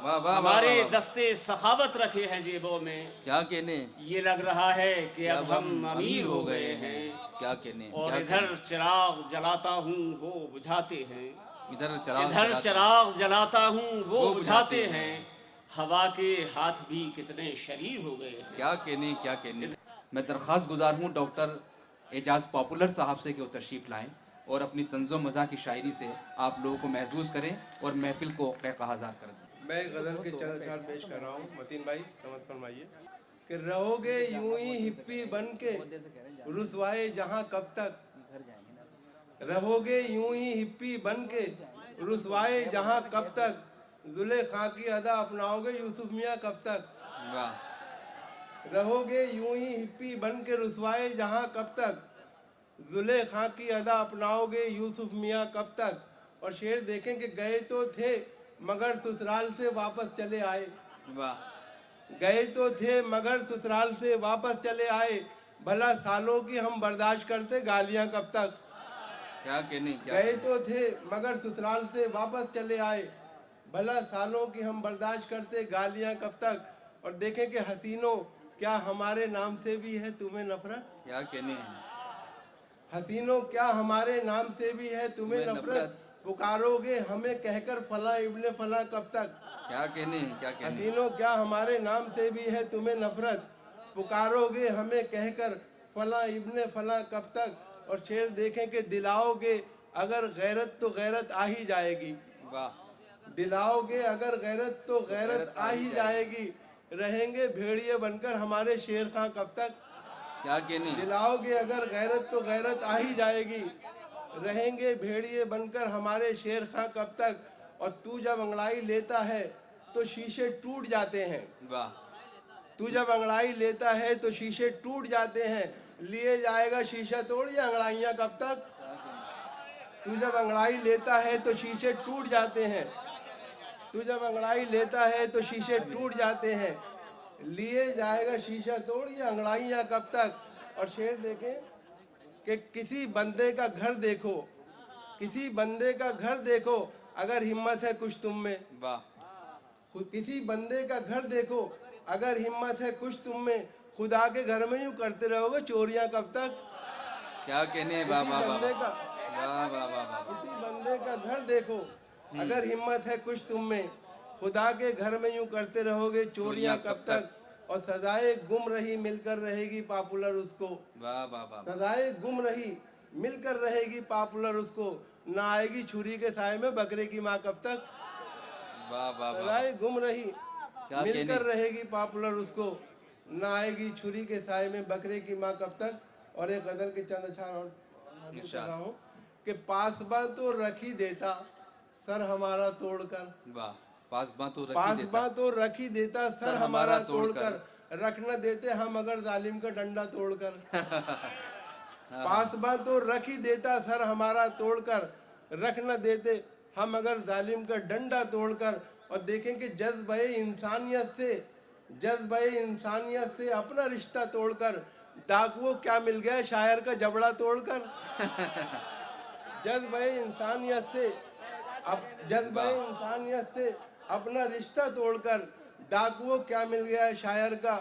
हमारे दस्ते सखावत रखे हैं जेबों में, क्या कहने। ये लग रहा है कि अब हम अमीर हो गए हैं। क्या कहने। और इधर चिराग जलाता हूँ वो बुझाते हैं, इधर चिराग जलाता हूँ वो बुझाते हैं, हवा के हाथ भी कितने शरीर हो गए हैं। क्या कहने क्या कहने। मैं दरख्वास्त गुजार हूँ डॉक्टर एजाज पॉपुलर साहब से कि वो तशरीफ़ लाएं और अपनी तंज़ो मज़ा की शायरी से आप लोगों को महसूस करें और महफिल को कहकहाज़ार कर दें। मैं गज़ल के चंद अशार पेश कर रहा हूँ। मतीन भाई समझ फरमाइए कि रहोगे यूं ही हिप्पी बन के रुसवाए जहाँ कब तक, रहोगे यूं ही हिप्पी बन के रुसवाए जहाँ कब तक, जुलेखा की अदा अपनाओगे यूसुफ मियाँ कब तक। रहोगे यूं ही हिप्पी बन के रुसवाए जहाँ कब तक, जुलेखा की अदा अपनाओगे यूसुफ मियाँ कब तक। और शेर देखें कि गए तो थे मगर ससुराल से वापस चले आए, गए तो थे मगर ससुराल से वापस चले आए, भला सालों की हम बर्दाश्त करते गालियां कब तक। क्या कहने क्या। गए तो थे मगर ससुराल से वापस चले आए, भला सालों की हम बर्दाश्त करते गालियां कब तक। और देखें कि हसीनों क्या हमारे नाम से भी है तुम्हें नफरत, क्या कहने। हसीनों क्या हमारे नाम से भी है तुम्हें नफरत, पुकारोगे हमें कहकर फला इब्ने फला कब तक। क्या कहने क्या कहने। हसीनों क्या हमारे नाम से भी है तुम्हें नफरत, पुकारोगे हमें कहकर फला इब्ने फला कब तक। और शेर देखें कि दिलाओगे अगर गैरत तो गैरत आ ही जाएगी, दिलाओगे अगर गैरत तो गैरत आ ही जाएगी, रहेंगे भेड़िए बनकर हमारे शेर खां कब तक। क्या कहने। दिलाओगे अगर गैरत तो गैरत आ ही जाएगी, रहेंगे भेड़िए बनकर हमारे शेर खां कब तक। और तू जब अंगड़ाई लेता है तो शीशे टूट जाते हैं, तू जब अंगड़ाई लेता है तो शीशे टूट जाते हैं, लिए जाएगा शीशा तोड़ या अंगड़ाइयाँ कब तक? तू जब अंगड़ाई लेता है तो शीशे टूट जाते हैं, तू जब अंगड़ाई लेता है तो शीशे टूट जाते हैं, लिए जाएगा शीशा तोड़ या अंगड़ाइयाँ कब तक? और शेर देखें कि किसी बंदे का घर देखो, किसी बंदे का घर देखो, अगर हिम्मत है कुछ तुम में। वाह। किसी बंदे का घर देखो, अगर हिम्मत है कुछ तुम में, खुदा के घर में यूं करते रहोगे चोरियां कब तक? क्या कहने, वाह वाह वाह बंदे का वाह वाह वाह वाह। किसी बंदे का घर देखो, अगर हिम्मत है कुछ तुम में, खुदा के घर में यूं करते रहोगे चोरियां कब तक? और सजाए गुम रही मिलकर रहेगी पॉपुलर उसको। वाह वाह वाह। सजाए गुम रही मिलकर रहेगी पॉपुलर उसको, ना आएगी छुरी के साए में बकरे की माँ कब तक? वाह वाह वाह। सजाए गुम रही क्या मिलकर कहने? रहेगी पॉपुलर उसको, ना आएगी छुरी के साए में बकरे की माँ कब तक? और एक गजल के चंद अक्षर और कर रहा हूँ कि पासबा तो रख ही देता सर हमारा तोड़कर। वाह। पासबा तो रख ही पासबा देता, तो रख ही देता सर हमारा तोड़कर, रख न देते हम अगर जालिम का डंडा तोड़कर। पासबा तो रख ही देता सर हमारा तोड़कर, रख न देते हम अगर जालिम का डंडा तोड़कर। और देखें कि जज्बे इंसानियत से, जज्बे इंसानियत से अपना रिश्ता तोड़कर, डाकुओं क्या मिल गया शायर का जबड़ा तोड़कर। जज्बे इंसानियत से, अब जज्बे इंसानियत से अपना रिश्ता तोड़कर, डाकुओं क्या मिल गया शायर का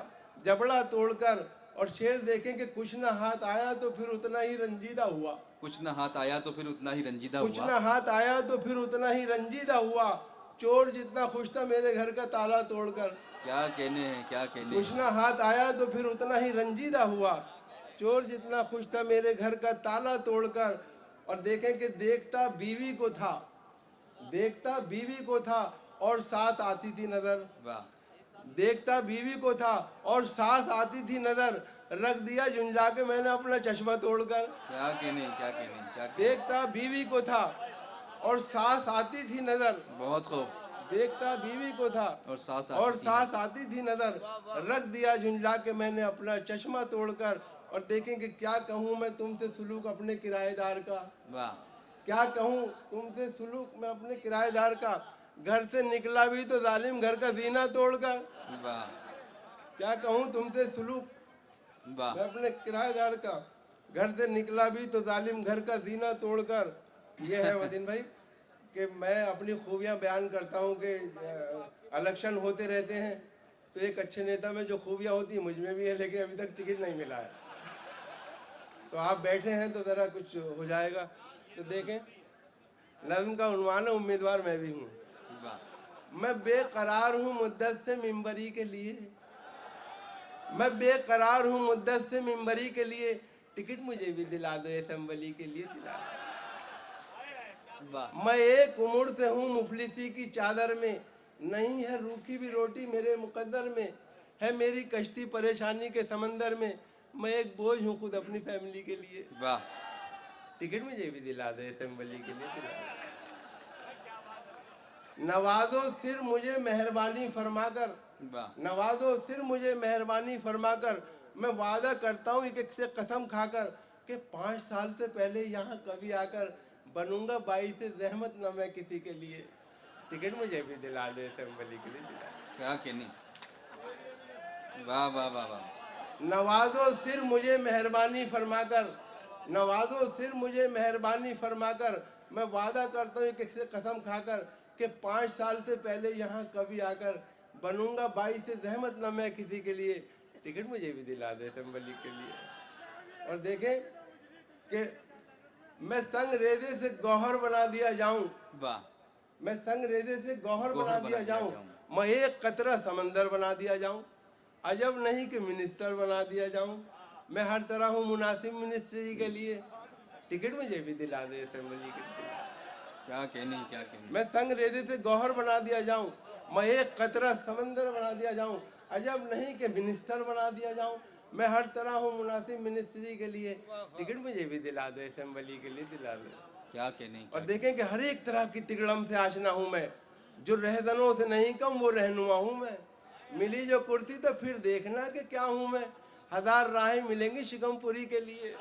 जबड़ा तोड़कर। और शेर देखें कि कुछ ना हाथ आया तो फिर उतना ही रंजीदा हुआ, कुछ ना हाथ आया तो फिर उतना ही रंजीदा कुछ हुआ। ना हाथ आया तो फिर उतना ही रंजीदा हुआ, चोर जितना खुश था मेरे घर का ताला तोड़कर। क्या कहने हैं, क्या कहने। कुछ ना हाथ आया तो फिर उतना ही रंजीदा हुआ, चोर जितना खुश था मेरे घर का ताला तोड़कर। और देखें कि देखता बीवी को था, देखता बीवी को था और साथ आती थी नजर। वाह। देखता बीवी को था और साथ आती थी नजर, रख दिया झुंझा के मैंने अपना चश्मा तोड़कर। क्या कहने, क्या कहने, क्या कहने। देखता बीवी को था और साथ आती थी नजर, बहुत खूब। देखता बीवी को था और साथ आती थी नजर, रख दिया झुंझा के मैंने अपना चश्मा तोड़कर। और देखें कि क्या कहूँ मैं तुमसे सुलूक अपने किराएदार का। वाह। क्या कहूँ तुमसे सुलूक मैं अपने किराएदार का, घर से निकला भी तो जालिम घर का जीना तोड़कर। वाह। क्या कहूँ तुमसे सुलूक वाह। मैं अपने किराएदार का, घर से निकला भी तो जालिम घर का जीना तोड़कर। ये है वदीन भाई कि मैं अपनी खूबियाँ बयान करता हूँ कि इलेक्शन होते रहते हैं तो एक अच्छे नेता में जो खूबियाँ होती है मुझ में भी है, लेकिन अभी तक टिकट नहीं मिला है। तो आप बैठे हैं तो ज़रा कुछ हो जाएगा। तो देखें नज़्म का उन्वान है उम्मीदवार मैं भी हूँ। मैं बेकरार हूँ मुद्दत से मिंबरी के लिए, मैं बेकरार हूँ मुद्दत से मिंबरी के लिए, टिकट मुझे भी दिला दो असेंबली के लिए दिला दो। मैं एक उम्र से हूँ मुफलिसी की चादर में, नहीं है रूखी भी रोटी मेरे मुकद्दर में, है मेरी कश्ती परेशानी के समंदर में, मैं एक बोझ हूँ खुद अपनी फैमिली के लिए। वाह। टिकट मुझे भी दिला दे असेंबली के लिए दिला दे। नवाजो सिर मुझे मेहरबानी फरमाकर, नवाजो सिर मुझे मेहरबानी फरमाकर, मैं वादा करता हूँ एक से कसम खाकर कि 5 साल से पहले यहाँ कभी आकर बनूंगा बाई से जहमत न मैं किसी के लिए। टिकट मुझे भी दिला दे असेंबली के लिए दिला दे। क्या कहने। वाह वाह वाह वाह। नवाजो सिर मुझे मेहरबानी फरमाकर, नवाजो सिर मुझे मेहरबानी फरमाकर, मैं वादा करता हूँ एक से कसम खाकर कि 5 साल से पहले यहाँ कभी आकर बनूंगा बाई से जहमत न मैं किसी के लिए। टिकट मुझे भी दिला दे असेंबली के लिए। और देखें कि मैं संग रेजे से गौहर बना दिया जाऊं, वाह। मैं संग रेजे से गौहर बना दिया जाऊं, मैं एक कतरा समंदर बना दिया जाऊं, अजब नहीं कि मिनिस्टर बना दिया जाऊं, मैं हर तरह हूँ मुनासिब मिनिस्ट्री के लिए। टिकट मुझे भी दिला दे असेंबली के लिए। क्या कहने, क्या कहने। मैं संग रेजे से गौहर बना दिया जाऊं, मैं एक कतरा समंदर बना दिया जाऊं, अजब नहीं कि मिनिस्टर बना दिया जाऊं, मैं हर तरह हूँ मुनासिब मिनिस्ट्री के लिए। टिकट मुझे भी दिला दो असेंबली के लिए दिला दो। क्या कहने। और देखें कि हर एक तरह की तिगड़म से आशना हूँ मैं, जो रहजनों से नहीं कम वो रहनुमा हूँ मैं, मिली जो कुर्सी तो फिर देखना कि क्या हूँ मैं, हजार राहें मिलेंगी शिकमपुरी के लिए।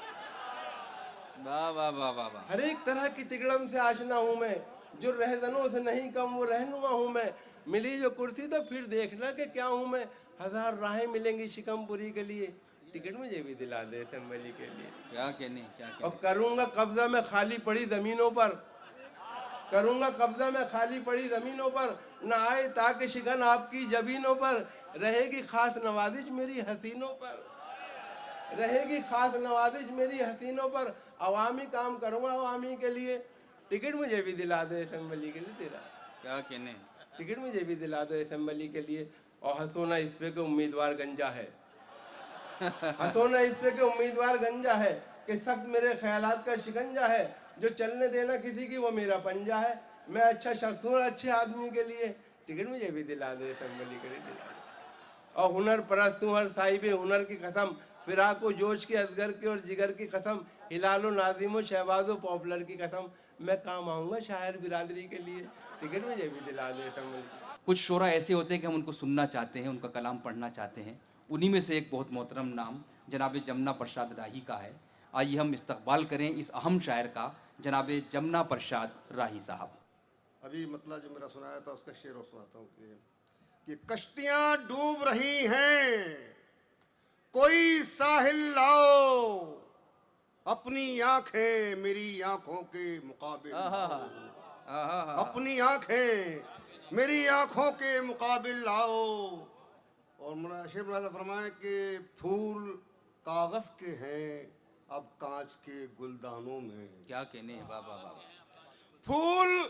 वाह वाह वाह वाह वाह। हर एक तरह की तिकड़म से आशना हूँ मैं, जो रहजनों से नहीं कम वो रहनुमा हूँ मैं। मिली जो कुर्सी तो फिर देखना कि क्या हूँ मैं, हजार राहें मिलेंगी शिकमपुरी के लिए। टिकट मुझे भी दिला दे असेंबली के लिए। क्या कहने, क्या कहने। और करूँगा कब्जा में खाली पड़ी ज़मीनों पर, करूँगा कब्जा में खाली पड़ी ज़मीनों पर, न आए ताकि शिकन आपकी जबीनों पर। रहेगी खास नवाजिश मेरी हसीनों पर, रहेगी खास नवाजिश मेरी हसीनों पर। अवामी काम करूँगा अवामी के लिए। टिकट मुझे भी दिला दो असेंबली के लिए तेरा। क्या कहने। टिकट मुझे भी दिला दो असेंबली के लिए। और हंसोना इस पे के उम्मीदवार गंजा है, हंसोना इस पे के उम्मीदवार गंजा है कि सख्त मेरे ख्यालात का शिकंजा है। जो चलने देना किसी की वो मेरा पंजा है। मैं अच्छा शख्स हूँ अच्छे आदमी के लिए। टिकट मुझे भी दिला दे असेंबली के लिए दिला दे। और हुनर परस्त हूँ हर साहिबे हुनर की कसम, फिराको जोश के असगर की और जिगर की कसम, हिलालो नाजिमो शहबाजो पॉपुलर की कसम। मैं काम आऊँगा शायर बिरादरी के लिए। टिकट मुझे भी दिला दे असेंबली। कुछ शोरा ऐसे होते हैं कि हम उनको सुनना चाहते हैं, उनका कलाम पढ़ना चाहते हैं। उन्हीं में से एक बहुत मोहतरम नाम जनाब जमुना प्रसाद राही का है। आइए हम इस्तकबाल करें इस अहम शायर का, जनाब जमुना प्रसाद राही साहब। अभी मतलब जो मेरा सुनाया था उसका शेर और सुनाता हूँ कि कश्तियाँ डूब रही हैं, कोई साहिल लाओ, अपनी आंखें मेरी आंखों के मुकाबिल लाओ, अपनी आंखें मेरी आंखों के मुकाबिल लाओ। और शेर मुलाजा फरमाए कि फूल कागज के हैं अब कांच के गुलदानों में। क्या कहने, वाह वाह वाह। फूल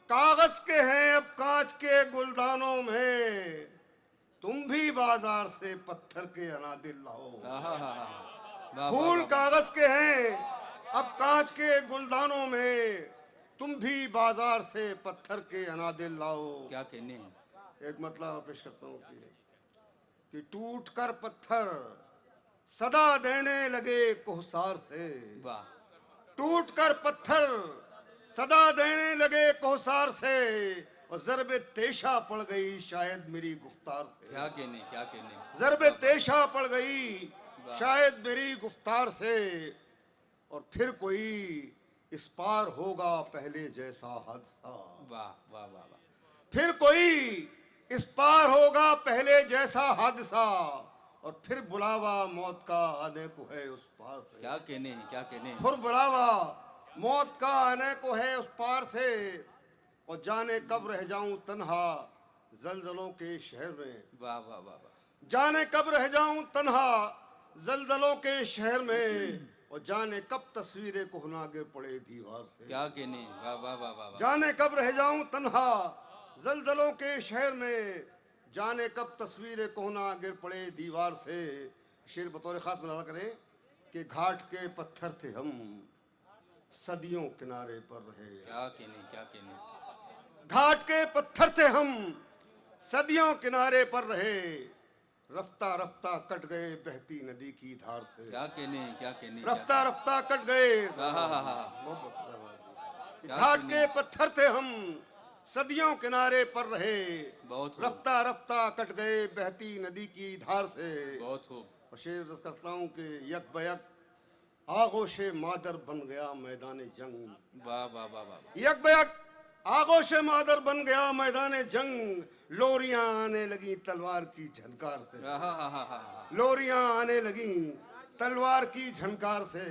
कागज के हैं अब कांच के गुलदानों में, तुम भी बाजार से पत्थर के अनादिल लाओ। फूल कागज के हैं अब कांच के गुलदानों में, तुम भी बाजार से पत्थर के अनादिल लाओ। क्या कहने। एक मतलब पेश करता हूँ कि टूट कर पत्थर सदा देने लगे कोहसार से। वाह। टूट कर पत्थर सदा देने लगे कोहसार से, और ज़रबे तेशा पड़ गई शायद मेरी गुफ्तार से। क्या कहने, क्या कहने। ज़रबे तेशा पड़ गई शायद मेरी गुफ्तार से, और फिर कोई इस पार होगा पहले जैसा हादसा। वाह वाह वाह वाह। फिर कोई इस पार होगा पहले जैसा हादसा, और फिर बुलावा मौत का आने को है उस पार से। क्या कहने, क्या कहने। फिर बुलावा मौत का आने को है उस पार से, और जाने कब रह जाऊं तन्हा जलजलों के शहर में। वाह वाह वाह वाह। जाने कब रह जाऊं तन्हा जलजलों के शहर में, और जाने कब तस्वीरें कोहना गिर पड़े दीवार से। क्या कहने, वाह वाह वाह वाह। जाने कब रह जाऊं तन्हा जलजलों के शहर में, जाने कब तस्वीरें कोहना गिर पड़े दीवार से। शेर बतौर खास मुलाजा करें कि घाट के पत्थर थे हम सदियों किनारे पर रहे। क्या कहने, क्या कहने। घाट के पत्थर थे हम सदियों किनारे पर रहे, रफ्ता रफ्ता कट गए बहती नदी की धार से। क्या कहने, क्या कहने। रफ्ता रफ्ता कट गए। घाट के पत्थर थे हम सदियों किनारे पर रहे, बहुत रफ्ता रफ्ता कट गए बहती नदी की धार से। बहुत खूब। और शेर रस करता हूँ कि यक बयक आगोशे मादर बन गया मैदान जंग। वाह वाह वाह वाह। यक बयक आगोशे मादर बन गया मैदान जंग, लोरियां आने लगी तलवार की झनकार से। लोरियां आने लगी तलवार की झनकार से।